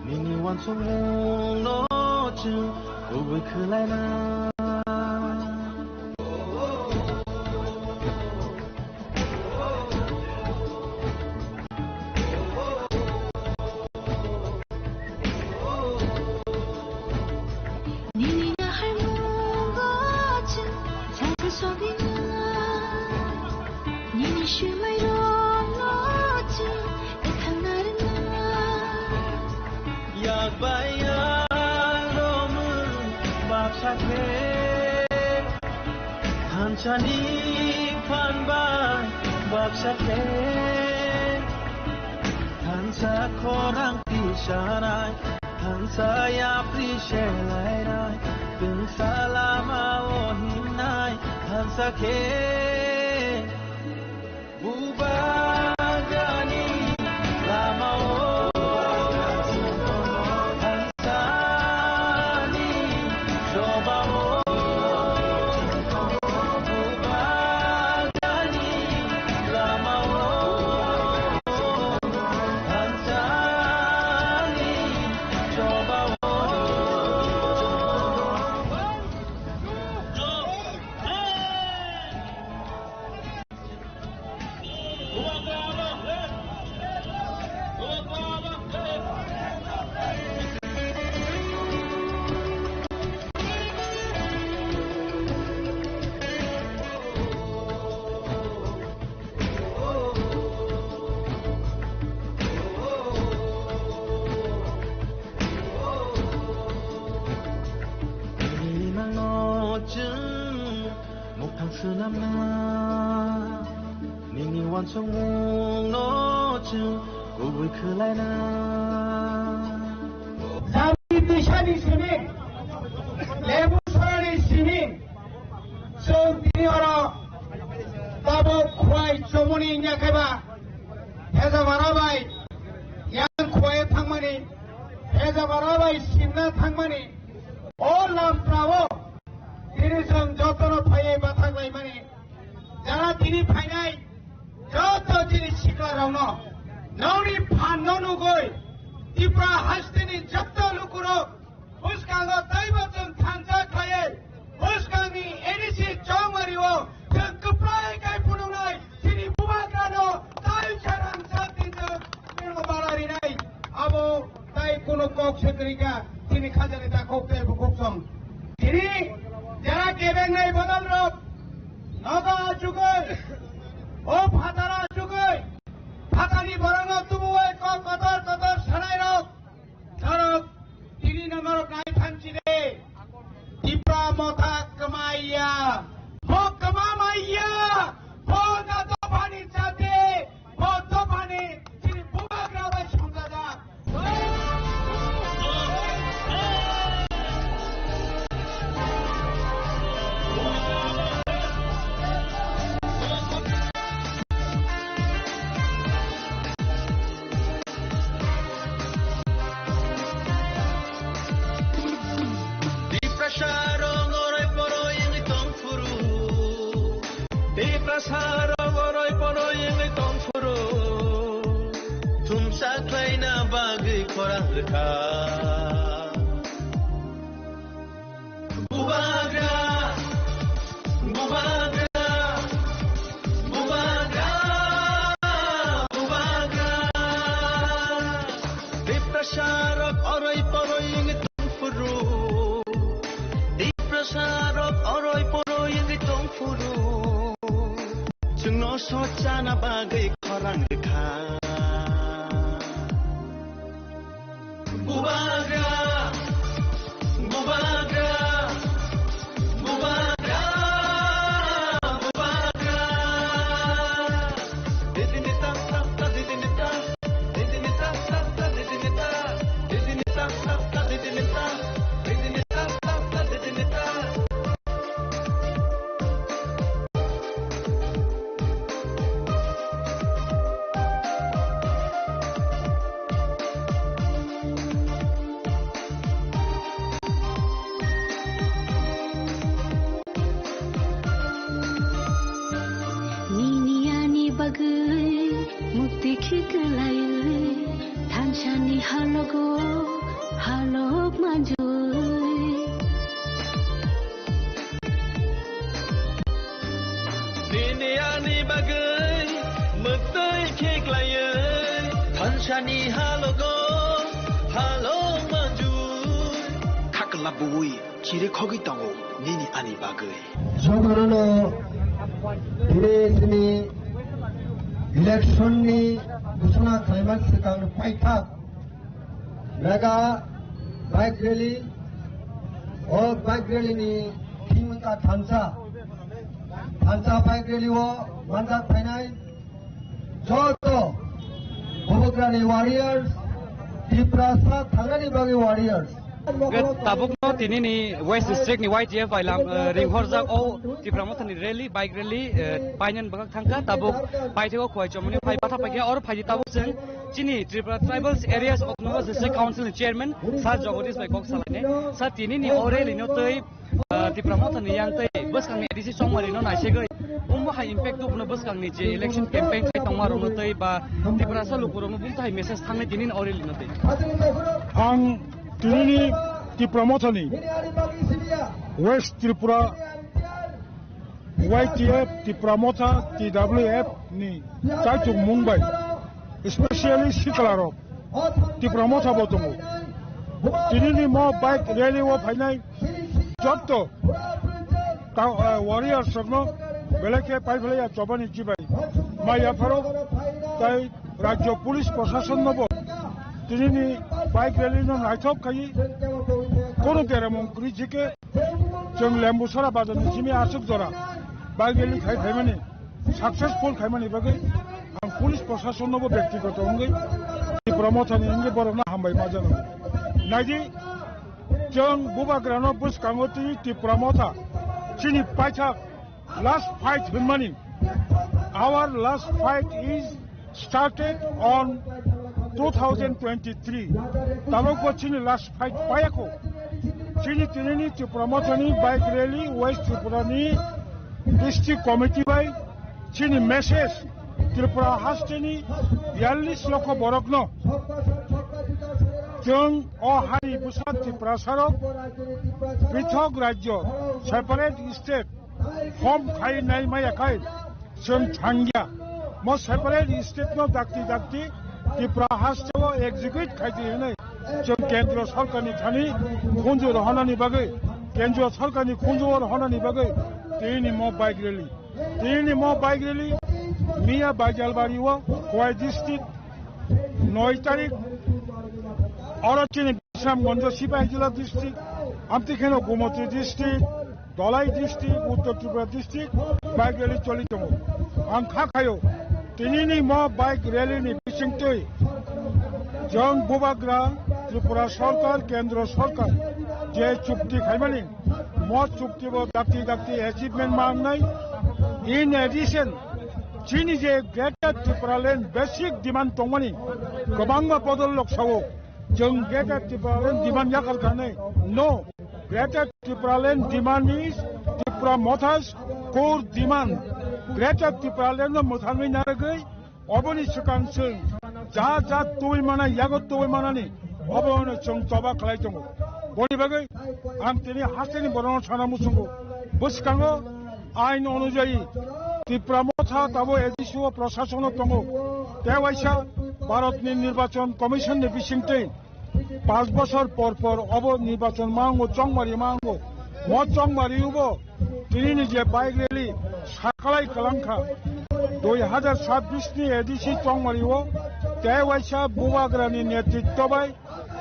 Mini wan sung no chu oi khlai na Nini na har mo chu sai ku so bi na Nini shu mai ro no chu yak bayang romu bab sakhe hanchani phanba bab sakhe hansa khorang ti sharai hansa ya pri shelai rai tung salama o hinai hansa khe bubagani lama o Nini wan sung no chu oi khlai na Sabi dishani sini lebu sorani sini so dini ora tabo khwai chomoni nya khaba heza barabai yang khwai thangmani heza barabai simna thangmani all lam prawo dini song jotono phai bathai mani jara dini phainai joto dini sikla rauno nauni phanno nugoi tipra hastini jatto lukuro uskango taibotun thansa khaye uskani edisi chomariwo kuprai kai pununai sini bubagano tai charang satinjo nirgo balari nai abo tai kuno kok setrika sini khajani ta kokte bukoksong sini jara kebeng nai bodol rok naga chugoi o phatara chugoi phatani barango tumuwe ko kotor sanai rok sarok tini nomor nai thanchire tipra motha kamaiya ho kamamaiya ho na dofani chate ho dofani sini bubagrabai samjada prasara boroi poroi eng tong furo thumsa klaina bagi korang lekha bubagra bubagra bubagra bubagra di prasara oroi poroi eng tong furo di prasara oroi poroi eng tong furo sochana bagai korang lekha bubagra bubagra bubagra bubagra didinita tapta didinita didinita tapta didinita didinita tapta didinita didinita tapta didinita mukti khiklayai thanchani halogo halok manjoi Niniani bagai mukti khiklayai thanchani halogo halok manjoi kaklabui chire khogi tango nini ani bagai sobarano diresni election ni घोषणा खाइमाग सिकाउनु पाइथाक mega bike rally और bike rally नि theme का थांसा bike rally वो मंदा फाइनाइ जो तो भोगरानी warriors Tripura थांगानी बागी warriors tabukno tinini west district ni YTF bailam ringhorjak o tipramothani rally bike rally painan bagak thangka tabuk paithego khoi chomani phai batha paikya or phaji tabuk jeng chini Tripura tribals areas autonomous district council ni chairman sir Jagodish bai kok salane sa tinini ore lino tei tipramothani yang tei baskang edc songmari no naisegoi umma hai impact tu bno baskang ni je election campaign tei tongmaro no tei ba Tripura sa lukuro no bung thai message thangne tinin ore lino tei ang tinini tipramothani West Tripura YTF Tipramotha TWF ni Taichung Mumbai especially Sikalarok Tipramotha botongo tinini mo bike rally wo phainai jotto warrior sorno beleke paifle ya chobani jibai maya farok tai rajyo police প্রশাসন নব tinini bike rally no naithok khai kono teramong krijike jong lembusara badani jimi asuk jora bike rally khai khaimani successful khaimani bagai ang police প্রশাসন নব ব্যক্তিগত অঙ্গে Tipramotha ni inge borona hambai majano naji jong bubagrano buskangoti Tipramotha chini paitha last fight hunmani our last fight is started on 2023 taloko chini last fight payako chini tinini Tipramotha ni bike rally West Tripura ni district committee by chini message Tripura hasteni 42 loko borokno jong o hari busat Tripura sarok pithok rajyo separate state form khai nai maya khai jong thangya mo separate state no dakti Tripura hastewo execute khai nai jong kendro sarkarni thani khunjor hanani bagai kendro sarkarni khunjor hanani bagai tini mo bike rally Mia Bajalbariwa, Kwai district, Noitarik, Orachin, Sam Gondo Sibai district, Amtikeno Gomoti district, Dolai district, Uttar Tripura district, bike rally Cholitomo. Ang Kakayo, Tinini Mo bike rally ni Bishingtoi, Jong Bubagra, Tripura Sarkar, Kendra Sarkar, J. Chupti Kaimani, Mo Chupti Dakti achievement Mangnai. In addition, Chini je Greater Tripura Land basic demand tongmani gobangma podolok sawo jong Greater Tripura Land demand yakal kane no Greater Tripura Land demand is Tipramotha's core demand Greater Tripura no Muthangi Naragay, Oboni Sukansung, Jaja Tuimana, Yago Tuimanani, Obon Chung Toba Kalatongo, Bonibagay, Antony Hassan Boron Sanamusungo, Buskango, I know Nujai, Tripura Motha Tabo Edishu, Procession of Tongo, Tewaisha, Barotni Nirvachon Commission Efficiency, Pasbosor Porpor, Obo Nirvachon Mango, Chongmari Mango, Mochong Mariubo, Tiniji Bike Rally, Sakalai Kalanka, 2026 ADC চংমারিও তেৱাইছা বুবাগ্রানি নেতৃত্ববাই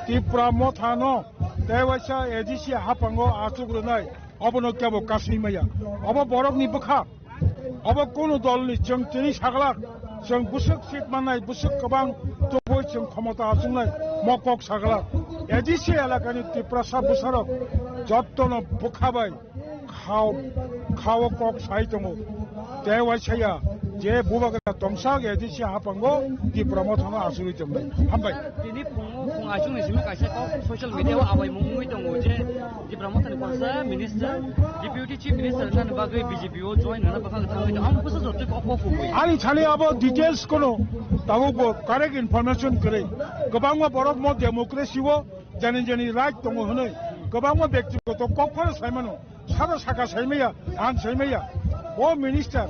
ত্রিপুরা মথানো তেৱাইছা ADC হাপাঙ্গো আচুগ্রনাই অবনক্যাব কাসিমায়া অব বরকনি বখা অব কোন দলনি जों তিনি সাগলাক जों বুসুক সিট মানাই বুসুক গোবাং তবই जों ক্ষমতা আচুংনাই মকক সাগলাক এডিসি এলাকানি ত্রিপুরা সা বুসারক যত্ন বখাবাই খাও কক সাইতমো তেৱাইছায়া যে বুবাগ্রা তংসাক এডিসি হাপাঙ্গো ত্রিপুরা মথানো আচুরি জমবাই হামবাই তিনি ফুং আইসুং নিসিমে কাইসা সোশ্যাল মিডিয়াও আবাই মুংमुই दङ जे ত্রিপুরা মথানি পরসা মিনিস্টার ডিপুটি চিফ মিনিস্টার নানি বাগै বিজেপিও जॉइन होना बखा थांगै आम बस जत्तै कपो फुमै आनि छाले अब डिटेल्स कोनो ताबो करेक्ट इनफरमेशन करे गोबांमा बरक म डेमोक्रेसीओ जानि राइट दङ होनै गोबांमा व्यक्तिगत कखर साइमानो सारा साका साइमैया आन साइमैया ओ मिनिस्टार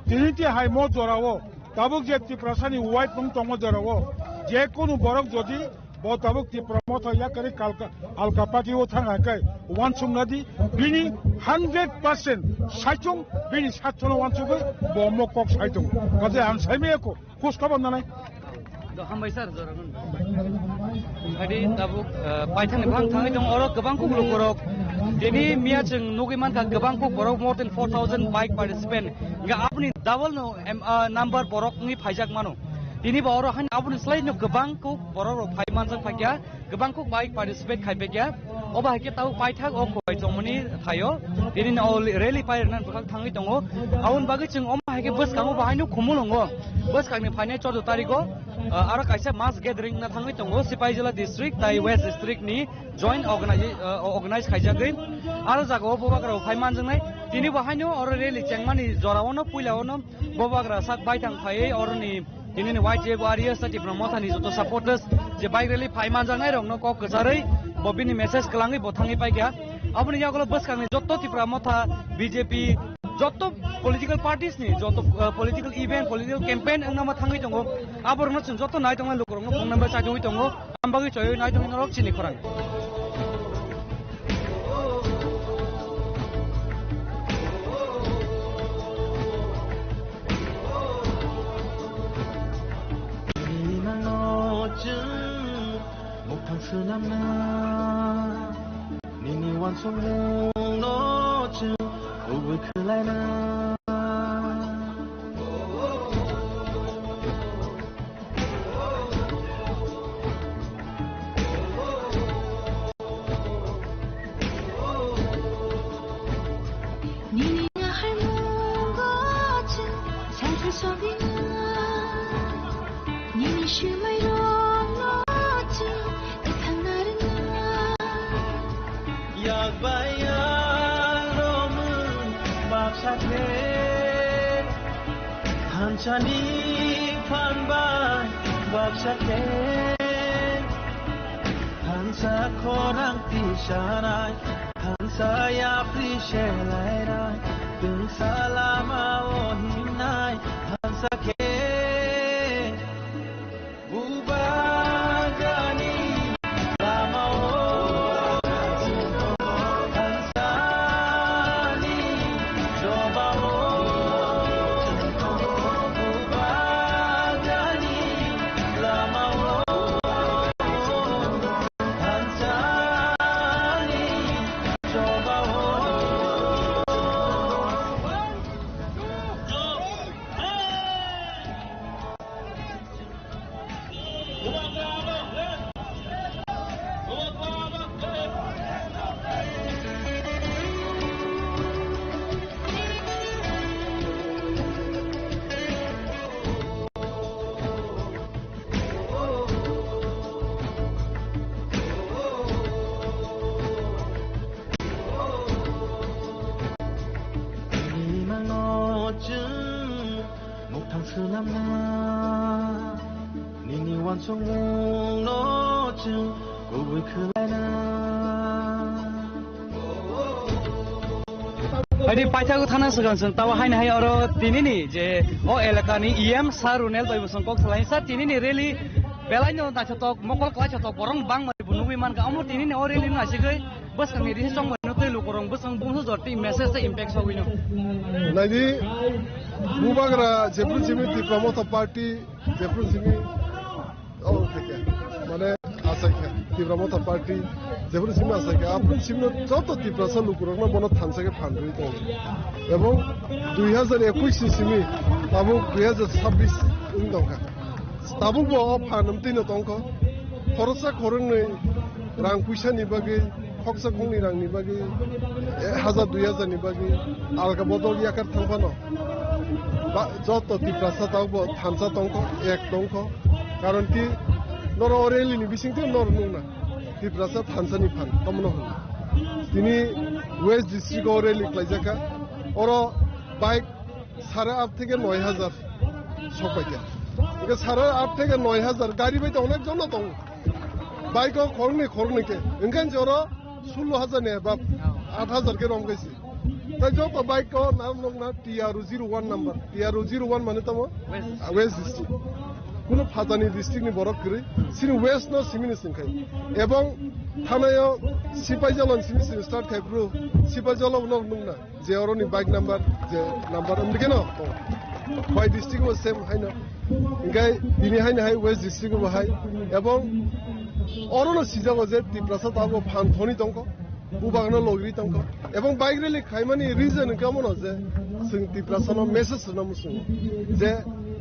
दिनिति हाय म जरावो ताबुक जे ত্রিপুরাসানি वाइट नं दङ जरावो जे कोनो बरक जदि ब ताबुक ত্রিপুরা मथा या करे आलका पार्टीओ थांगाकै वानसुंनादि बिनि 100% साइचुं बिनि सातनो वानसुगै बम कक साइचुं गजे आन साइमेको खुश खबर नानाय हामबाय सार जरागोन आदि ताबुक पाइथानि भां थाङै दं अर गोबां कुगुल करक दिनै मिया जों नगैमान का गोबां कुग बरक मोर देन 4000 बाइक पार्टिसिपेंट गा आपनि डाबल नो नम्बर बरकनि फाइजाक मानो दिनै बावर हान आपनि स्लाइड नो गोबां कुग बरक फाइमान जों फाग्या गोबां कुग बाइक पार्टिसिपेट खाइबेग्या अबा हाके ताउ पाइथाक अखय जमनि थायो दिनै रेली पाइरनान बखा थाङै दङ आउन बागै जों अमा हाके बस काङो बाहायनो खुमुलंगो बस कांनि फाइनाय 14 तारिखो आरो काइसा मास गेदरिं ना थाङै दङ सिपाइजिला डिस्ट्रिक्ट ताइ वेस्ट डिस्ट्रिक्ट नि जॉइंट ऑर्गेनाइज खाइजागै आरो जागाव बबाग्रा फाइमान जोंनाय दिनै बाहायनो अर रेली चेंमानि जरावनो पुइलावनो बबाग्रा साक बाइथां फायै अरनि दिनै वाइट जे वारियर साथि ब्रह्मथानि जतो सपोर्टर्स जे बाइक रेली फाइमान जानाय रंनो कक गजारै बबिनि मेसेज कलाङै बथाङै पाइग्या अपनि यागलो बस कांनि जतो ত্রিপুরা मथा बीजेपी जतो पॉलिटिकल पार्टीज नि जतो पॉलिटिकल इवेंट पॉलिटिकल कैंपेन अंगनामा थाङै दङ आबरनो जों जतो नाय दङ लोकरंनो फन नम्बर चाइदोइ दङ आमबागै चय नाय दङ नरक चिनि खरां Sunamna Nini wan song no chu Uwe kulaina Nini na hai mungo chu Sai tu so bina Nini shu mai rong no chu Hanchani Panba Babsake Hansa Korang Tisharai Hansa Yapri Shelairai Dun Salama Ohinai Hansa Ke Bubagani Lama Hansani Jobao 완성 너쯤 고불 클라이나 Hari pacaku thana segan seng tawa hai nahai oro tini ni je o elaka ni IM sarunel bai busong kok selain sa tini ni really belanya ta chatok mokol kla chatok borong bang mari bunui man ka amur tini ni o really na sigai bus kami ri song bano tei lukorong busong bungsu jorti message se impact so wino nadi bubagra jepru jimi ti promoter party jepru jimi oh theke mane asake ti promoter party jepru jimi asake apun jimi joto ti prasa lukorong na bono thansake phandui to এবং 2021 সিমি তাবু 2026 উন্দংকা তাবু বো ফানম তিনো তংকো খরচা খরংनै রাং পয়সা নিবাগै খকসা খংনি রাং নিবাগै 1000 2000 নিবাগै আলকা বদল ইয়াকার থাংফানো বা যত তি প্রাসা তাবু থানসা তংকো এক তংকো কারণ তি নর অরেলি নি বিসিংতে নর নুনা তি প্রাসা থানসানি ফান তমনো তিনি ওয়েস্ট ডিস্ট্রিক্ট অরেলি ক্লাইজাকা ওরা বাইক 8.5 থেকে 9000 সবাইকে এটা 8.5 থেকে 9000 গাড়ি বাইতে অনেক জন তো বাইক খরনিকে ইনকান জোরা 16000 নে বা 8000 কে রম গেছি তাই যত বাইক নাম না TR01 নাম্বার TR01 মানে তো ওয়েস্ট ডিস্ট্রিক্ট কোন ফাজানি ডিস্ট্রিক্ট নি বরক করে সিনি ওয়েস্ট ন সিমিনি সিনখাই এবং থানায় সিপাইজালন সিমি স্টার্ট খাইব্রু সিপাইজালন নংনা যে অরনি বাইক নাম্বার যে নাম্বার আমদিকে ন বাই ডিস্ট্রিক্ট ওয়াজ সেম হাইনা ইগাই দিনি হাইনা হাই ওয়েস্ট ডিস্ট্রিক্ট ওয়াজ হাই এবং অরনো সিজাগো যে তিপ্রাসা তাবো ফান ধনি তংক বুবাগনো লগরি তংক এবং বাইক রেলি খাইমানি রিজন কেমন আছে সিং তিপ্রাসানো মেসেজ নামসু যে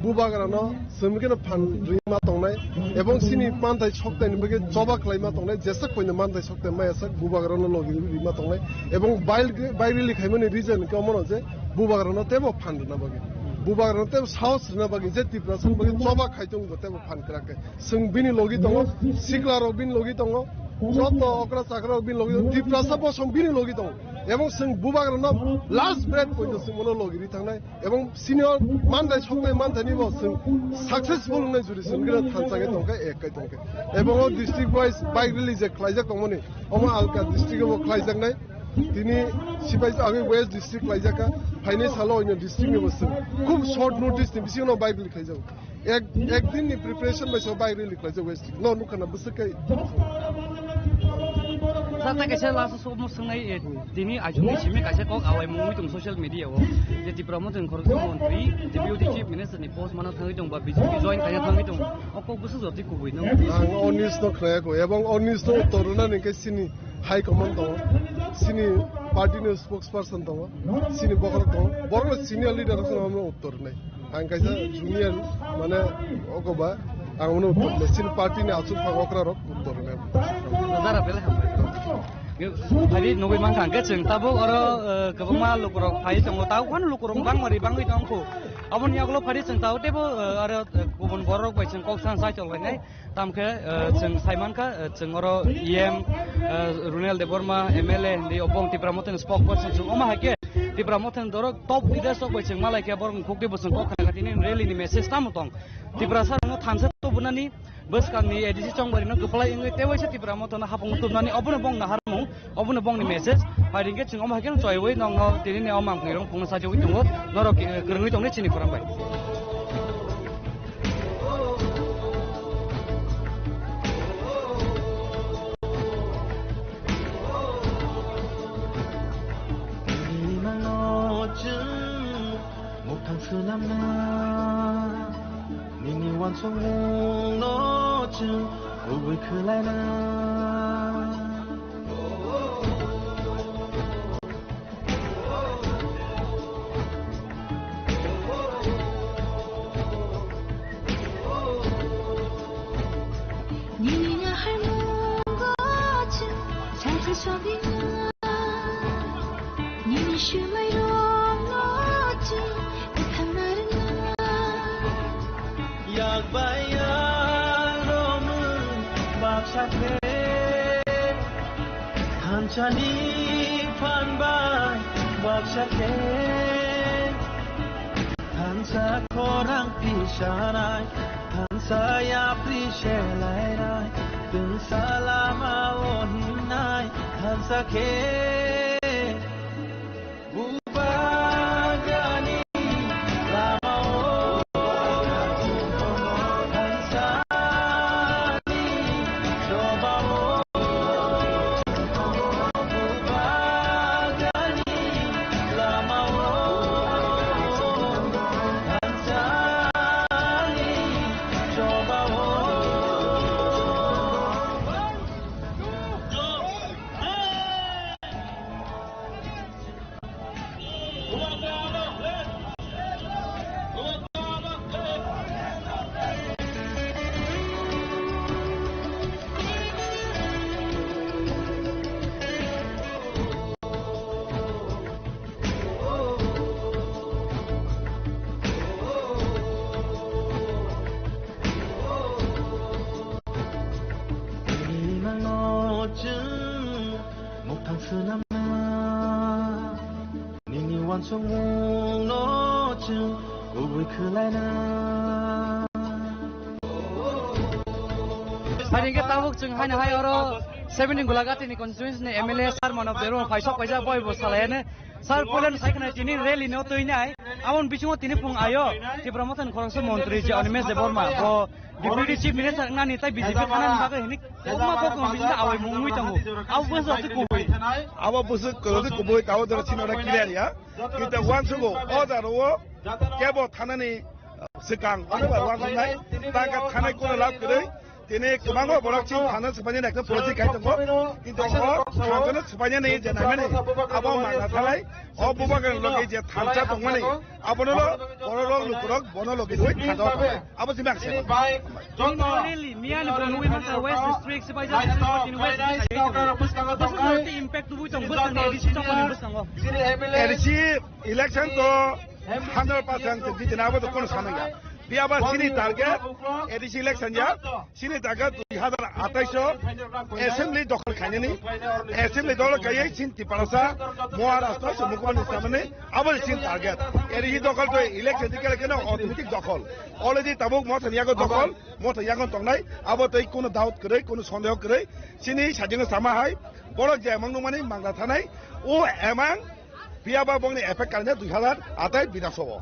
বুবাগ্রানো সোমকেনো ফান রিমা তংনাই এবং সিনি মানতাই সকতাইনি বগে জবা ক্লাইমা তংনাই যেসা কইনো মানতাই সকতাই মায়াসা বুবাগ্রানো লগি রিমা তংনাই এবং বাইরেলি খাইমানি রিজন কেমন আছে বুবাগ্রানো তেবো ফান না বগে বুবাগ্রানো তেবো সাহস না বগে যে তিপ্রাসান বগে জবা খাইতং তেবো ফান করাকে সোং বিনি লগি তং সিকলারো বিনি লগি তং যত অকরা চাকরা বিনি লগি তিপ্রাসা বসম বিনি লগি তং এবং সিং বুবাগ্রানো লাস্ট ব্রেড পইতো সিং মনো লগি থাংনাই এবং সিনিয়র মানতাই সকতাই মানতানি বস সিং সাকসেসফুল নাই জুরি সিং গরা থানসাগে তংকা একাই তংকে এবং ডিস্ট্রিক্ট ওয়াইজ বাইক রিলিজ ক্লাইজাক তংমনি অমা আলকা ডিস্ট্রিক্ট ও ক্লাইজাক নাই তিনি সিপাইস আগে ওয়েস্ট ডিস্ট্রিক্ট ক্লাইজাকা ফাইনান্স হালো ইন ডিস্ট্রিক্ট বস খুব শর্ট নোটিস নি বিসিনো বাইক রিলিজ খাইজাও একদিন নি প্রিপারেশন বাইসো বাইক রিলিজ খাইজাও ওয়েস্ট নো নুখানা বসকাই Sata kaisa lasu somo sengai dini ajungi simi kaisa kok awai mumi tung social media wo jadi promoting korupsi menteri deputy chief minister ni post mana thangi tung ba BJP join kaya thangi tung okok busu joti kubui no onis no khaya ko এবং onis no toruna ni kesini high command to sini party no spokesperson to sini bokor to boro senior leader ko amo uttor nai ang kaisa junior mane okoba ang uno uttor sini party ni asu phagokra rok uttor nai dara bele hari nogai mangkang ke jeng tabuk oro kebama lukurok hai tongo tau kan lukurong bang mari bangi tongko abon yaklo hari jeng tau tebo oro kubun borok bai jeng kok san sai cholai nai tamke jeng saiman ka jeng oro IM Runel Deborma MLA di obong ti pramoten spokesperson jeng oma hake ti pramoten dorok top leader sok bai jeng malai ke borong khukti bosong kok kana katini rally ni message tamutong ti prasar no thansa to bunani bus kami edisi chongbari no gepalai ingwe tewe se ti pramoten hapung tumnani obon bong na harmung obon bong ni message hari ke jeng oma hake choi wei nong tini ni omang ngirong phung sa jawi tungot norok gerungi tongne chini kurang bai 목탕스남나 니니 완성 너쯤 고불 클라이나 니니냐 할멈 거쯤 잘들 소리나 니니 슈마이로 한찬이 판발 왁샤케 한사 코랑 피샤나이 한사 saya prishelai bin salama ohinai hansake bubagani lama hansani sobao bubagani lama Hari ini kita tahu jeng hanya hai orang 17 gulagati ni constituency ni MLA sar mana beru faisok faisok boy bos salahnya sar polen saya kena ini rally ni oto ini ay amun bisungo tini pung ayo di promotan korang semontri je animes de borma ko deputy chief minister ngani tai BJP kanan bagai ini kuma ko kuma bisa awai mungui tanggu awu bos tu kubui awu bos kalau tu kubui tahu dari sini orang clear ya kita wan sugo order wo kebo tanani sekang mana wan sungai tangkat tanai kuna lap kedai Tini kemana borak cing tanah sepanjang ekor politik kait tengok, itu oh tanah sepanjang ni je nama ni, abang mana thalai, oh bukan logi je tanah tengok ni, abang orang lukurok, bono logi duit tanah, abang siapa sih? Really, mian bonui masa West District sepanjang district in West District, bos nanti impact tu bukan bos nanti edisi tu kan bos tengok. Edisi election tu 100% di jenama tu kon sana ya. Biar sini target edisi election ya, sini target 2028 assembly dokal kanya ni, assembly dokal kaya sini di Palasa, Maharashtra, Mukhman Islam ni, abang sini target. Edisi dokal tu election dikira kena automatic dokal. Already tabuk mau tanya ko dokal, mau tanya ko tongnai, abang tu ikut doubt kere, ikut sondeh kere, sini sajeng sama hai, bolak je emang numani mangga tanai, oh emang biar bang ni efek kalnya 2028 bina sobo.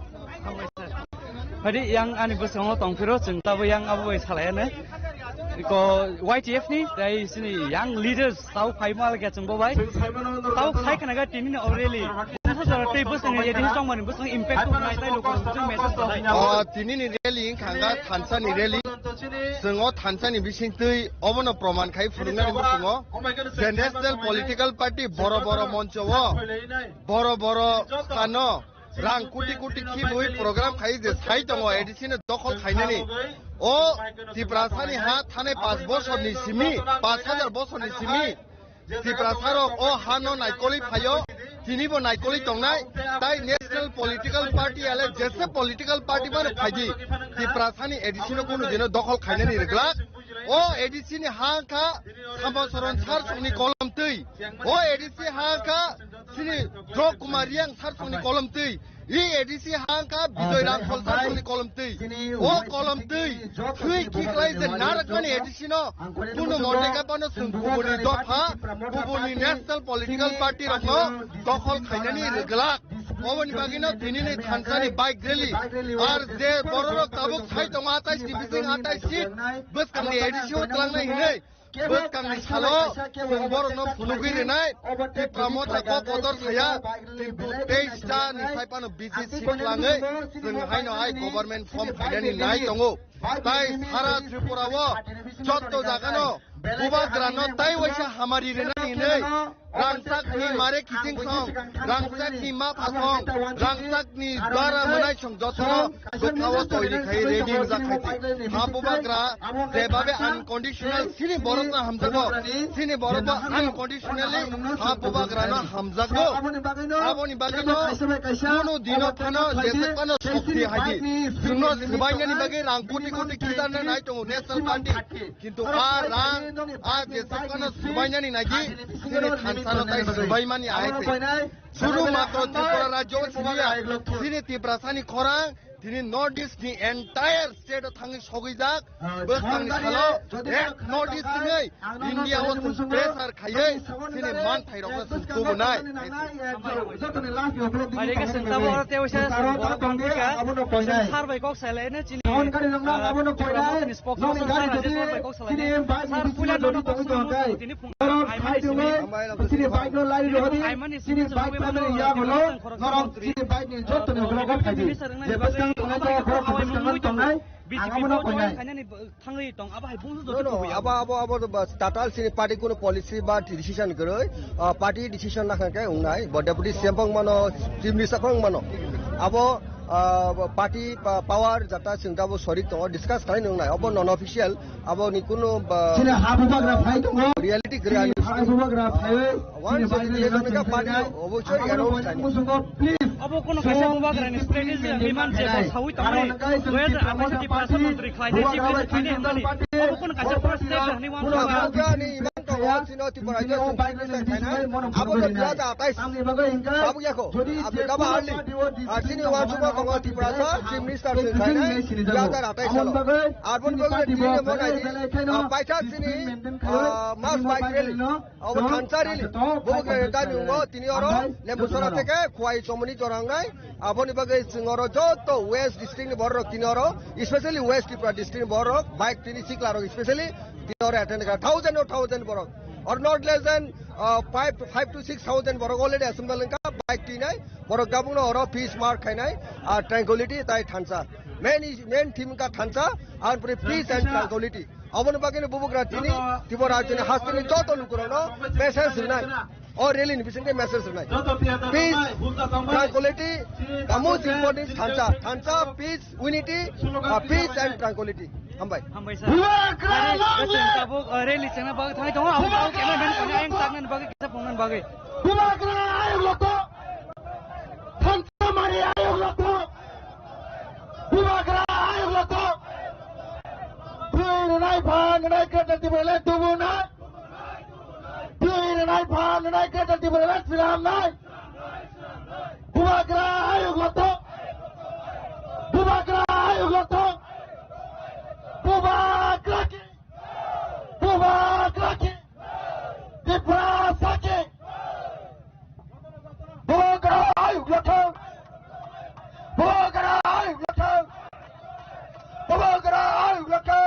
Jadi yang ani bersama tongkiro jeng tahu yang apa wes salahnya, ko YTF ni dari sini yang leaders tahu kaimal ke jeng bawa, tahu kai kena gak tini ni already. Nasa cara bos yang jadi hisong mana bos yang impact tu naik tai lokal jeng message. Oh tini ni rally kangga Tansa ni rally, sengo Tansa ni bising tu, omono proman kai furungan ni sengo. The National Political Party boro-boro moncowo, boro-boro kano. Rang kuti-kuti kibui program khai je sai tongo edisi ne dokol khaine ni o tiprasani ha thane 5 boshor ni simi 5000 boshor ni simi tiprasarok o hano naikoli phayo tinibo naikoli tongnai tai National Political Party ale jese political party ban phaji tiprasani edisi ne kono dino dokol khaine ni reglak o edisi ni ha ka sambosoron sar suni kolom tui o edisi ha ka sini Drop Kumariang sar suni kolom tui I edisi hangka bidoy rang kol sar suni kolom tui o kolom tui tui kiklai je narakmani edisi no puno mordeka pano sungkubuni dokha kubuni National Political Party rakno dokhol khainani reglak Obani bagina dinini Tansani bike rally ar je bororo tabuk sai tonga 28 divising 28 seat bus kamni edisi utlang na hine bus kamni salo boro no phulugui renai ti pramota ko podor saya ti teista ni sai pano busy seat langai jeng haino hai government form khainani nai tongo tai sara tripura wo jotto jagano bubagrano tai waisa hamari renai nei rangsak ni mare kiting song rangsak ni ma pasong rangsak ni dwara manai song jotno gothawo toiri khai ready ja khai habubagra jebabe unconditional sini borotna hamjago sini borotna unconditionally habubagrano hamjago aboni bagino kono dino thano jesekano shokti haji juno subainani bage rangkuti kuti kitarna nai tongo National Party kintu rang jesekano subainani nagi sini Sano tai subaimani aite. Suru makro Tripura Rajyo Sinia sini Tiprasani Korang তিনি north east नि entire state थाङै सगैजाक बो थाङै सालो एक north east नै India ओ pressure खायै दिनै मान थाइरावनो सुबुनाय Mari ka senta bora te wasa bora tongka sar bai kok salene chini Tatal sini party kuno policy ba decision geroi party decision na kan kai ungnai ba deputy sempang mano chief minister khong mano abo party power jata singdabo sorik to discuss kai ungnai abo non official abo ni kuno sini habubagra phai to reality grani habubagra phai one sini ka party obosoi announce kai please abo kono kaisa habubagra ni strategy liman je sahui tamai 2028 di prasa menteri khai de chief minister khine hamani abo kono kaisa first step ni wan ni iman to sino ti paraja abo to dia ta atai babu yako abe ka bahali sini wan suba kongo ti prasa chief minister khai na dia ta atai salo arbon bagu ti ne monai paisa sini mas bike rally abo khansa rally bobo ke ta nungo tini oro lembusara theke khwai chomoni torangai aboni bagai singoro joto west district ni borok tini oro especially west tripura district borok bike tini siklaro especially tini oro attend kara 1000 borok or not less than 5 to 6,000 borok already assemble ka bike tinai borok gabung no oro peace mark khainai tranquility tai thansa main theme ka thansa and peace and tranquility aboni bagai bubugra tini tibo rajya hastini joto lukurano message sunai or really in the message tonight. Peace, tranquility, the most important is Thansa, peace, unity, peace and tranquility. Hambai. Hambai sir. Kita buk rally chana bagi thai tong au au kena ben kena yang tangan bagi kita pongan bagi. Bubagra ayo loto. Thansa mari ayo loto. Bubagra ayo loto. Tuin nai bhang nai kata tibole tubuna. Tuin nai bhang nai kata tibole silam nai. Bubagra ayo loto. Bubagra ayo loto. Bubagra ki. Bubagra ki. Diprasa ki. Bubagra ayo loto. Bubagra ayo loto. Bubagra ayo loto.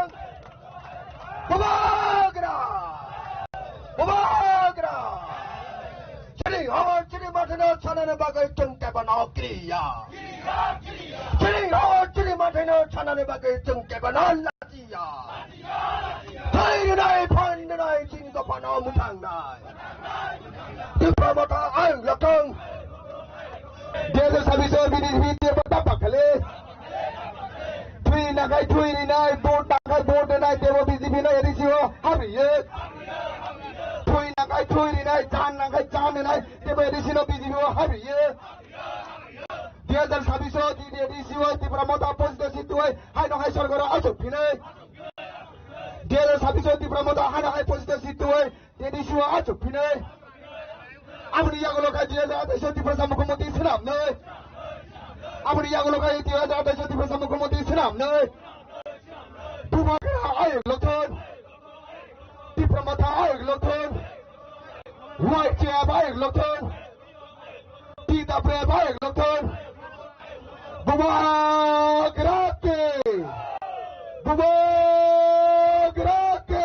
Bubagra. Bubagra. Chini hawar chini matana chanana bagai chungke banao kriya. Chini hawar chini matana chanana bagai chungke banao latiya. Thai nai phan nai chini ko banao mutang nai. Dipramata ayo loto. Dia sabiso bini bini betapa kali. Tui nai boat nai dewa BJP nai edisio habi ye. Tui nai chan nai dewa edisio BJP habi ye. Dia sabiso di edisio di pramota posito situ hai no hai sargara asuk pine. Dia sabiso di pramota hai posito situ di edisio asuk pine. Abri yagulo ka dia sabiso di prasama komoti sinam ne. Abri yagulo ka dia sabiso di prasama komoti sinam ne. Bubagra ayo loton. Dipramata ayo loton. White chair ayo loton. Tita bread ayo loton. Bubagra ke. Bubagra ke.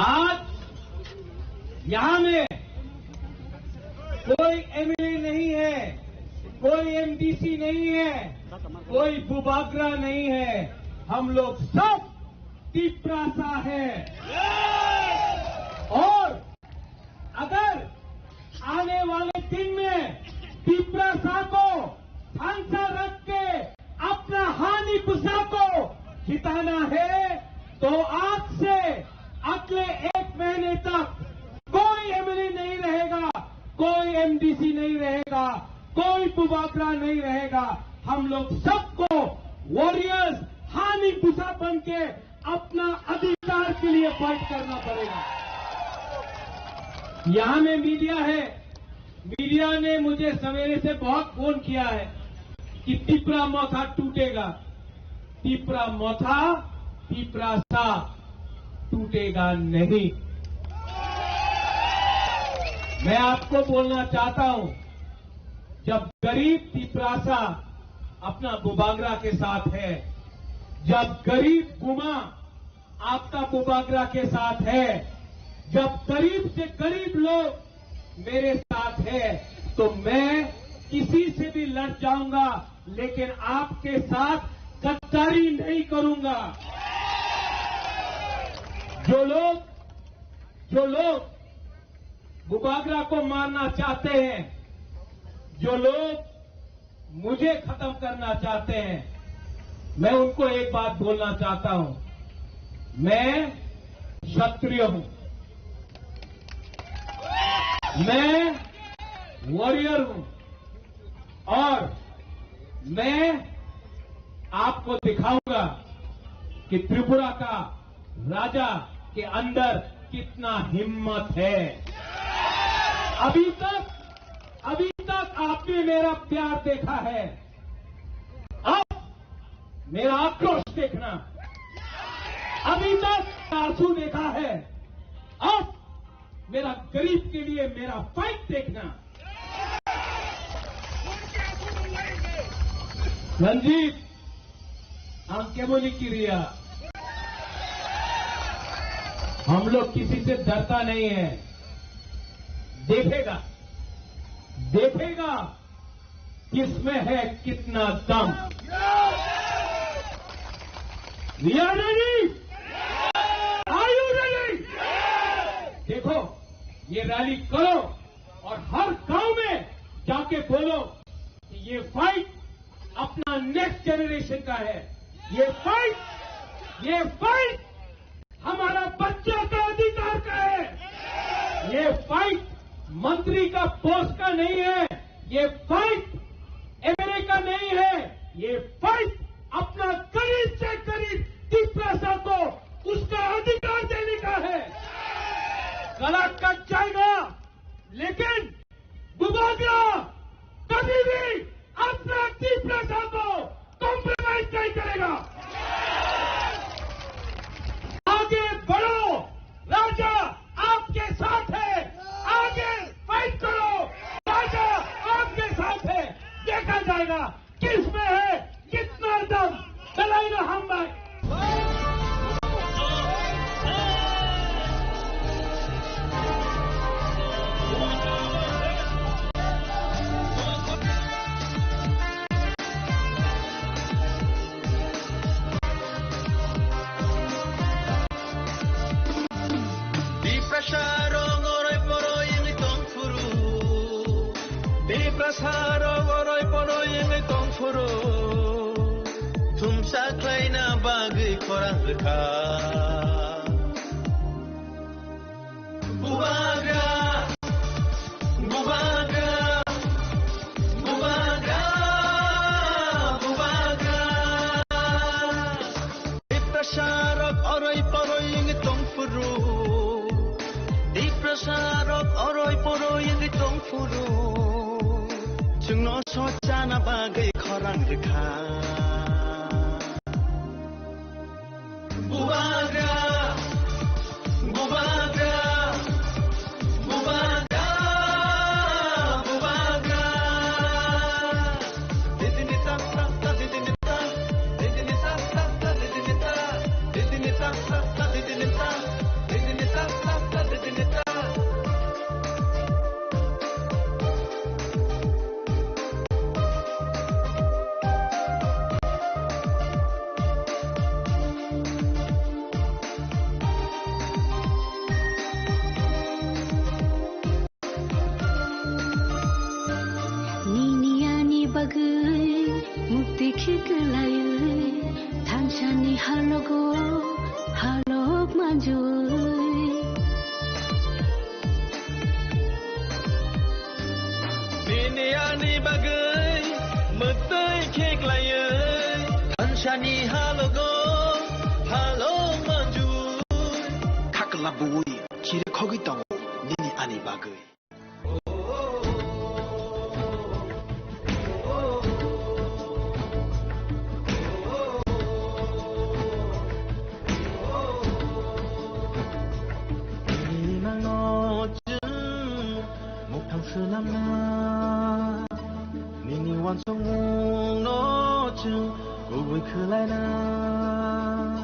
आज यहाँ में कोई MLA नहीं है, कोई MDC नहीं है, कोई बुबागरा नहीं है। हम लोग सब तिपरासा है। और अगर आने वाले दिन में तिपरासा को थांसा रख के अपना हानि पुसा को जिताना है तो आज से अगले 1 महीने तक कोई एमएलए नहीं रहेगा, कोई एमडीसी नहीं रहेगा, कोई बुबागरा नहीं रहेगा। हम लोग सबको वॉरियर्स हानि पुसा बन के अपना अधिकार के लिए फाइट करना पड़ेगा। यहां में मीडिया है, मीडिया ने मुझे सवेरे से बहुत फोन किया है कि तिपरा मोथा टूटेगा। तिपरा मोथा तिपरासा टूटेगा नहीं। मैं आपको बोलना चाहता हूं, जब गरीब तिपरासा अपना बुबागरा के साथ है, जब गरीब गुमा आपका बुबागरा के साथ है, जब गरीब से गरीब लोग मेरे साथ है, तो मैं किसी से भी लड़ जाऊंगा, लेकिन आपके साथ गद्दारी नहीं करूंगा। जो लोग बुबागरा को मारना चाहते हैं, जो लोग मुझे खत्म करना चाहते हैं, मैं उनको एक बात बोलना चाहता हूं, मैं क्षत्रिय हूं, मैं वॉरियर हूं और मैं आपको दिखाऊंगा कि त्रिपुरा का राजा के अंदर कितना हिम्मत है। अभी तक आपने मेरा प्यार देखा है, अब मेरा आक्रोश देखना। अभी तक आंसू देखा है, अब मेरा गरीब के लिए मेरा फाइट देखना। रंजीत अंकेमोली की रिया, हम लोग किसी से डरता नहीं है। देखेगा किसमें है कितना दम। We are ready? Are you ready? देखो, ये रैली करो और हर गांव में जाके बोलो कि ये फाइट अपना नेक्स्ट जनरेशन का है। ये फाइट हमारा बच्चों का अधिकार का है। ये फाइट मंत्री का पोस्ट का नहीं है, ये फाइट एमएलए का नहीं है, ये फाइट अपना गरीब से गरीब तिपरासा को उसका अधिकार देने का है। गला कट जाएगा, लेकिन बुबागरा कभी भी अपना तिपरासा को कॉम्प्रोमाइज नहीं करेगा। आगे बढ़ो, राजा आपके साथ है, आगे फाइट करो, राजा आपके साथ है। देखा जाएगा किसमें है कितना दम। चलाई ना हम भाई। Ini ani bagai Metai kek layai Tanshani halogo Halo maju Kakalabui Chiri khogi tongo Nini ani bagai Nini wan song no chu, go we khơi lại na.